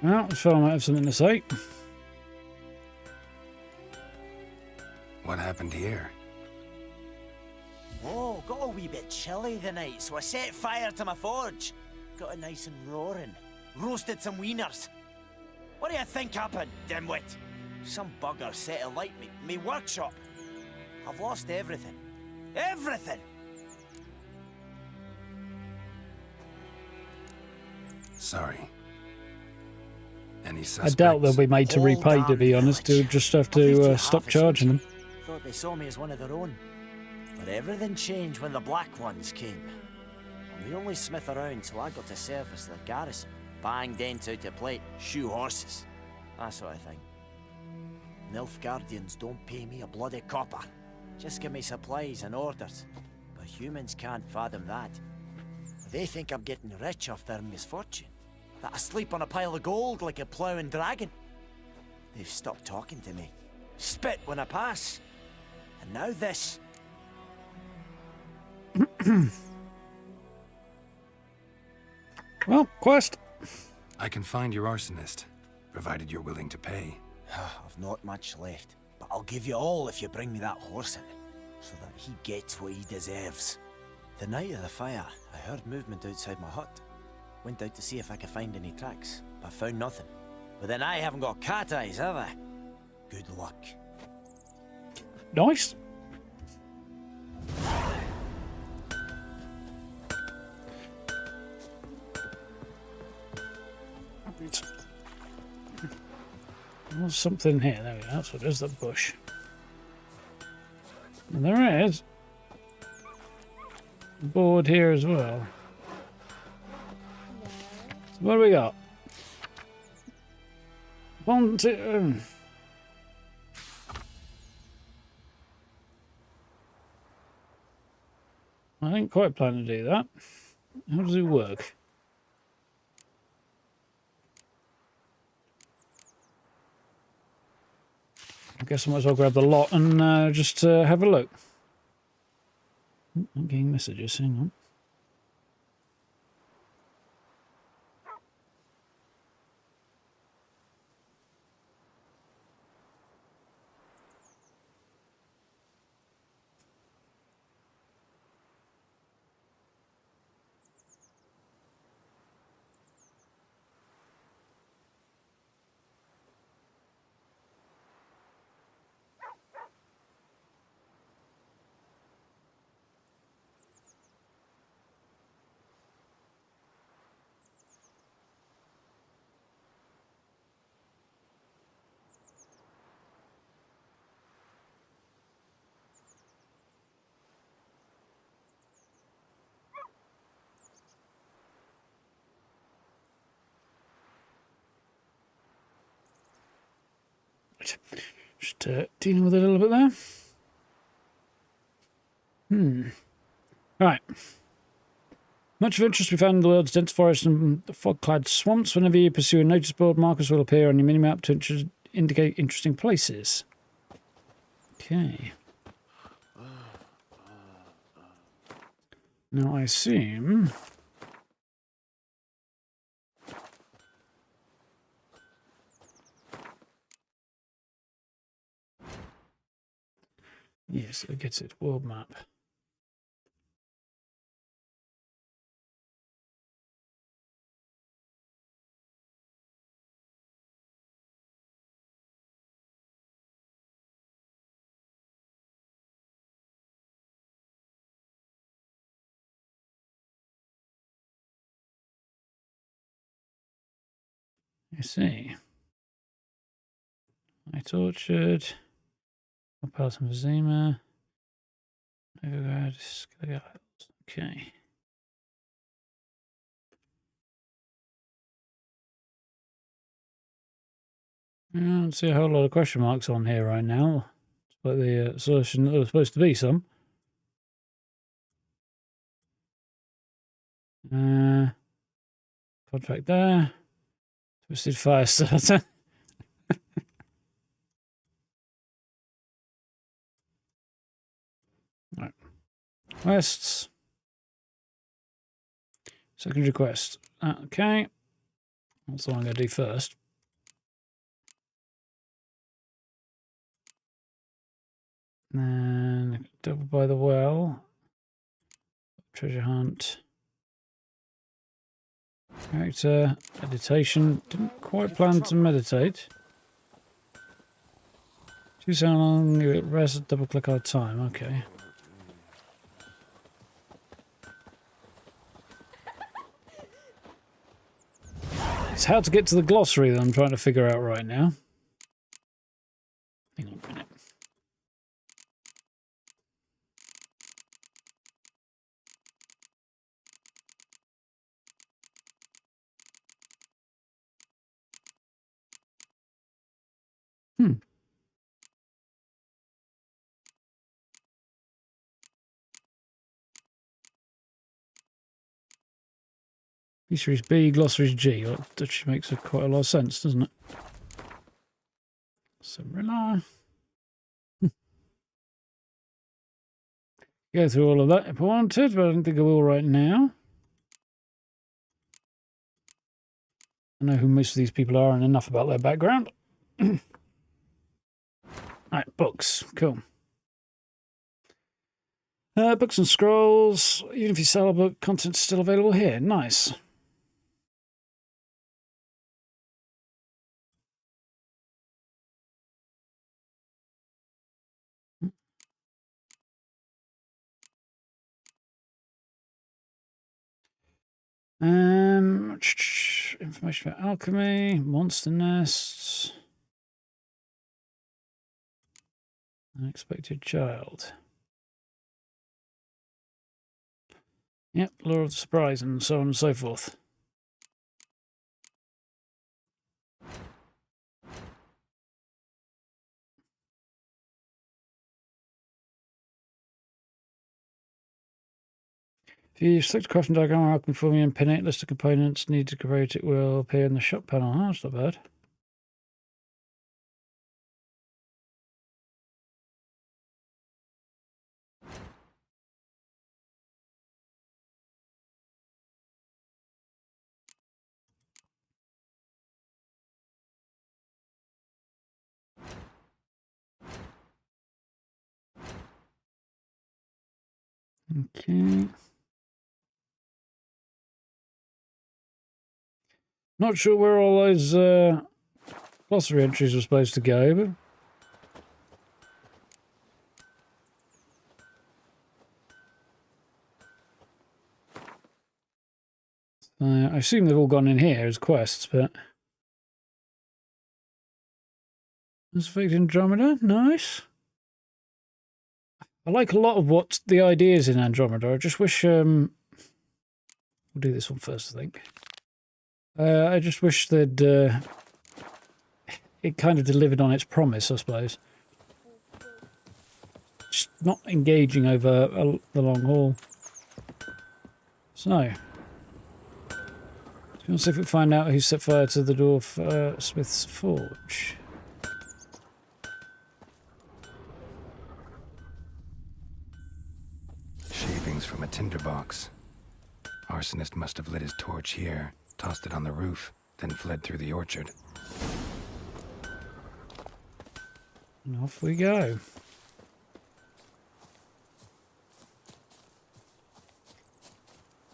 Well, this fellow might have something to say. What happened here? Oh, got a wee bit chilly the night, so I set fire to my forge. Got it nice and roaring. Roasted some wieners. What do you think happened, dimwit? Some bugger set alight me workshop. I've lost everything. Everything! Sorry. Any I suspects? doubt they'll be made to repay, to be honest. They'll just have to stop charging them. Thought they saw me as one of their own. But everything changed when the Black Ones came. I'm the only smith around, so I got to service the garrison. Bang dents out to plate, shoe horses. That sort of thing. Nilfgaardians don't pay me a bloody copper. Just give me supplies and orders. But humans can't fathom that. They think I'm getting rich off their misfortune. That I sleep on a pile of gold like a ploughing dragon. They've stopped talking to me. Spit when I pass. And now this. Well, quest. I can find your arsonist, provided you're willing to pay. I've not much left, but I'll give you all if you bring me that horse in, so that he gets what he deserves. The night of the fire, I heard movement outside my hut. Went out to see if I could find any tracks, but found nothing. But then I haven't got cat eyes, have I? Good luck. Nice. There's something here. There we go. That's what it is, the bush. And there is a board here as well. So what do we got? One, two. I didn't quite plan to do that. How does it work? I guess I might as well grab the lot and just have a look. I'm getting messages, hang on. Just dealing with it a little bit there. Right. Much of interest we found in the world's dense forests and fog-clad swamps. Whenever you pursue a notice board, markers will appear on your minimap to indicate interesting places. Okay. Now I assume... Yes, it gets it. World map. I see. Night Orchard. Palace and Vizima. Okay. I don't see a whole lot of question marks on here right now. But the solution that there was supposed to be some. Contract there. Twisted fire starter. Right. Quests. Secondary quest. Okay. That's what I'm going to do first. Then double by the well. Treasure hunt. Character. Meditation. Didn't quite plan to meditate. Choose how long you rest, double click our time. Okay. It's how to get to the glossary that I'm trying to figure out right now. Hang on a minute. Glossary's B, glossary's G. Well, that actually makes quite a lot of sense, doesn't it? Cyrilla. Go through all of that if I wanted, but I don't think I will right now. I know who most of these people are and enough about their background. Right, books. Cool. Books and scrolls. Even if you sell a book, content's still available here. Nice. Information about alchemy, monster nests, unexpected child. Yep, lure of the surprise, and so on and so forth. If you select a crafting diagram or alchemy formula and pin it, list of components needed to create it will appear in the shop panel. Oh, that's not bad. Okay. Not sure where all those glossary entries were supposed to go, but I assume they've all gone in here as quests, but Mass Effect Andromeda, nice. I like a lot of what the ideas in Andromeda. I just wish we'll do this one first, I think. I just wish that it kind of delivered on its promise, I suppose. Just not engaging over the long haul. So, let's see if we can find out who set fire to the dwarf Smith's forge. Shavings from a tinderbox. Arsonist must have lit his torch here, tossed it on the roof, then fled through the orchard. And off we go.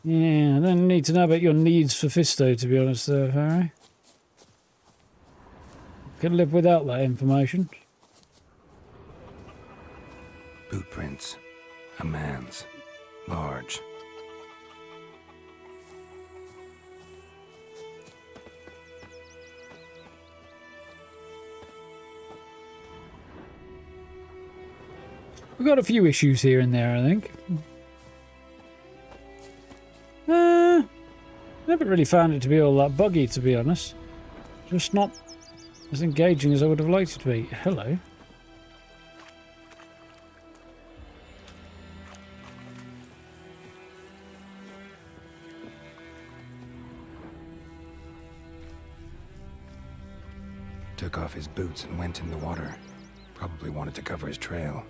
Yeah, I don't need to know about your needs for Fisto, to be honest, there, Harry. Could live without that information. Boot prints. A man's. Large. We've got a few issues here and there, I think. Never really found it to be all that buggy, to be honest. Just not as engaging as I would have liked it to be. Hello. Took off his boots and went in the water. Probably wanted to cover his trail.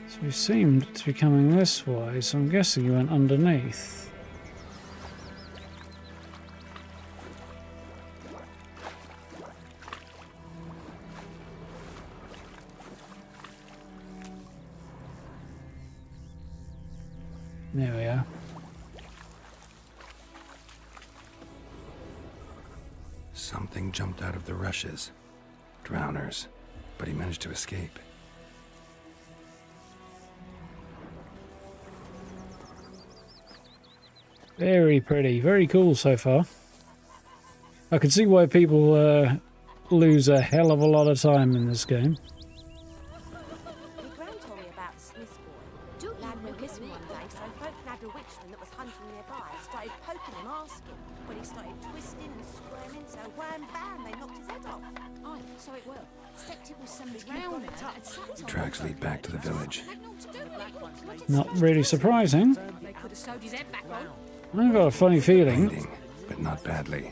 So he seemed to be coming this way, so I'm guessing he went underneath. There we are. Something jumped out of the rushes. Drowners. But he managed to escape. Very pretty, very cool so far. I can see why people lose a hell of a lot of time in this game. My gran told me about the Smith's boy. Lad went missing one day, so folk nabbed a witchman that was hunting nearby. Started poking him, asking. When he started twisting and squirming, so wham bam, they knocked his head off. Aye, so it were. Except it was some drowner. The tracks lead back to the village. Not really surprising. They could have sewed his head back on. I've got a funny feeling. Bleeding, but not badly.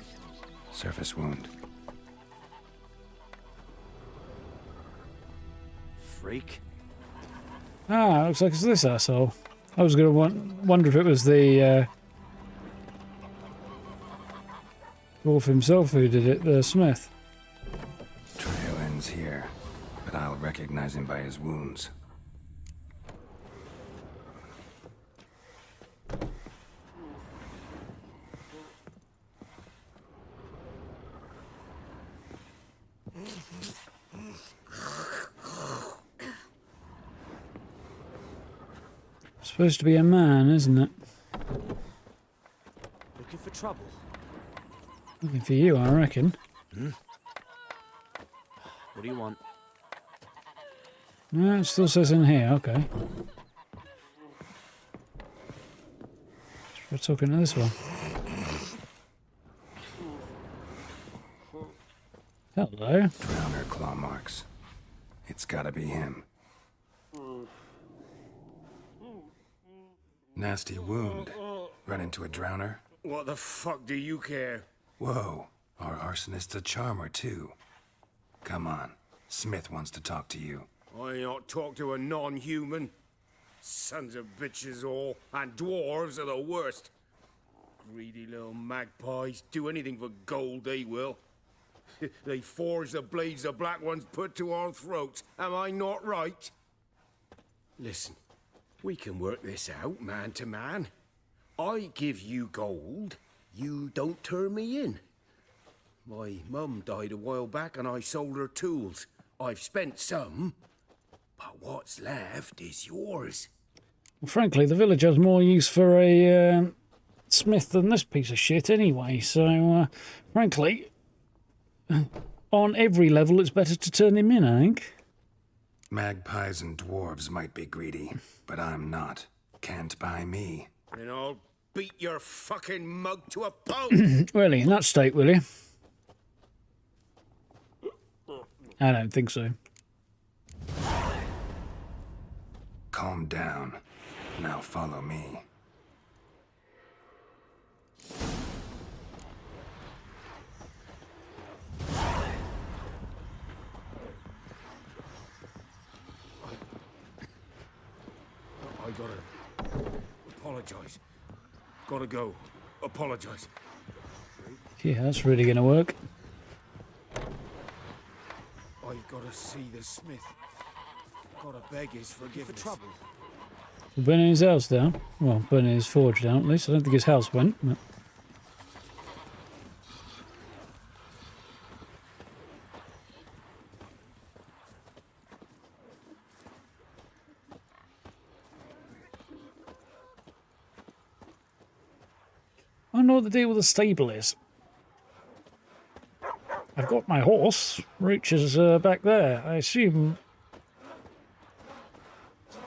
Surface wound. Freak. Ah, looks like it's this asshole. I was going to wonder if it was the dwarf himself who did it, the smith. Trail ends here, but I'll recognize him by his wounds. Supposed to be a man, isn't it? Looking for trouble? Looking for you, I reckon. What do you want? No, it still says in here, okay. We're talking to this one. Hello. Drowner claw marks. It's gotta be him. Nasty wound. Run into a drowner? What the fuck do you care? Whoa, our arsonist's a charmer too. Come on, Smith wants to talk to you. I not talk to a non-human. Sons of bitches all, and dwarves are the worst. Greedy little magpies, do anything for gold, they will. They forge the blades the black ones put to our throats. Am I not right? Listen, we can work this out, man to man. I give you gold, you don't turn me in. My mum died a while back and I sold her tools. I've spent some, but what's left is yours. Well, frankly, the village has more use for a smith than this piece of shit anyway, so frankly, on every level it's better to turn him in, I think. Magpies and dwarves might be greedy, but I'm not. Can't buy me. Then I'll beat your fucking mug to a pulp. Really, in that state, will you? I don't think so. Calm down. Now follow me. I gotta apologize. Gotta go. Apologize. Yeah, that's really going to work. I've gotta see the smith. Gotta beg his forgiveness. For trouble. Burning his house down. Well, burning his forge down at least. I don't think his house went. But... I don't know what the deal with the stable is. I've got my horse. Roach is back there. I assume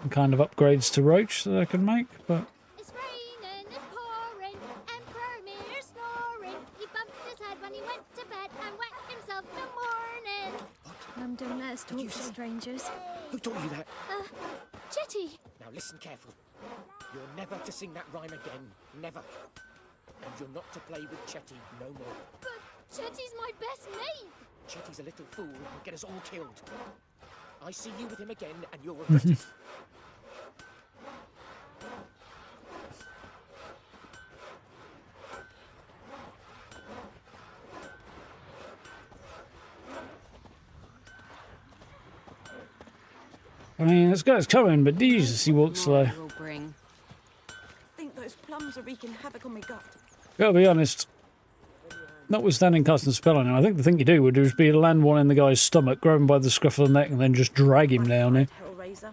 some kind of upgrades to Roach that I can make, but... It's raining, it's pouring, Emperor Mir snoring. He bumped his head when he went to bed and wet himself till morning. Mum, don't let us talk to strangers. Who taught you that? Jetty! Now listen careful. You're never to sing that rhyme again. Never. And you're not to play with Chetty no more. But Chetty's my best mate. Chetty's a little fool who'll get us all killed. I see you with him again and you'll regret it. I mean, this guy's coming, but Jesus, he walks slow. I think those plums are wreaking havoc on my gut. Gotta be honest, notwithstanding casting a spell on him, I think the thing you do would just be to land one in the guy's stomach, grab him by the scruff of the neck, and then just drag him down here. Hellraiser.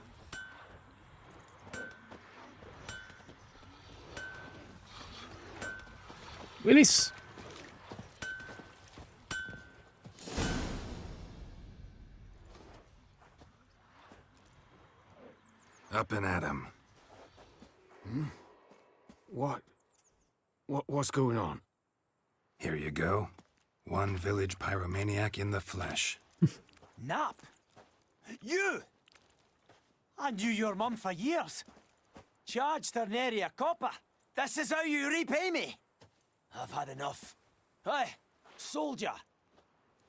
Willis! Up and at 'em. What's going on? Here you go. One village pyromaniac in the flesh. Nap? You? I knew your mum for years. Charged her nary a copper. This is how you repay me. I've had enough. Hey, soldier.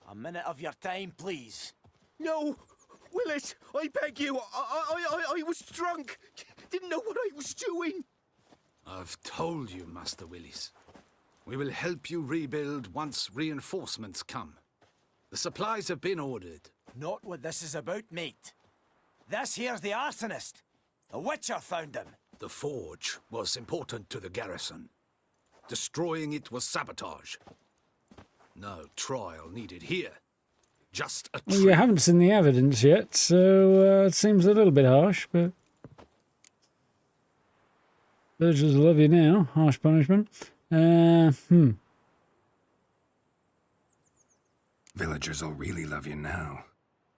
A minute of your time, please. No! Willis, I beg you. I was drunk. Didn't know what I was doing. I've told you, Master Willis. We will help you rebuild once reinforcements come. The supplies have been ordered. Not what this is about, mate. This here's the arsonist. The Witcher found him. The forge was important to the garrison. Destroying it was sabotage. No trial needed here. Just a Well, you haven't seen the evidence yet, so it seems a little bit harsh, but... Villagers love you now. Harsh punishment. Villagers will really love you now.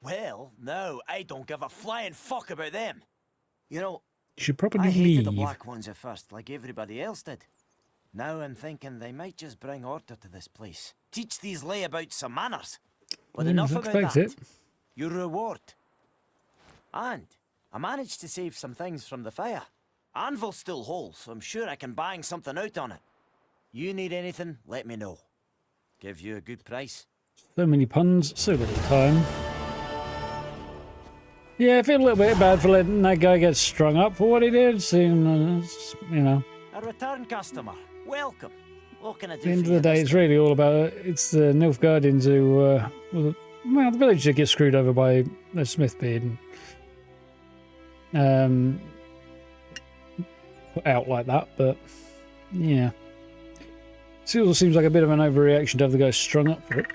Well, no, I don't give a flying fuck about them. You know, You should probably I hated the leave. black ones at first, like everybody else did. Now I'm thinking they might just bring order to this place. Teach these layabouts some manners. But enough about that. It. Your reward. And I managed to save some things from the fire. Anvil's still whole, so I'm sure I can bang something out on it. You need anything, let me know. Give you a good price. So many puns, so little time. Yeah, I feel a little bit bad for letting that guy get strung up for what he did. Seeing, you know. A return customer. Welcome. What can I do At the end for of you the day, this it's time? really all about it's the Nilfgaardians who, well, the village that gets screwed over by the Smithbeard and put out like that. But yeah, still seems like a bit of an overreaction to have the guy strung up for it.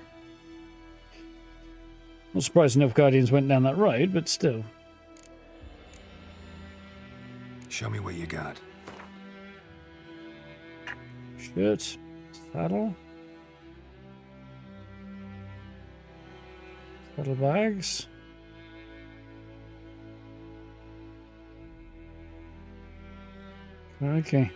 Not surprised the Nilfgaardians went down that road, but still. Show me what you got. Shirt, saddle, saddlebags. Okay.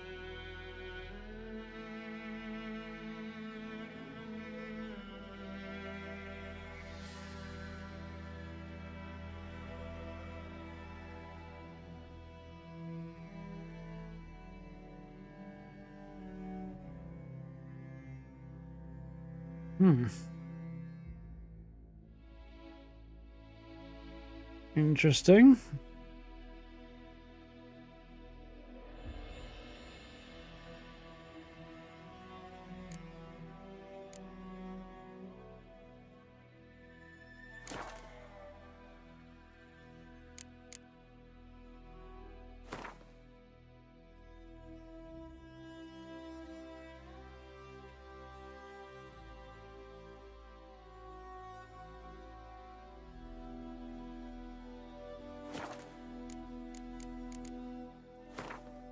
Interesting.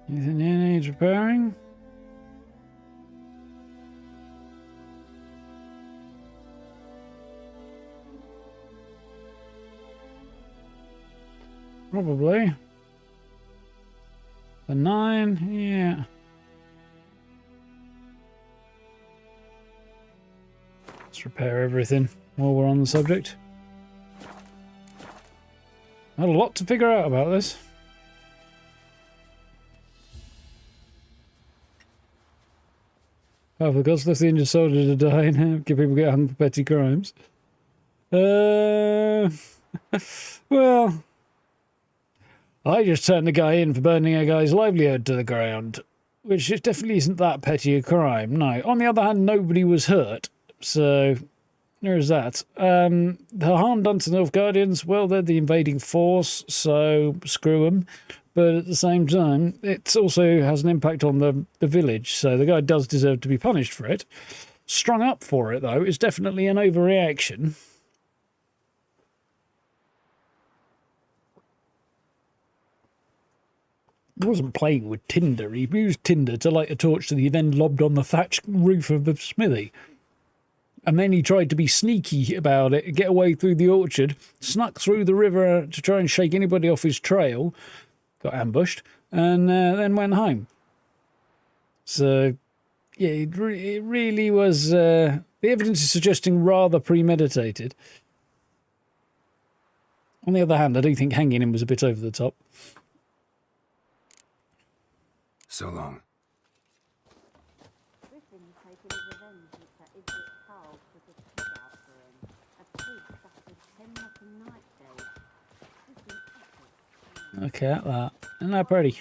Anything here needs repairing? Probably. The 9, yeah. Let's repair everything while we're on the subject. I had a lot to figure out about this. Oh, because left the injured soldier to die and give people get hung for petty crimes. Well, I just turned the guy in for burning a guy's livelihood to the ground, which definitely isn't that petty a crime. No. On the other hand, nobody was hurt, so there's that. The harm done to the Nilfgaardians, well, they're the invading force, so screw them. But at the same time, it also has an impact on the village, so the guy does deserve to be punished for it. Strung up for it, though, is definitely an overreaction. He wasn't playing with tinder. He used tinder to light a torch that he then lobbed on the thatched roof of the smithy. And then he tried to be sneaky about it, get away through the orchard, snuck through the river to try and shake anybody off his trail, got ambushed, and then went home. So, yeah, it really was... the evidence is suggesting rather premeditated. On the other hand, I do think hanging him was a bit over the top. So long. Griffin's taking his revenge with that idiot Carl put a pig out for him. A pig that was 10 fucking night days. Look at that. Isn't that pretty?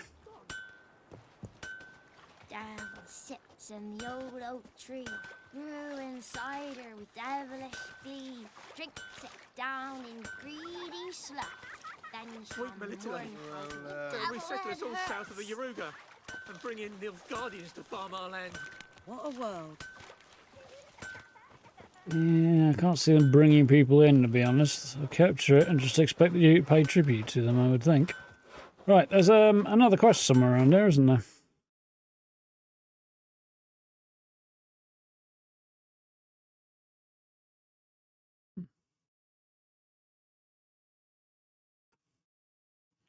Devil sits in the old oak tree, brewing cider with devilish glee. Drinks it down in greedy sluts. Then Sweet Military. We settle us all south of the Yaruga and bring in Nilfgaardians to farm our land. What a world. Yeah, I can't see them bringing people in, to be honest. They'll capture it and just expect that you pay tribute to them, I would think. Right, there's another quest somewhere around there, isn't there?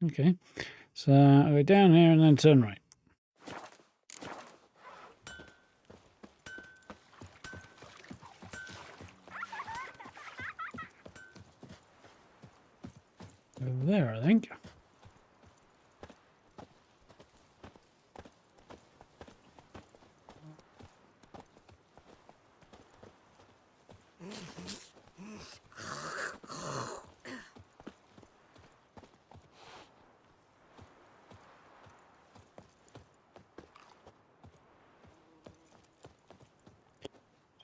Okay, so I go down here and then turn right. Over there, I think.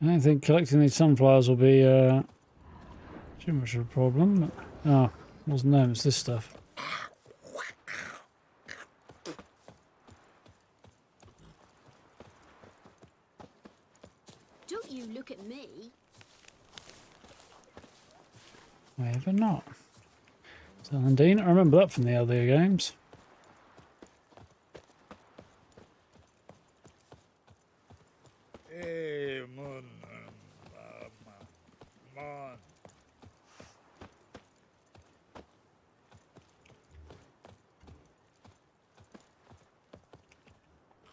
I don't think collecting these sunflowers will be too much of a problem. But, oh, wasn't them, it's this stuff. Don't you look at me. Why ever not? Celandine, I remember that from the earlier games. Hey, Moon.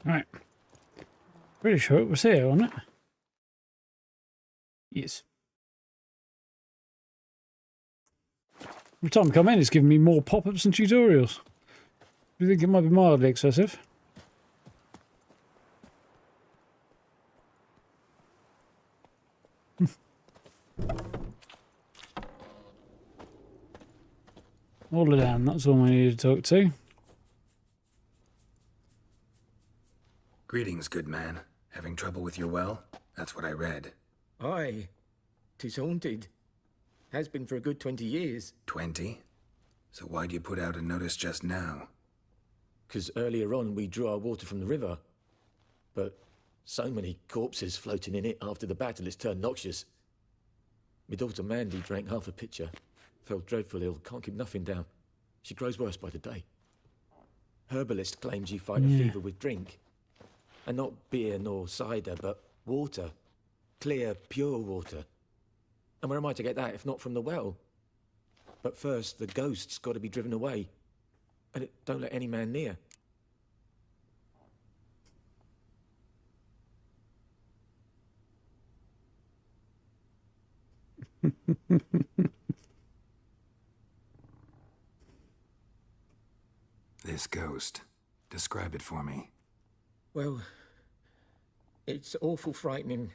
Right. Pretty sure it was here, wasn't it? Yes. Every time I come in, it's giving me more pop-ups and tutorials. Do you think it might be mildly excessive? All it down, that's all we need to talk to. Greetings, good man. Having trouble with your well? That's what I read. Aye. 'Tis haunted. Has been for a good 20 years. 20? So why'd you put out a notice just now? 'Cause earlier on we drew our water from the river. But so many corpses floating in it after the battle it's turned noxious. My daughter Mandy drank half a pitcher. Fell dreadful ill, can't keep nothing down. She grows worse by the day. Herbalist claims you fight a fever with drink. And not beer nor cider, but water. Clear, pure water. And where am I to get that if not from the well? But first, the ghost's got to be driven away. and it don't let any man near. This ghost. Describe it for me. Well, it's awful frightening.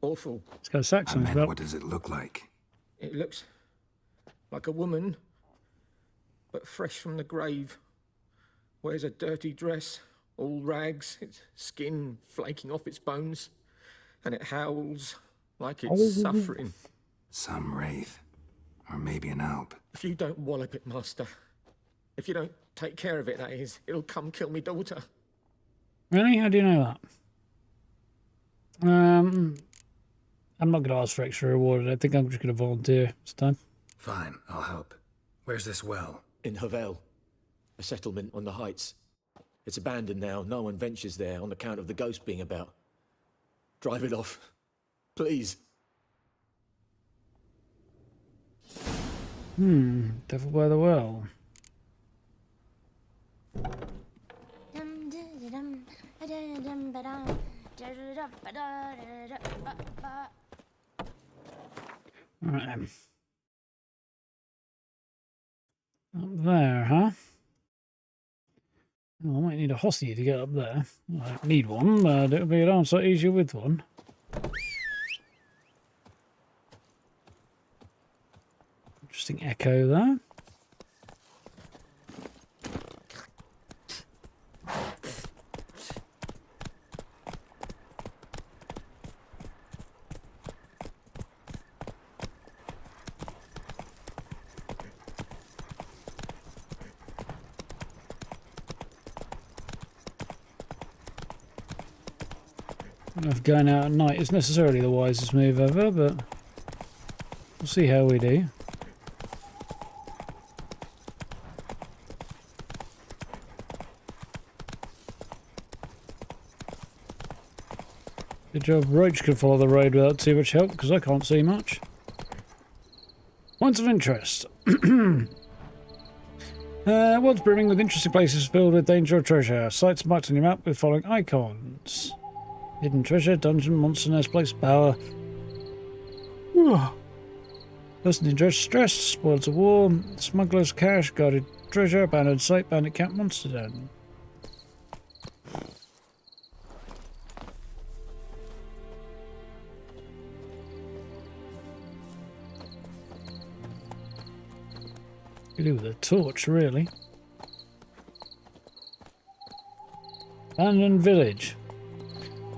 Awful. Let's go Saxon. What does it look like? It looks like a woman, but fresh from the grave. Wears a dirty dress, all rags, its skin flaking off its bones, and it howls like it's suffering. Some wraith. Or maybe an alp. If you don't wallop it, Master, if you don't take care of it, that is, it'll come kill me daughter. Really? How do you know that? I'm not going to ask for extra reward. I think I'm just going to volunteer this time. Fine, I'll help. Where's this well? In Havel, a settlement on the heights. It's abandoned now. No one ventures there on account of the ghost being about. Drive it off, please. Devil by the well. Right then. Up there, huh? Well, I might need a hossy to get up there. I don't need one, but it'll be a darn sight easier with one. Interesting echo there. I don't know if going out at night is necessarily the wisest move ever, but we'll see how we do. Good job Roach can follow the road without too much help, because I can't see much. Points of interest. World's brimming with interesting places filled with danger or treasure. Sites marked on your map with following icons. Hidden treasure, dungeon, monster nest, place of power. Person in distress, spoils of war, smuggler's cache, guarded treasure, abandoned site, bandit camp, monster den. Could do with a torch, really. Abandoned village.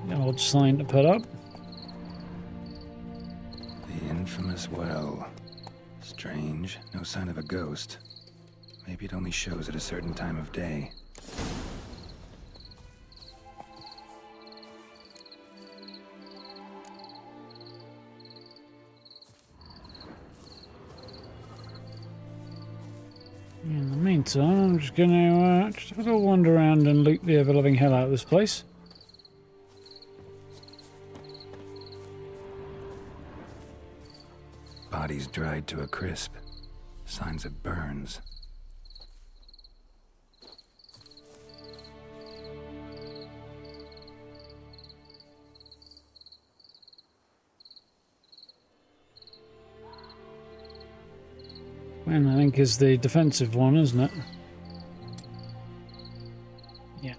An odd sign to put up. The infamous well. Strange. No sign of a ghost. Maybe it only shows at a certain time of day. In the meantime, I'm just going to just have a little wander around and loot the ever-loving hell out of this place. Bodies dried to a crisp. Signs of burns. And I think is the defensive one, isn't it? Yeah.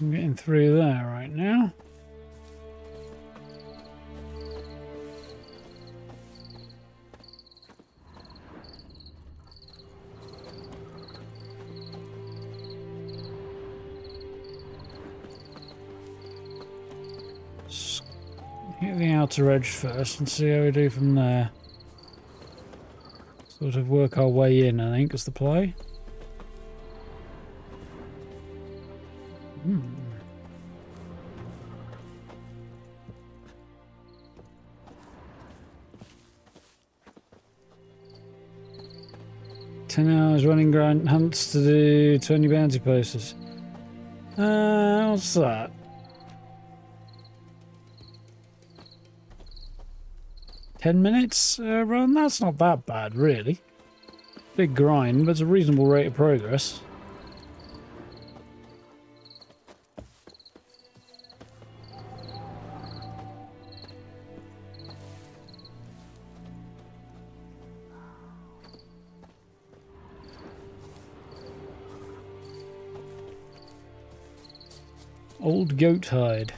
I'm getting through there right now. Hit the outer edge first and see how we do from there. Sort of work our way in, I think, is the play. 10 hours running grunt hunts to do 20 bounty posters. What's that? $10 run? That's not that bad, really. Big grind, but it's a reasonable rate of progress. Old goat hide.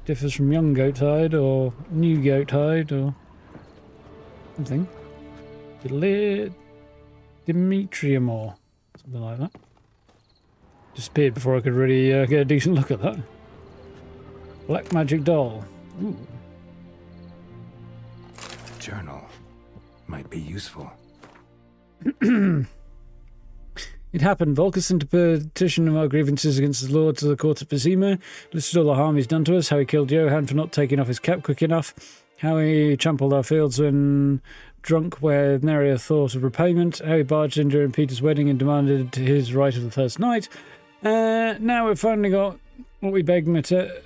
Differs from young goat hide or new goat hide or something. Demetrium or something like that. Disappeared before I could really get a decent look at that. Black magic doll. Ooh. Journal might be useful. It happened. Volker sent a petition of our grievances against the Lord to the court of Vizima, listed all the harm he's done to us, how he killed Johann for not taking off his cap quick enough, how he trampled our fields when drunk with nary a thought of repayment, how he barged in during Peter's wedding and demanded his right of the first night. Now we've finally got what we begged Melitelli,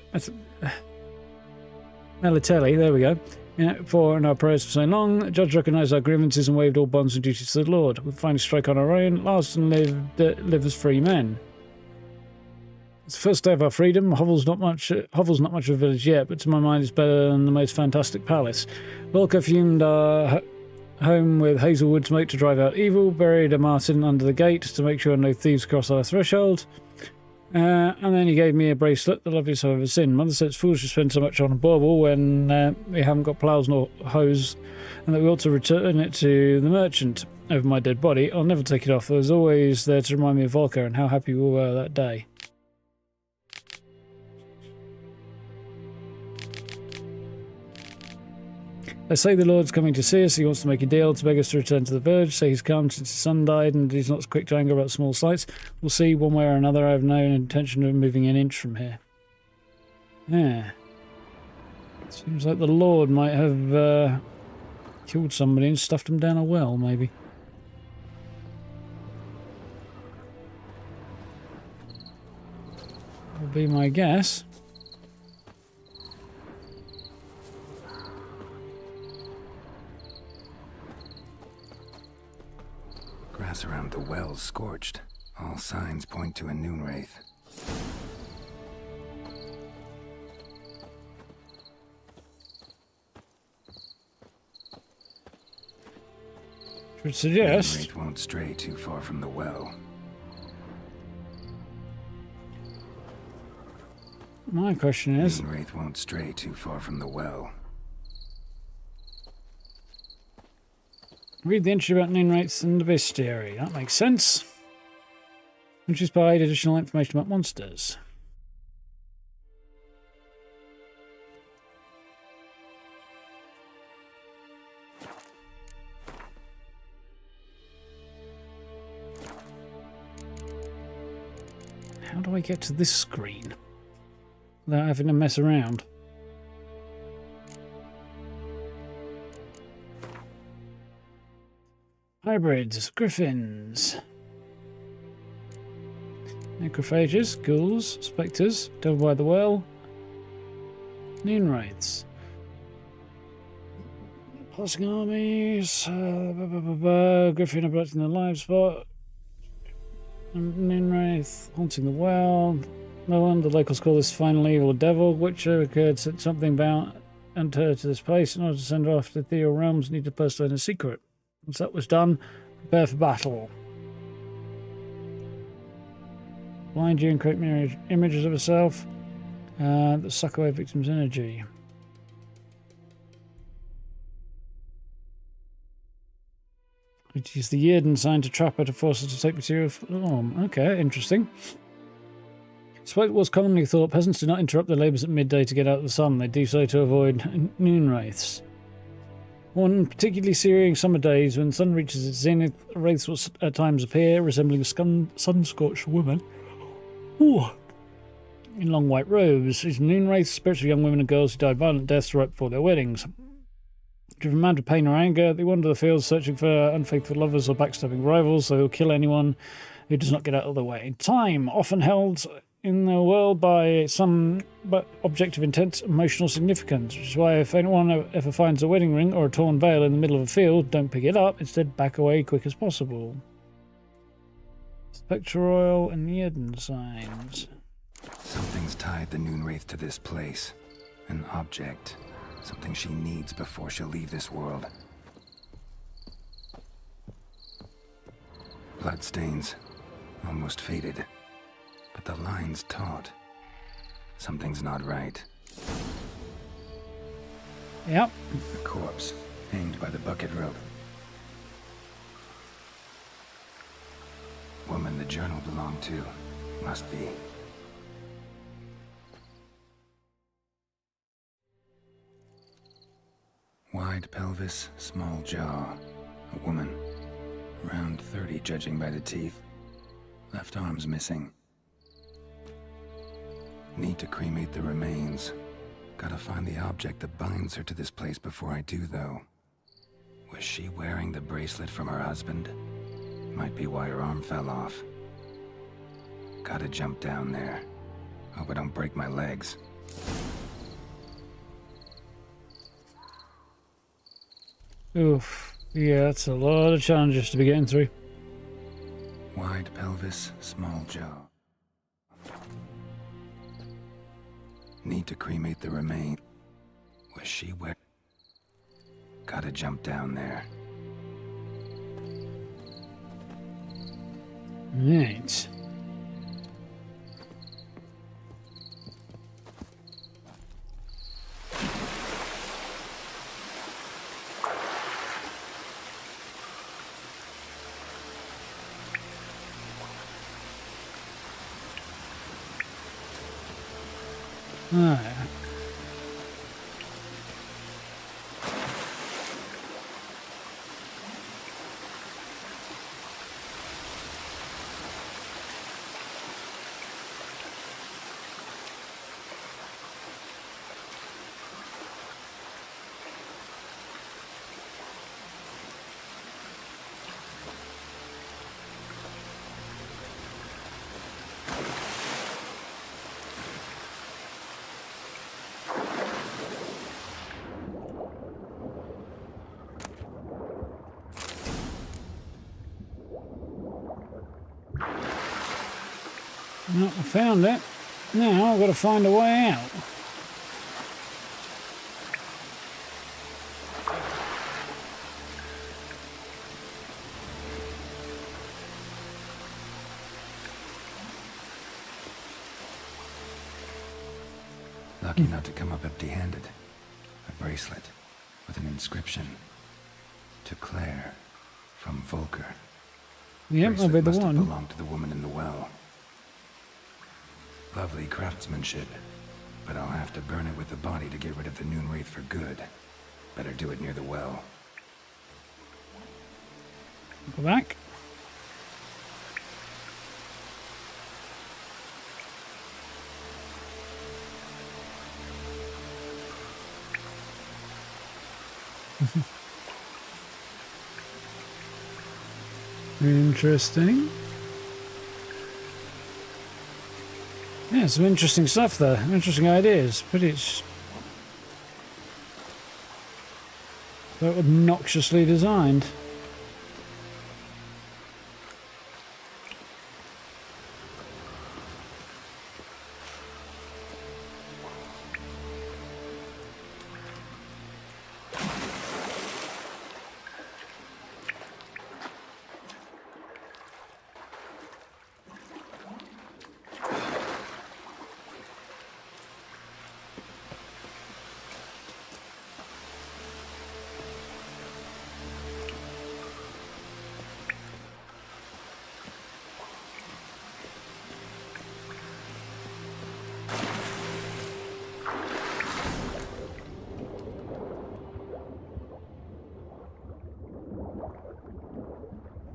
there we go, for in our prayers for so long. The judge recognised our grievances and waived all bonds and duties to the Lord. We'll finally strike on our own, last and live as free men. It's the first day of our freedom. Hovel's not much of a village yet, but to my mind it's better than the most fantastic palace. Volker fumed our home with hazelwood smoke to drive out evil, buried a martin under the gate to make sure no thieves cross our threshold. And then he gave me a bracelet, the loveliest I've ever seen. Mother said it's foolish to spend so much on a bauble when we haven't got ploughs nor hoes, and that we ought to return it to the merchant over my dead body. I'll never take it off. It was always there to remind me of Volker and how happy we were that day. They say the Lord's coming to see us. He wants to make a deal to beg us to return to the village. Say he's come since his son died and he's not quick to anger about small slights. We'll see one way or another. I have no intention of moving an inch from here. Yeah. Seems like the Lord might have killed somebody and stuffed him down a well, maybe. Will be my guess. Grass around the well's scorched. All signs point to a noon wraith. Should suggest Noon wraith won't stray too far from the well. My question is, Noon wraith won't stray too far from the well. read the entry about noon wraiths in the bestiary. That makes sense. Which is by additional information about monsters. How do I get to this screen without having to mess around? Hybrids, griffins, necrophages, ghouls, spectres, devil by the well, noon wraiths, passing armies, griffin abducting the live spot, noon wraith haunting the well. No one, the locals call this final evil devil. Witcher occurred said something about enter to this place in order to send her off to the ethereal realms. Need to first learn a secret. Once that was done, prepare for battle. Blind you and create mirror images of herself that suck away victims' energy. It is the Yrden sign to trap her to force her to take material form. Okay, interesting. Despite what was commonly thought, peasants do not interrupt their labours at midday to get out of the sun. They do so to avoid noon wraiths. On particularly searing summer days, when the sun reaches its zenith, wraiths will at times appear, resembling sun-scorched women. Ooh. In long white robes. These noon wraiths, spirits of young women and girls who died violent deaths right before their weddings. Driven mad with pain or anger, they wander the fields searching for unfaithful lovers or backstabbing rivals, so they'll kill anyone who does not get out of the way. Time, often held in the world by some object of intense emotional significance, which is why if anyone ever finds a wedding ring or a torn veil in the middle of a field, don't pick it up, instead back away quick as possible. Spectre oil and the Eden signs. Something's tied the Noon Wraith to this place. An object. Something she needs before she'll leave this world. Bloodstains. Almost faded. But the line's taut. Something's not right. Yep. A corpse, hanged by the bucket rope. Woman the journal belonged to. Must be. Wide pelvis, small jaw. A woman. Around 30, judging by the teeth. Left arm's missing. Need to cremate the remains. Gotta find the object that binds her to this place before I do, though. Was she wearing the bracelet from her husband? Might be why her arm fell off. Gotta jump down there. Hope I don't break my legs. Oof. Yeah, that's a lot of challenges to be getting through. Wide pelvis, small jaw. Need to cremate the remains. Was she where? Gotta jump down there. Right. Alright. Well, I found it. Now I've got to find a way out. Lucky not to come up empty-handed. A bracelet with an inscription. To Claire, from Volker. Yep, I'll be the must have one. belonged to the woman in the well. Lovely craftsmanship, but I'll have to burn it with the body to get rid of the Noon Wraith for good. Better do it near the well. Go back. Interesting. Yeah, some interesting stuff there. Interesting ideas, but it's so obnoxiously designed.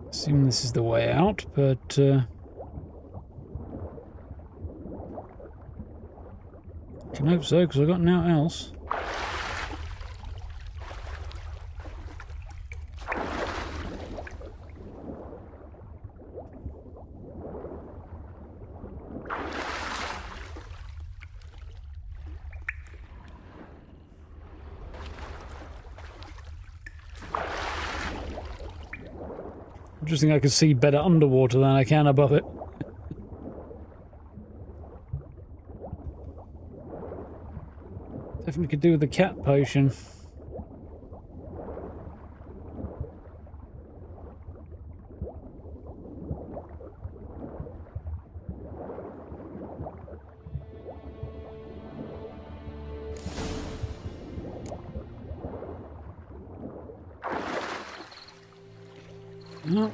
Assume this is the way out, but can hope so, because I've got nothing else. I just think I can see better underwater than I can above it. Definitely could do with the cat potion. No.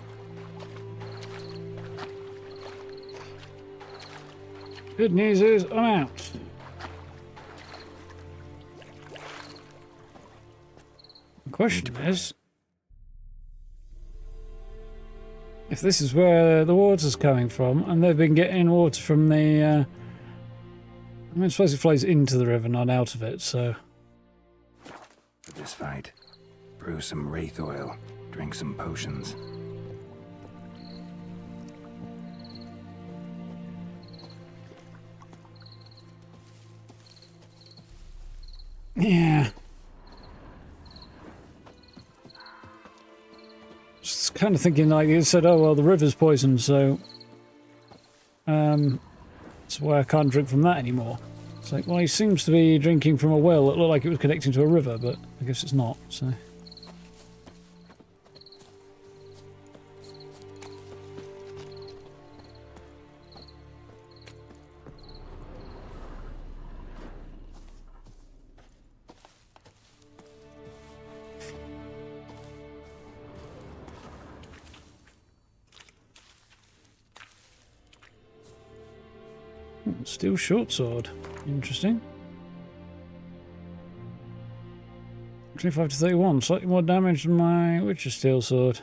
Good news is I'm out. The question is, if this is where the water's coming from, and they've been getting water from the, I mean, I suppose it flows into the river, not out of it, so. For this fight, brew some wraith oil, drink some potions. Yeah. Just kind of thinking like it said, oh well, the river's poisoned, so that's why I can't drink from that anymore. It's like, well, he seems to be drinking from a well that looked like it was connecting to a river, but I guess it's not, so. Steel short sword. Interesting. 25 to 31. Slightly more damage than my Witcher steel sword.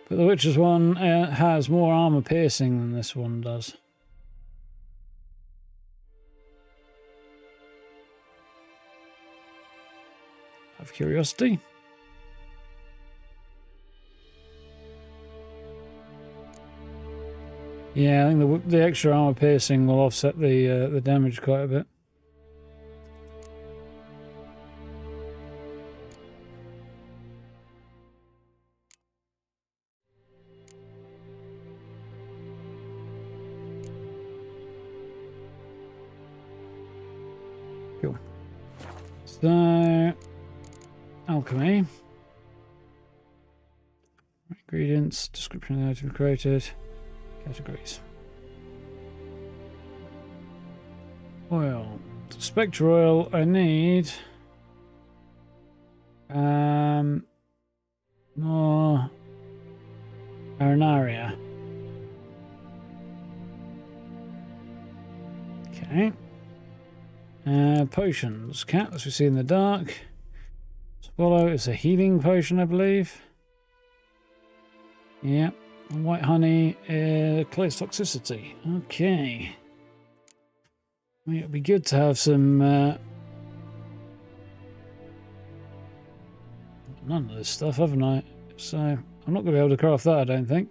But the Witcher's one has more armor piercing than this one does. Out of curiosity. Yeah, I think the extra armor piercing will offset the damage quite a bit. Cool. So, alchemy. Ingredients, description of the item created. Categories. Oil. Spectre oil, I need more Arenaria. Okay. Potions. Cat, as we see in the dark. Swallow is a healing potion, I believe. Yep. And white honey, clears toxicity. Okay. I mean, it'd be good to have some. None of this stuff, haven't I? So I'm not going to be able to craft that, I don't think.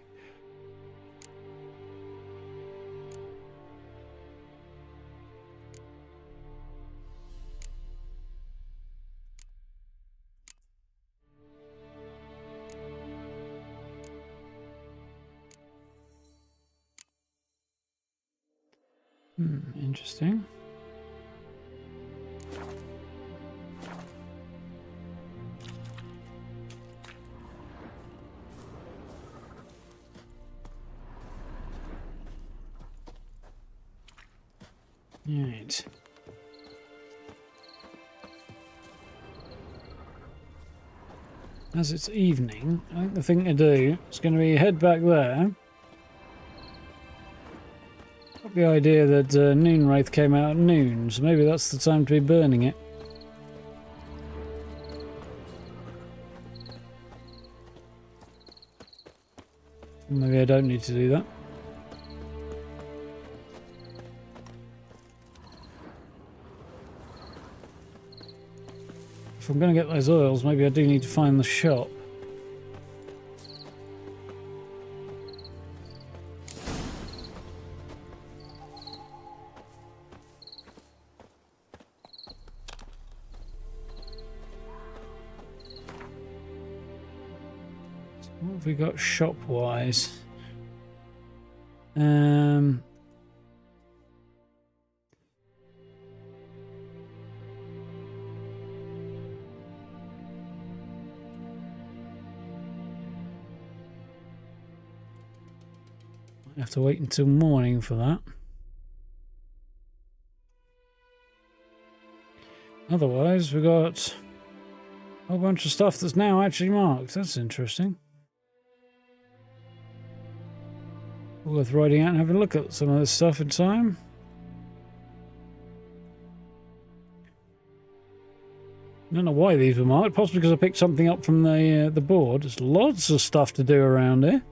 Interesting. Right. As it's evening, I think the thing to do is going to be head back there. Got the idea that Noon Wraith came out at noon, so maybe that's the time to be burning it. Maybe I don't need to do that. If I'm going to get those oils, maybe I do need to find the shop. What have we got shop-wise? I have to wait until morning for that. Otherwise, we got a whole bunch of stuff that's now actually marked. That's interesting. Worth riding out and having a look at some of this stuff in time. I don't know why these were marked. Possibly because I picked something up from the board. There's lots of stuff to do around here.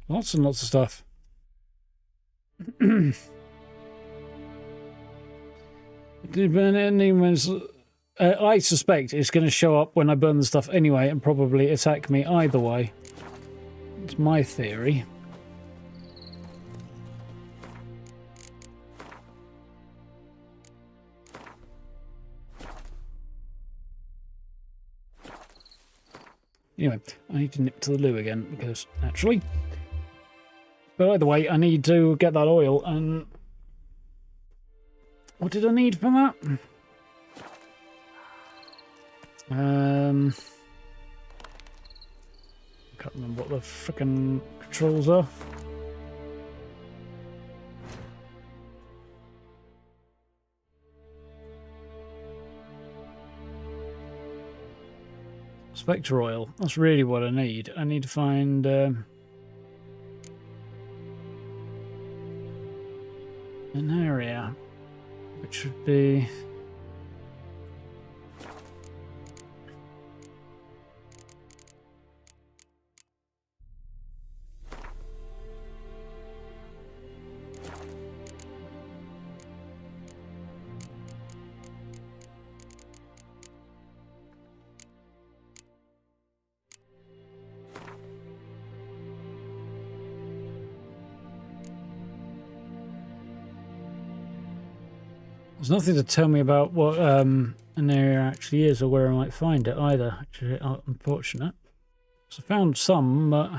Lots and lots of stuff. I suspect it's going to show up when I burn the stuff anyway and probably attack me either way. It's my theory. Anyway, I need to nip to the loo again because naturally. But either way, I need to get that oil and... What did I need for that? I can't remember what the frickin' controls are. Spectre oil. That's really what I need. I need to find... an area which would be there's nothing to tell me about what an area actually is or where I might find it either, which is unfortunate. So I found some, but...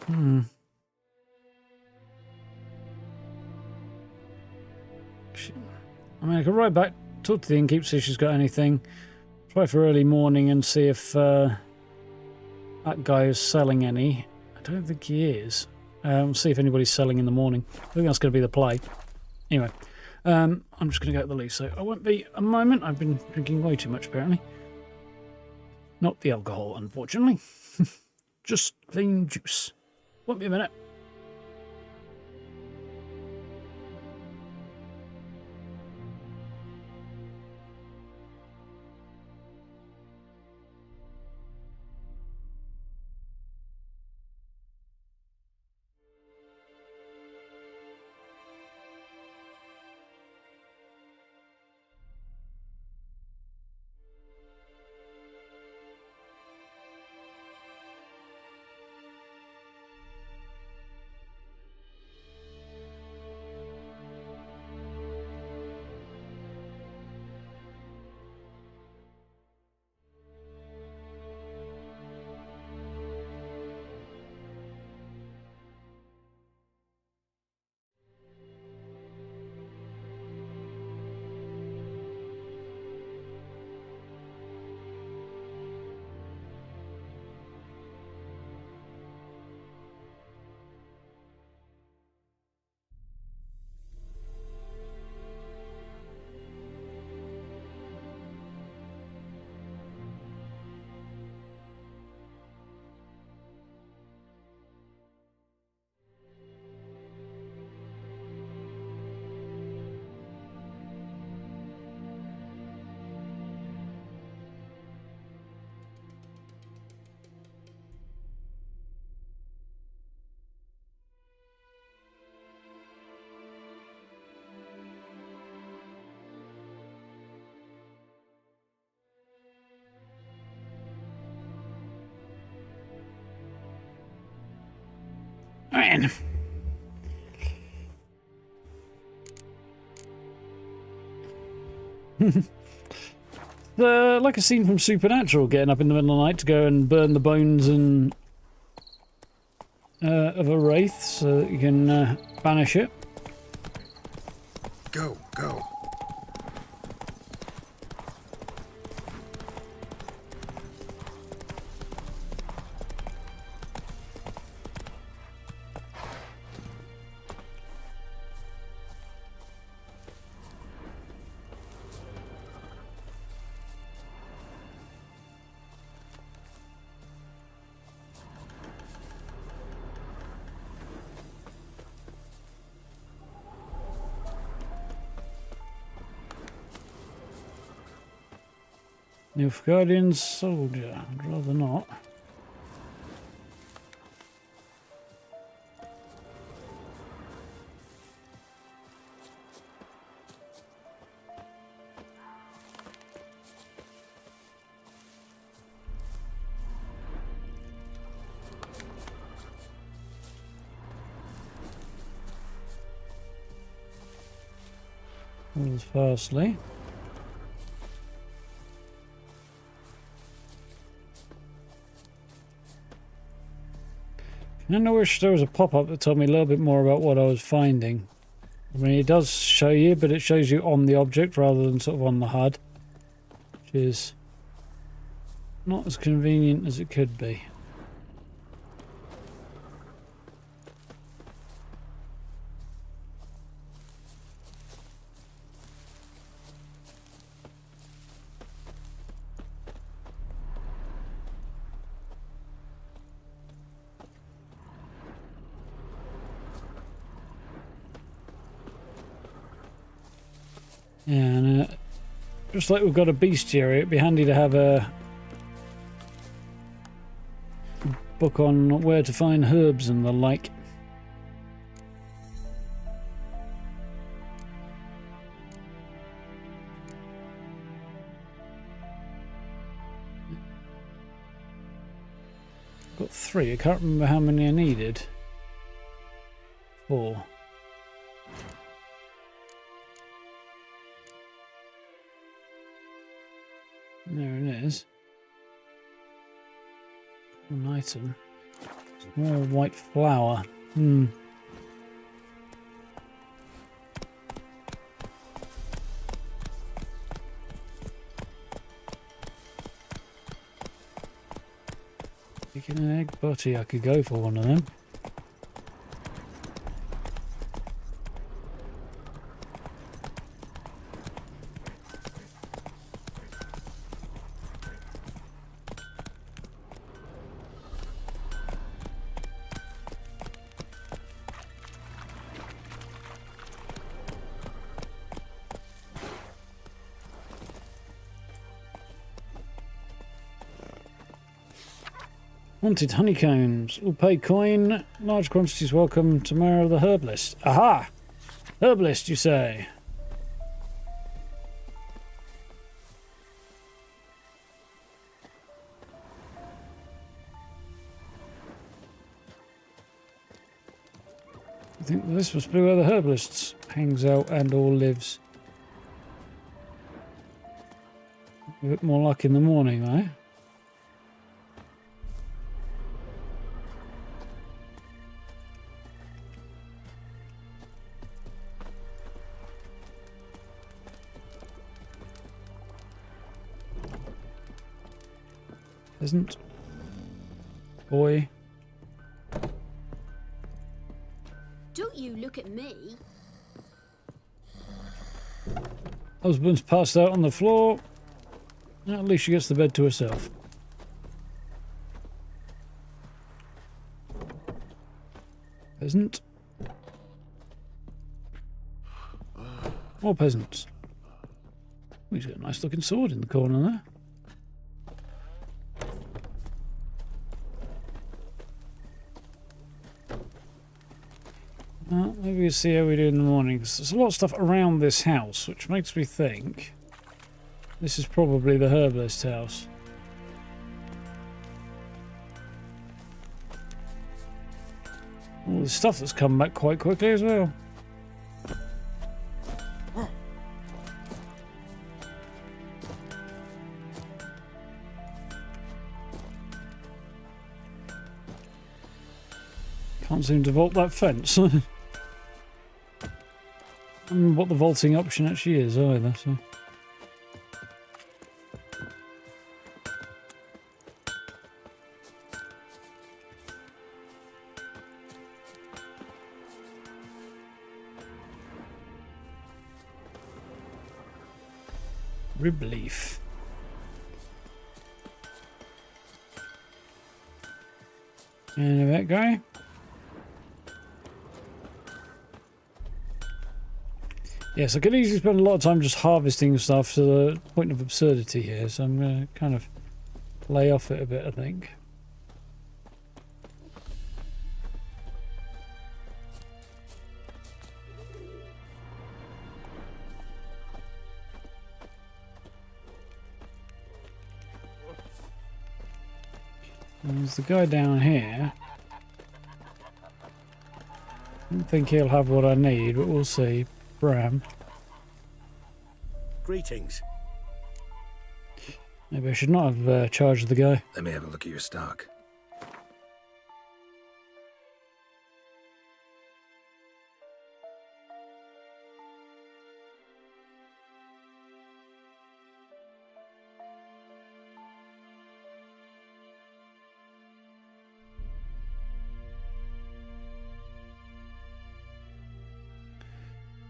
I mean, I could ride back, talk to the innkeeper, see if she's got anything. Try for early morning and see if that guy is selling any. I don't think he is. See if anybody's selling in the morning. I think that's going to be the play. Anyway, I'm just going to go to the loo, so I won't be a moment. I've been drinking way too much, apparently. Not the alcohol, unfortunately. Just plain juice. Won't be a minute. Man. like a scene from Supernatural, getting up in the middle of the night to go and burn the bones and of a wraith so that you can banish it. Go, go. Nilfgaardian soldier. I'd rather not. Moves fastly. And I wish there was a pop-up that told me a little bit more about what I was finding. I mean, it does show you, but it shows you on the object rather than sort of on the HUD, which is not as convenient as it could be. Yeah, and just like we've got a bestiary, it'd be handy to have a book on where to find herbs and the like. Got 3. I can't remember how many I needed. 4. There it is. An item. Small white flower. Chicken and egg butty. I could go for one of them. Wanted honeycombs. Will pay coin. Large quantities welcome. Tomorrow the herbalist. Aha! Herbalist, you say? I think this must be where the herbalist hangs out and or lives. A bit more luck in the morning, eh? Isn't boy. Don't you look at me. Husband's passed out on the floor. At least she gets the bed to herself. Peasant. More peasants. Oh, he's got a nice looking sword in the corner there. Well, maybe we'll see how we do in the morning. There's a lot of stuff around this house, which makes me think this is probably the herbalist house. All the stuff that's come back quite quickly as well. Can't seem to vault that fence. And what the vaulting option actually is either, so. Rib leaf. And that guy. Yes, I could easily spend a lot of time just harvesting stuff to the point of absurdity here, so I'm going to kind of lay off it a bit, I think. There's the guy down here. I don't think he'll have what I need, but we'll see. Bram. Greetings. Maybe I should not have charged the guy. Let me have a look at your stock.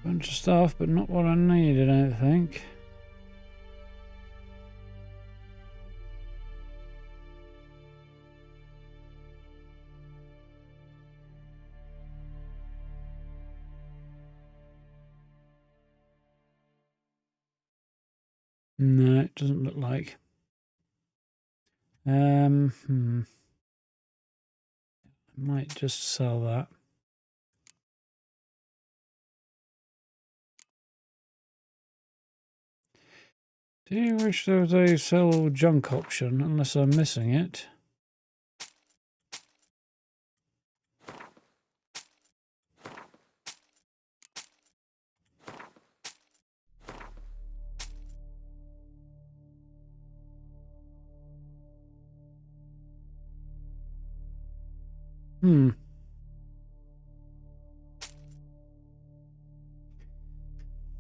Bunch of stuff, but not what I need, I don't think. No, it doesn't look like. I might just sell that. Do you wish there was a sell all junk option, unless I'm missing it?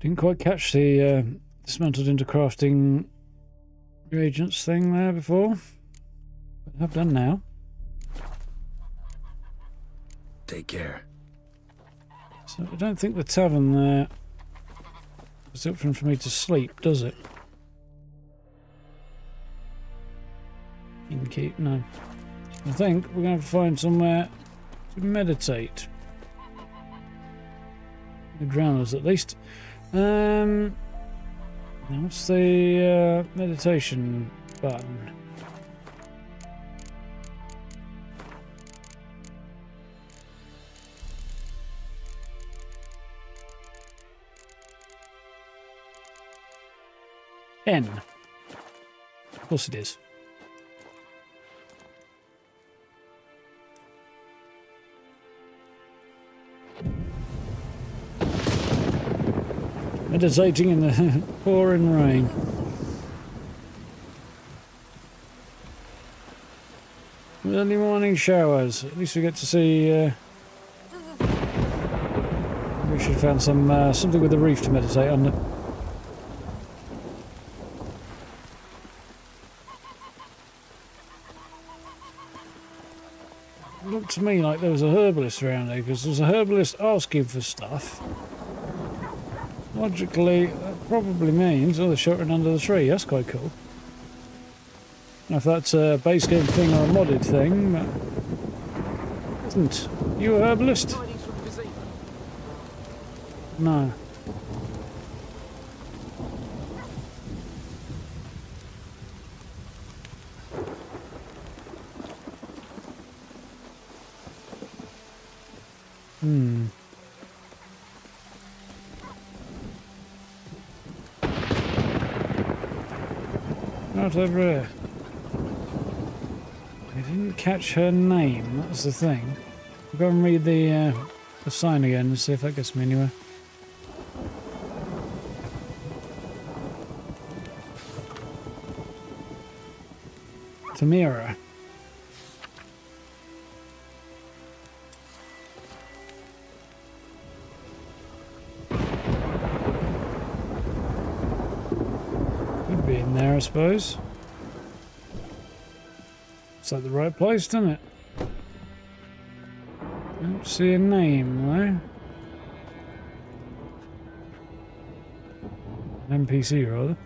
Didn't quite catch the dismantled into crafting reagents thing there before, but I've done now. Take care. So I don't think the tavern there is the option for me to sleep, does it? Keep no. I think we're going to find somewhere to meditate. The drowners, at least. Now what's the meditation button? N. Of course it is. Meditating in the pouring rain. Early morning showers. At least we get to see. We should have found some something with a reef to meditate under. It looked to me like there was a herbalist around here, because there's a herbalist asking for stuff. Logically, that probably means, oh, they're sheltering under the tree. That's quite cool. I don't know if that's a base game thing or a modded thing, but isn't. You a herbalist? No. Not over here. I didn't catch her name, that's the thing. I'll go and read the sign again and see if that gets me anywhere. Tamira. in there, I suppose. It's like the right place, doesn't it? Don't see a name, though. An NPC, rather.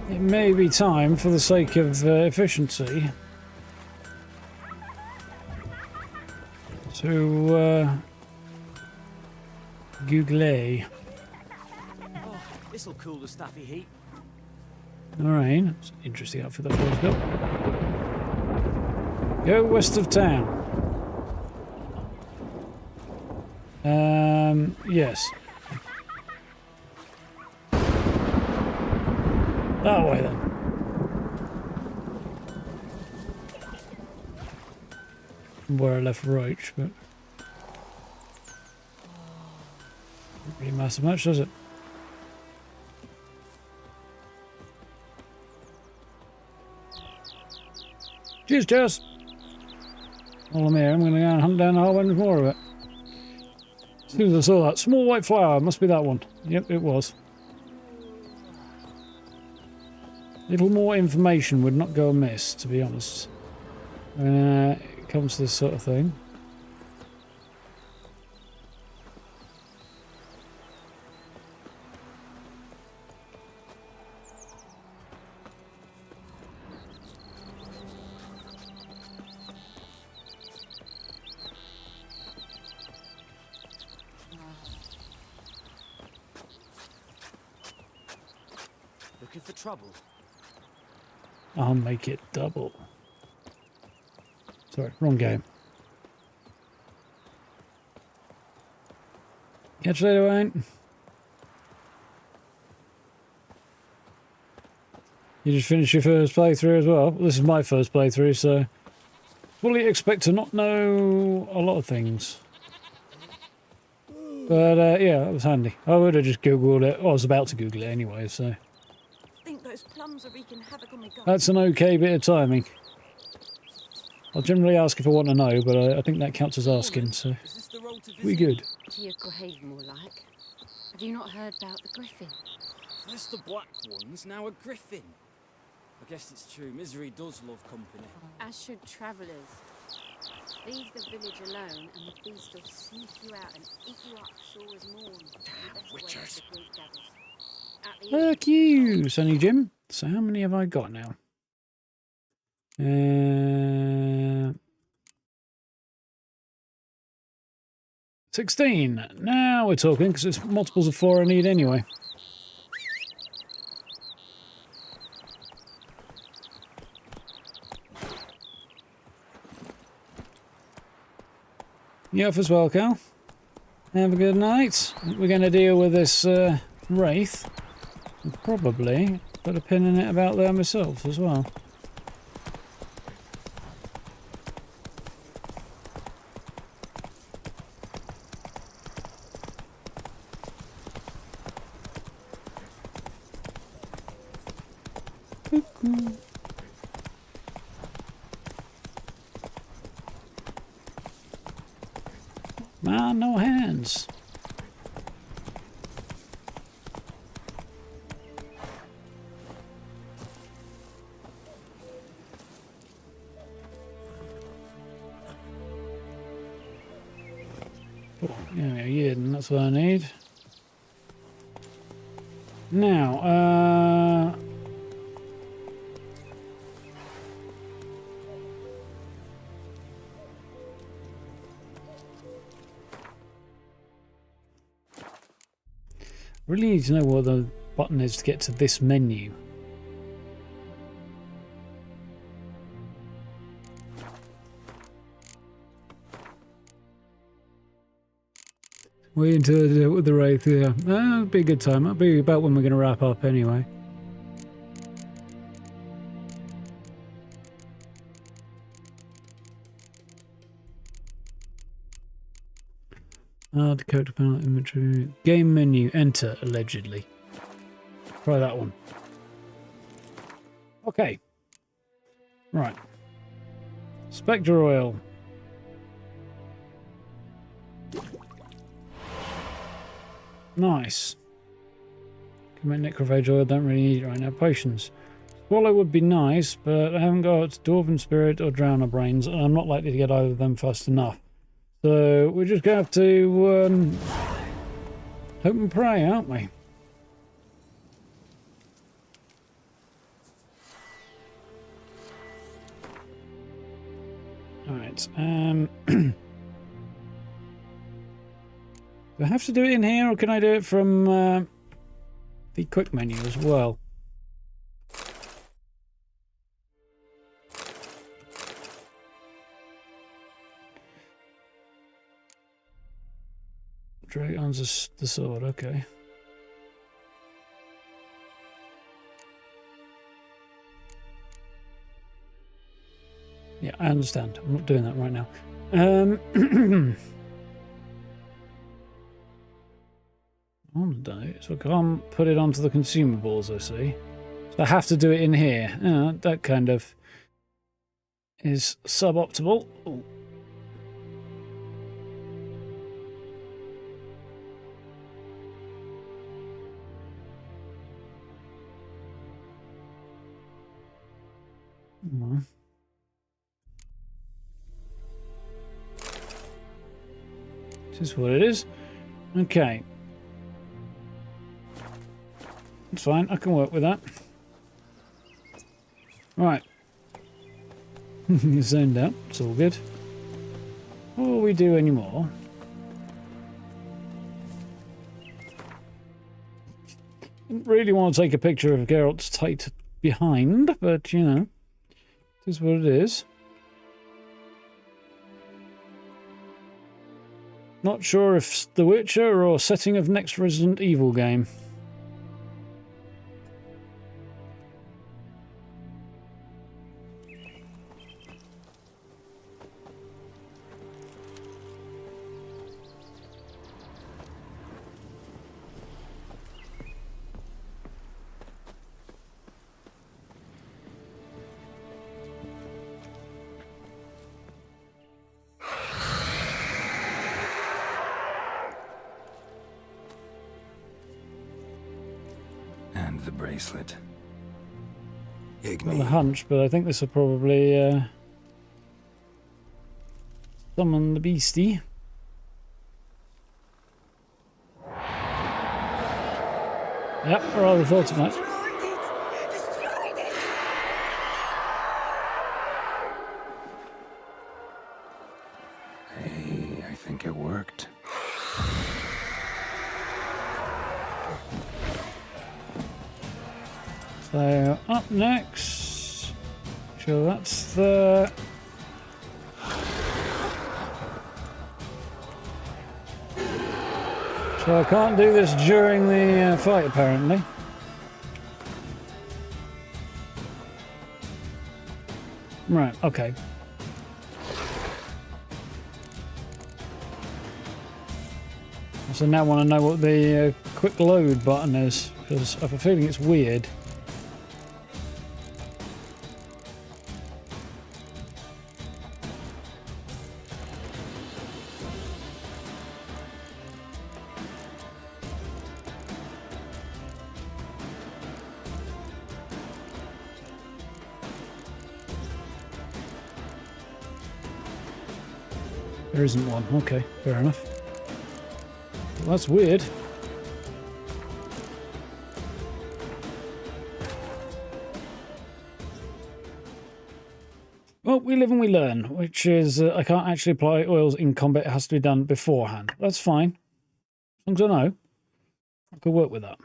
It may be time, for the sake of efficiency, to Google. Oh, this'll cool the stuffy heat. Alright, that's an interesting outfit that feels good. Go west of town. Yes. That way then. Where I left Roach, but doesn't really matter much, does it? Cheers, Jess. While I'm here, I'm going to go and hunt down a whole bunch more of it. As soon as I saw that small white flower, must be that one. Yep, it was. Little more information would not go amiss, to be honest, when it comes to this sort of thing. Looking for trouble? I'll make it double. Sorry, wrong game. Catch you later, Wayne. You just finished your first playthrough as well? This is my first playthrough, so fully expect to not know a lot of things. But yeah, that was handy. I would have just Googled it. Well, I was about to Google it anyway, so. Think those plums are wreaking havoc on my gut. That's an okay bit of timing. I'll generally ask if I want to know, but I think that counts as asking, so we good. To your grave, more like. Have you not heard about the griffin? First the black ones, now a griffin. I guess it's true, misery does love company. As should travellers. Leave the village alone, and the beast will sneak you out and eat you up sure as morn. Damn witchers! Fuck you, Sonny Jim. So how many have I got now? 16. Now we're talking, because it's multiples of 4 I need anyway. You off as well, Cal? Have a good night. We're going to deal with this wraith. I'll probably put a pin in it about there myself as well. Cuckoo. Man, no hands. Oh, yeah, that's what I need. Now, really need to know what the button is to get to this menu. Wait until I do it with the Wraith, yeah. That'll be a good time. That'll be about when we're going to wrap up anyway. Decode panel inventory. Game menu. Enter, allegedly. Try that one. Okay. Right. Spectre oil. Nice. Commit necrophage oil, don't really need it right now. Potions. Swallow would be nice, but I haven't got Dwarven Spirit or Drowner Brains, and I'm not likely to get either of them fast enough. So we're just going to have to hope and pray, aren't we? Alright, do I have to do it in here, or can I do it from the quick menu as well? Dragon's the sword, okay. Yeah, I understand. I'm not doing that right now. On the so I can't put it onto the consumables, I see. So I have to do it in here. That kind of is suboptimal. Ooh. This is what it is. Okay. It's fine, I can work with that. Right. Zoned out, it's all good. What will we do anymore? Didn't really want to take a picture of Geralt's tight behind, but you know, it is what it is. Not sure if The Witcher or setting of next Resident Evil game. The bracelet. Got a hunch, but I think this will probably summon the beastie. Yep, I rather thought it might. Hey, I think it worked. So up next, sure that's the so I can't do this during the fight apparently. Right, okay. So now I want to know what the quick load button is, because I have a feeling it's weird. There isn't one. Okay, fair enough. Well, that's weird. Well, we live and we learn, which is I can't actually apply oils in combat. It has to be done beforehand. That's fine. As long as I know, I could work with that.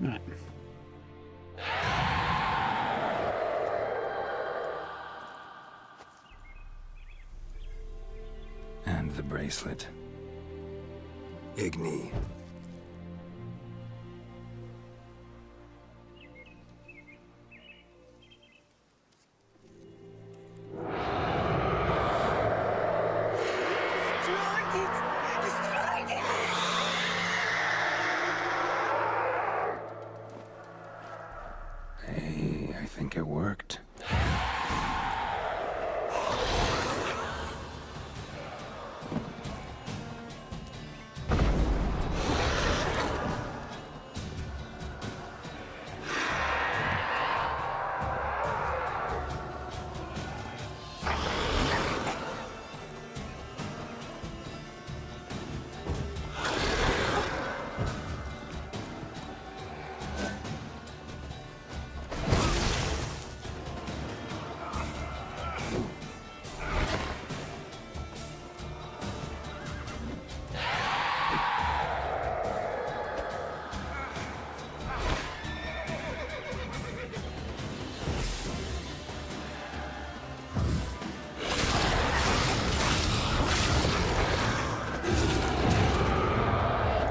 Right. bracelet. Igni. Hey, I think it worked.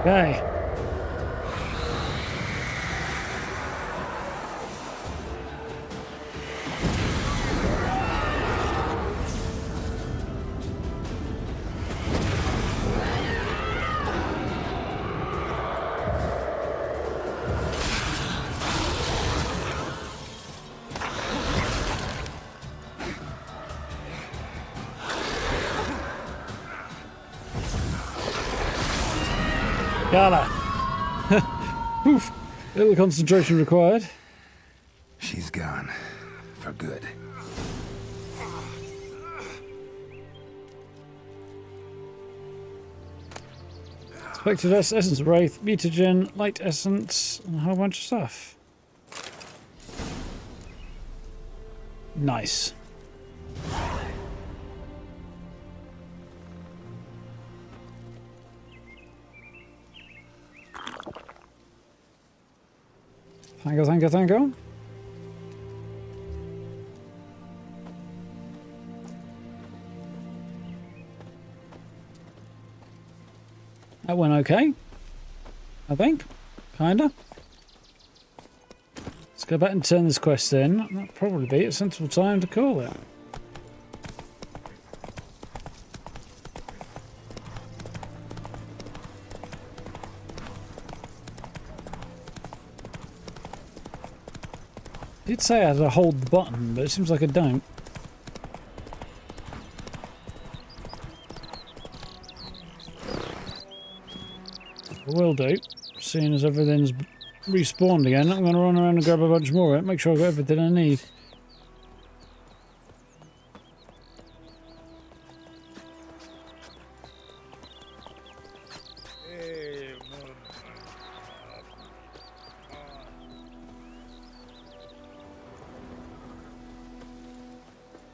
Okay. Gala. Oof. Little concentration required. She's gone. For good. Expected essence of wraith, mutagen, light essence, and a whole bunch of stuff. Nice. Thank you, thank you, thank you. That went okay, I think. Kinda. Let's go back and turn this quest in. That'll probably be a sensible time to call it. I did say I had to hold the button, but it seems like I don't. I will do, seeing as everything's respawned again. I'm going to run around and grab a bunch more of it, make sure I've got everything I need.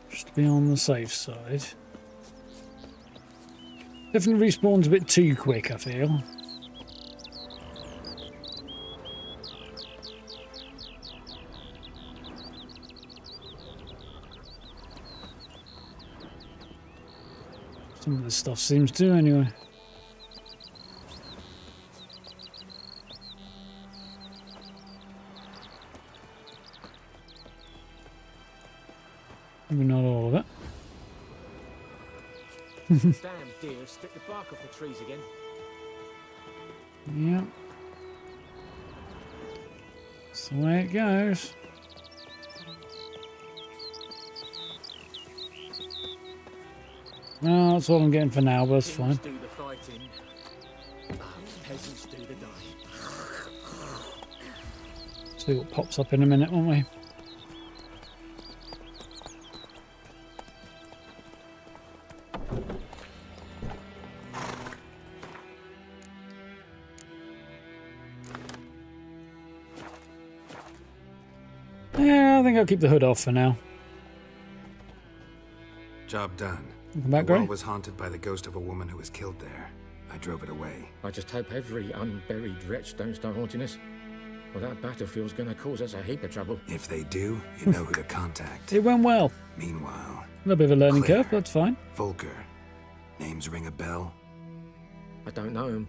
Just to be on the safe side. Definitely respawns a bit too quick, I feel. Some of this stuff seems to, anyway. Maybe not all of it. Damn deer, stick the bark off the trees again. Yeah. That's the way it goes. Well, that's all I'm getting for now, but that's fine. Do the fighting. Peasants do the dying. See what pops up in a minute, won't we? Yeah, I think I'll keep the hood off for now. Job done. Welcome back, The well Gray. was haunted by the ghost of a woman who was killed there. I drove it away. I just hope every unburied wretch don't start haunting us. Well, that battlefield's gonna cause us a heap of trouble. If they do, you know who to contact. It went well. Meanwhile, A little bit of a learning Claire. curve, but that's fine. Volker, Names ring a bell? I don't know him.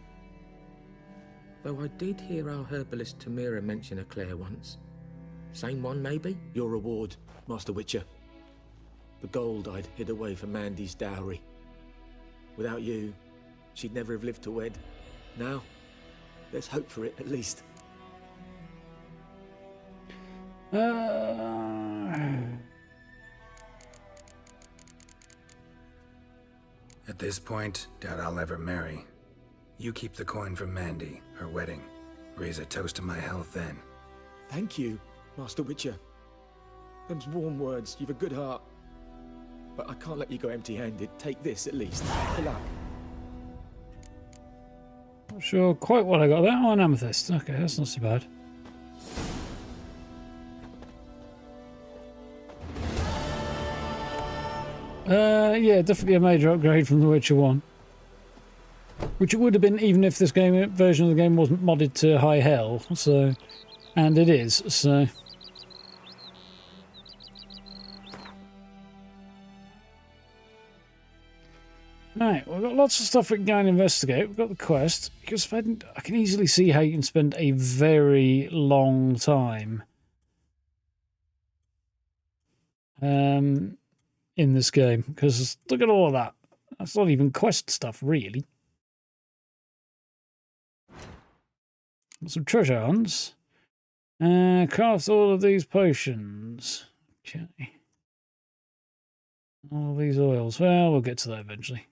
Though I did hear our herbalist Tamira mention a Claire once. Same one, maybe? Your reward, Master Witcher. The gold I'd hid away for Mandy's dowry. Without you, she'd never have lived to wed. Now, there's hope for it, at least. At this point, doubt I'll ever marry. You keep the coin for Mandy, her wedding. Raise a toast to my health then. Thank you, Master Witcher. Them's warm words. You've a good heart. But I can't let you go empty-handed. Take this, at least. Good luck. Not sure quite what I got there. Oh, an amethyst. Okay, that's not so bad. Yeah, definitely a major upgrade from The Witcher 1. Which it would have been even if this version of the game wasn't modded to high hell. So, and it is. So. Right, we've got lots of stuff we can go and investigate. We've got the quest. I can easily see how you can spend a very long time in this game. Because look at all of that. That's not even quest stuff, really. Got some treasure hunts. Craft all of these potions. Okay. All these oils. Well, we'll get to that eventually.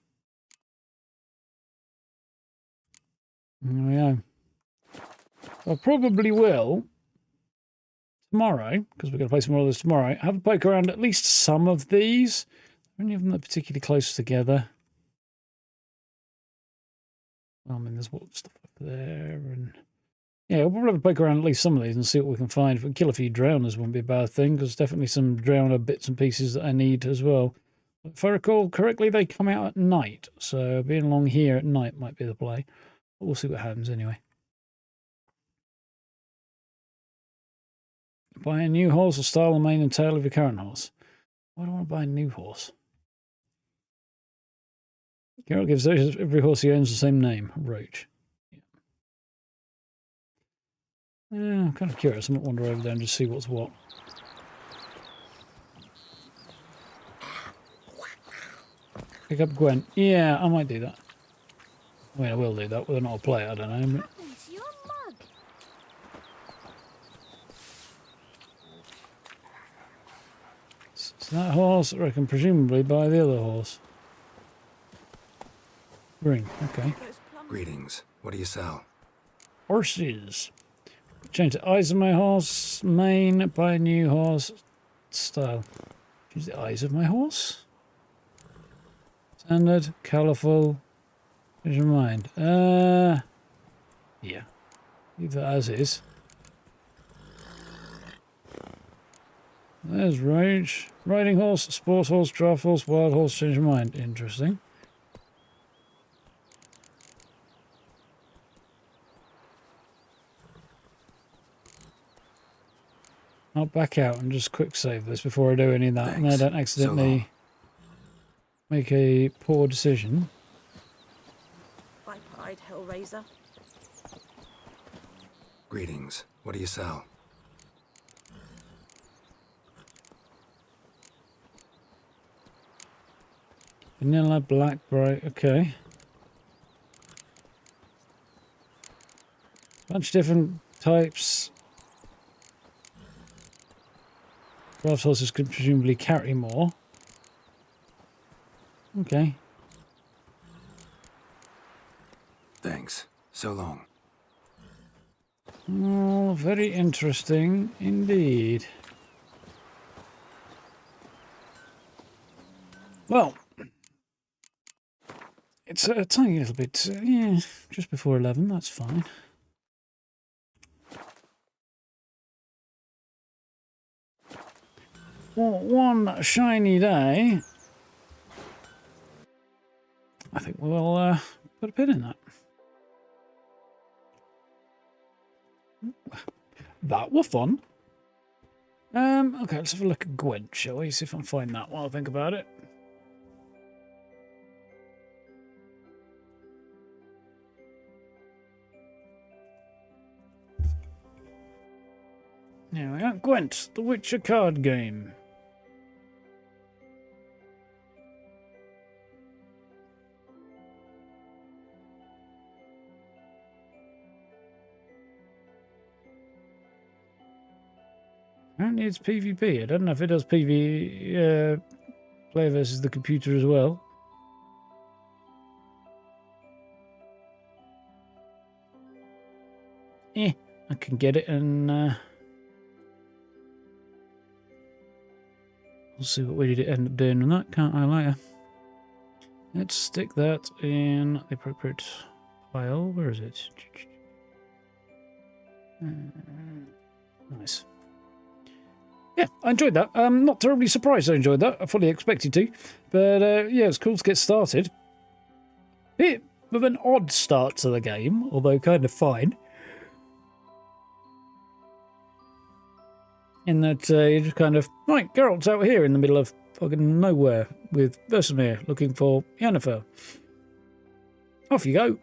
There we go. I probably will tomorrow, because we're going to play some more of this tomorrow, have a poke around at least some of these. Any of them that are particularly close together. Well, I mean, there's stuff up there, and yeah, we'll probably have a poke around at least some of these and see what we can find. If we can kill a few drowners, won't be a bad thing, because there's definitely some drowner bits and pieces that I need as well. If I recall correctly, they come out at night, so being along here at night might be the play. But we'll see what happens anyway. Buy a new horse or style the mane and tail of your current horse. Why do I want to buy a new horse? Geralt gives every horse he owns the same name, Roach. Yeah, I'm kind of curious. I might wander over there and just see what's what. Pick up Gwen. Yeah, I might do that. I mean, I will do that, whether or not I'll play it, I don't know. But... So that horse, I reckon, presumably by the other horse. Ring, okay. Greetings. What do you sell? Horses. Change the eyes of my horse, mane, buy a new horse, style. Choose the eyes of my horse. Standard, colourful. Change your mind. Yeah. Leave that as is. There's Rage. Riding horse, sports horse, draft horse, wild horse, change your mind. Interesting. I'll back out and just quick save this before I do any of that. Thanks. And I don't accidentally make a poor decision. Bipide Hellraiser. Greetings. What do you sell? Vanilla, black, bright, okay. Bunch of different types. Draft horses could presumably carry more. Okay. Thanks. So long. Oh, very interesting indeed. Well, it's a tiny little bit, yeah, just before 11, that's fine. Well, one shiny day, I think we'll put a pin in that. That were fun. Okay, let's have a look at Gwent, shall we? See if I can find that while I think about it. Now we got Gwent, the Witcher card game. Apparently it's PvP. I don't know if it does PvP player versus the computer as well. I can get it and we'll see what we did end up doing on that, can't I, later? Let's stick that in the appropriate pile. Where is it? Nice. Yeah, I enjoyed that. I'm not terribly surprised I enjoyed that. I fully expected to. But yeah, it's cool to get started. Bit of an odd start to the game, although kind of fine. In that you're just kind of, right, Geralt's out here in the middle of fucking nowhere with Vesemir looking for Yennefer. Off you go.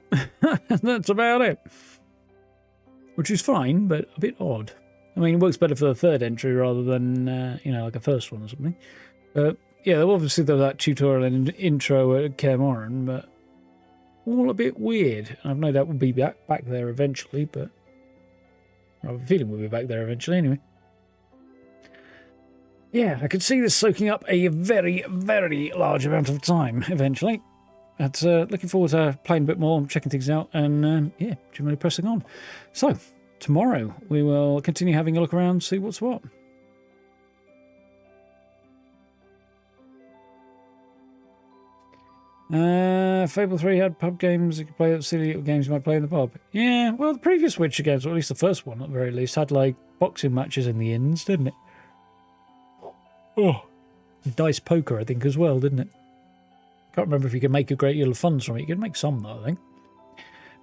That's about it. Which is fine, but a bit odd. I mean, it works better for the third entry rather than, you know, like a first one or something. But yeah, obviously there's that tutorial and intro at Kaer Morhen, but all a bit weird. I've no doubt we'll be back there eventually, but I have a feeling we'll be back there eventually anyway. Yeah, I could see this soaking up a very, very large amount of time eventually. But looking forward to playing a bit more, checking things out, and yeah, generally pressing on. So, tomorrow we will continue having a look around, see what's what. Fable 3 had pub games. You could play silly little games you might play in the pub. Yeah, well, the previous Witcher games, or at least the first one at the very least, had like boxing matches in the inns, didn't it? Oh, dice poker, I think, as well, didn't it? Can't remember if you could make a great deal of funds from it. You could make some, though, I think.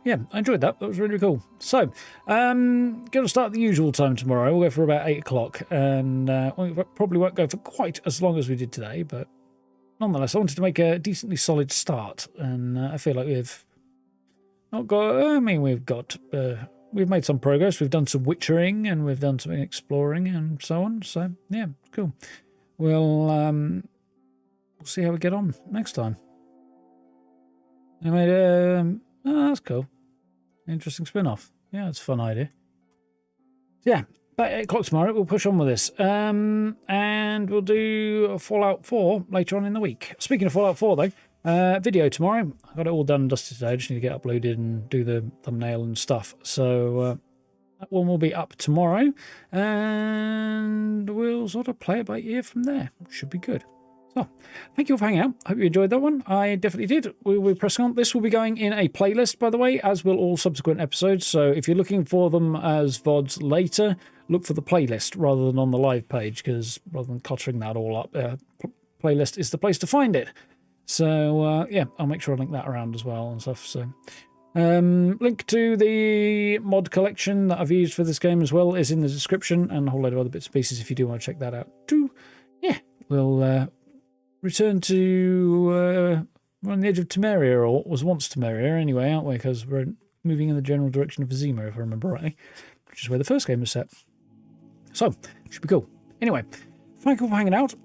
Yeah, I enjoyed that. That was really cool. So, going to start at the usual time tomorrow. We'll go for about 8 o'clock, and we probably won't go for quite as long as we did today, but nonetheless, I wanted to make a decently solid start, and I feel like we've not got. I mean, we've got. We've made some progress. We've done some witchering, and we've done some exploring, and so on. So, yeah, cool. We'll see how we get on next time. I made oh, that's cool. Interesting spin-off. Yeah, it's a fun idea. Yeah, about 8 o'clock tomorrow, we'll push on with this. And we'll do Fallout 4 later on in the week. Speaking of Fallout 4, though, video tomorrow. I got it all done and dusted today. I just need to get uploaded and do the thumbnail and stuff. So that one will be up tomorrow. And we'll sort of play it by ear from there. Should be good. So, thank you for hanging out. Hope you enjoyed that one. I definitely did. We'll be pressing on. This will be going in a playlist, by the way, as will all subsequent episodes. So if you're looking for them as VODs later, look for the playlist rather than on the live page, because rather than cluttering that all up, playlist is the place to find it. So, yeah, I'll make sure I link that around as well and stuff. So, link to the mod collection that I've used for this game as well is in the description, and a whole load of other bits and pieces if you do want to check that out too. Yeah, we'll return to we're on the edge of Temeria, or what was once Temeria anyway, aren't we? Because we're moving in the general direction of Vizima, if I remember rightly, which is where the first game was set. So, should be cool. Anyway, thank you for hanging out.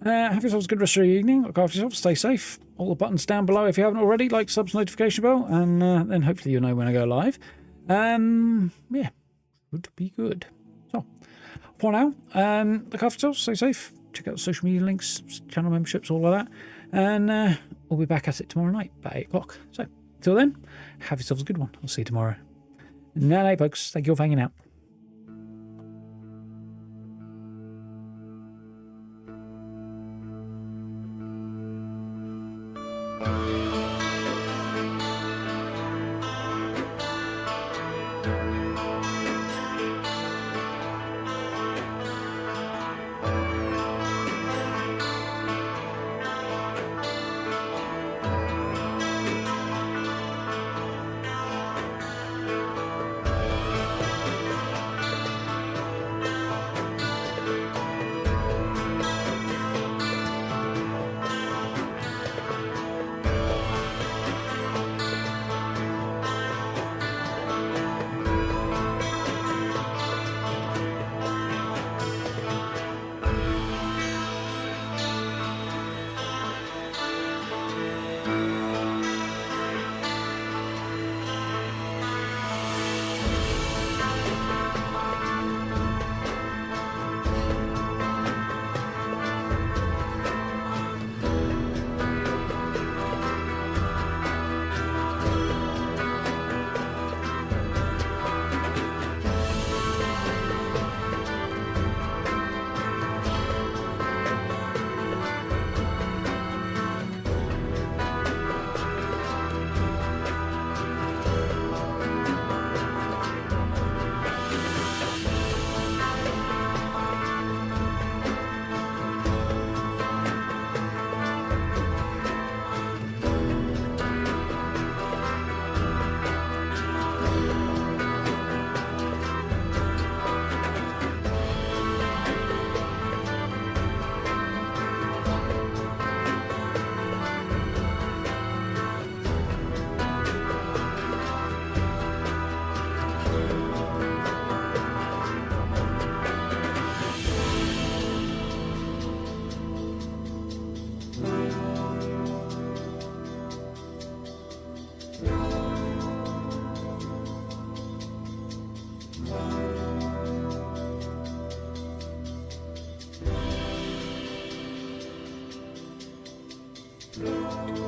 Have yourselves a good rest of your evening. Look after yourself. Stay safe. All the buttons down below if you haven't already. Like, subs, notification bell, and then hopefully you'll know when I go live. Yeah, should be good. So, for now, look after yourselves. Stay safe. Check out the social media links, channel memberships, all of that. And we'll be back at it tomorrow night about 8 o'clock. So, till then, have yourselves a good one. I'll see you tomorrow. Night, folks. Thank you all for hanging out. Thank you.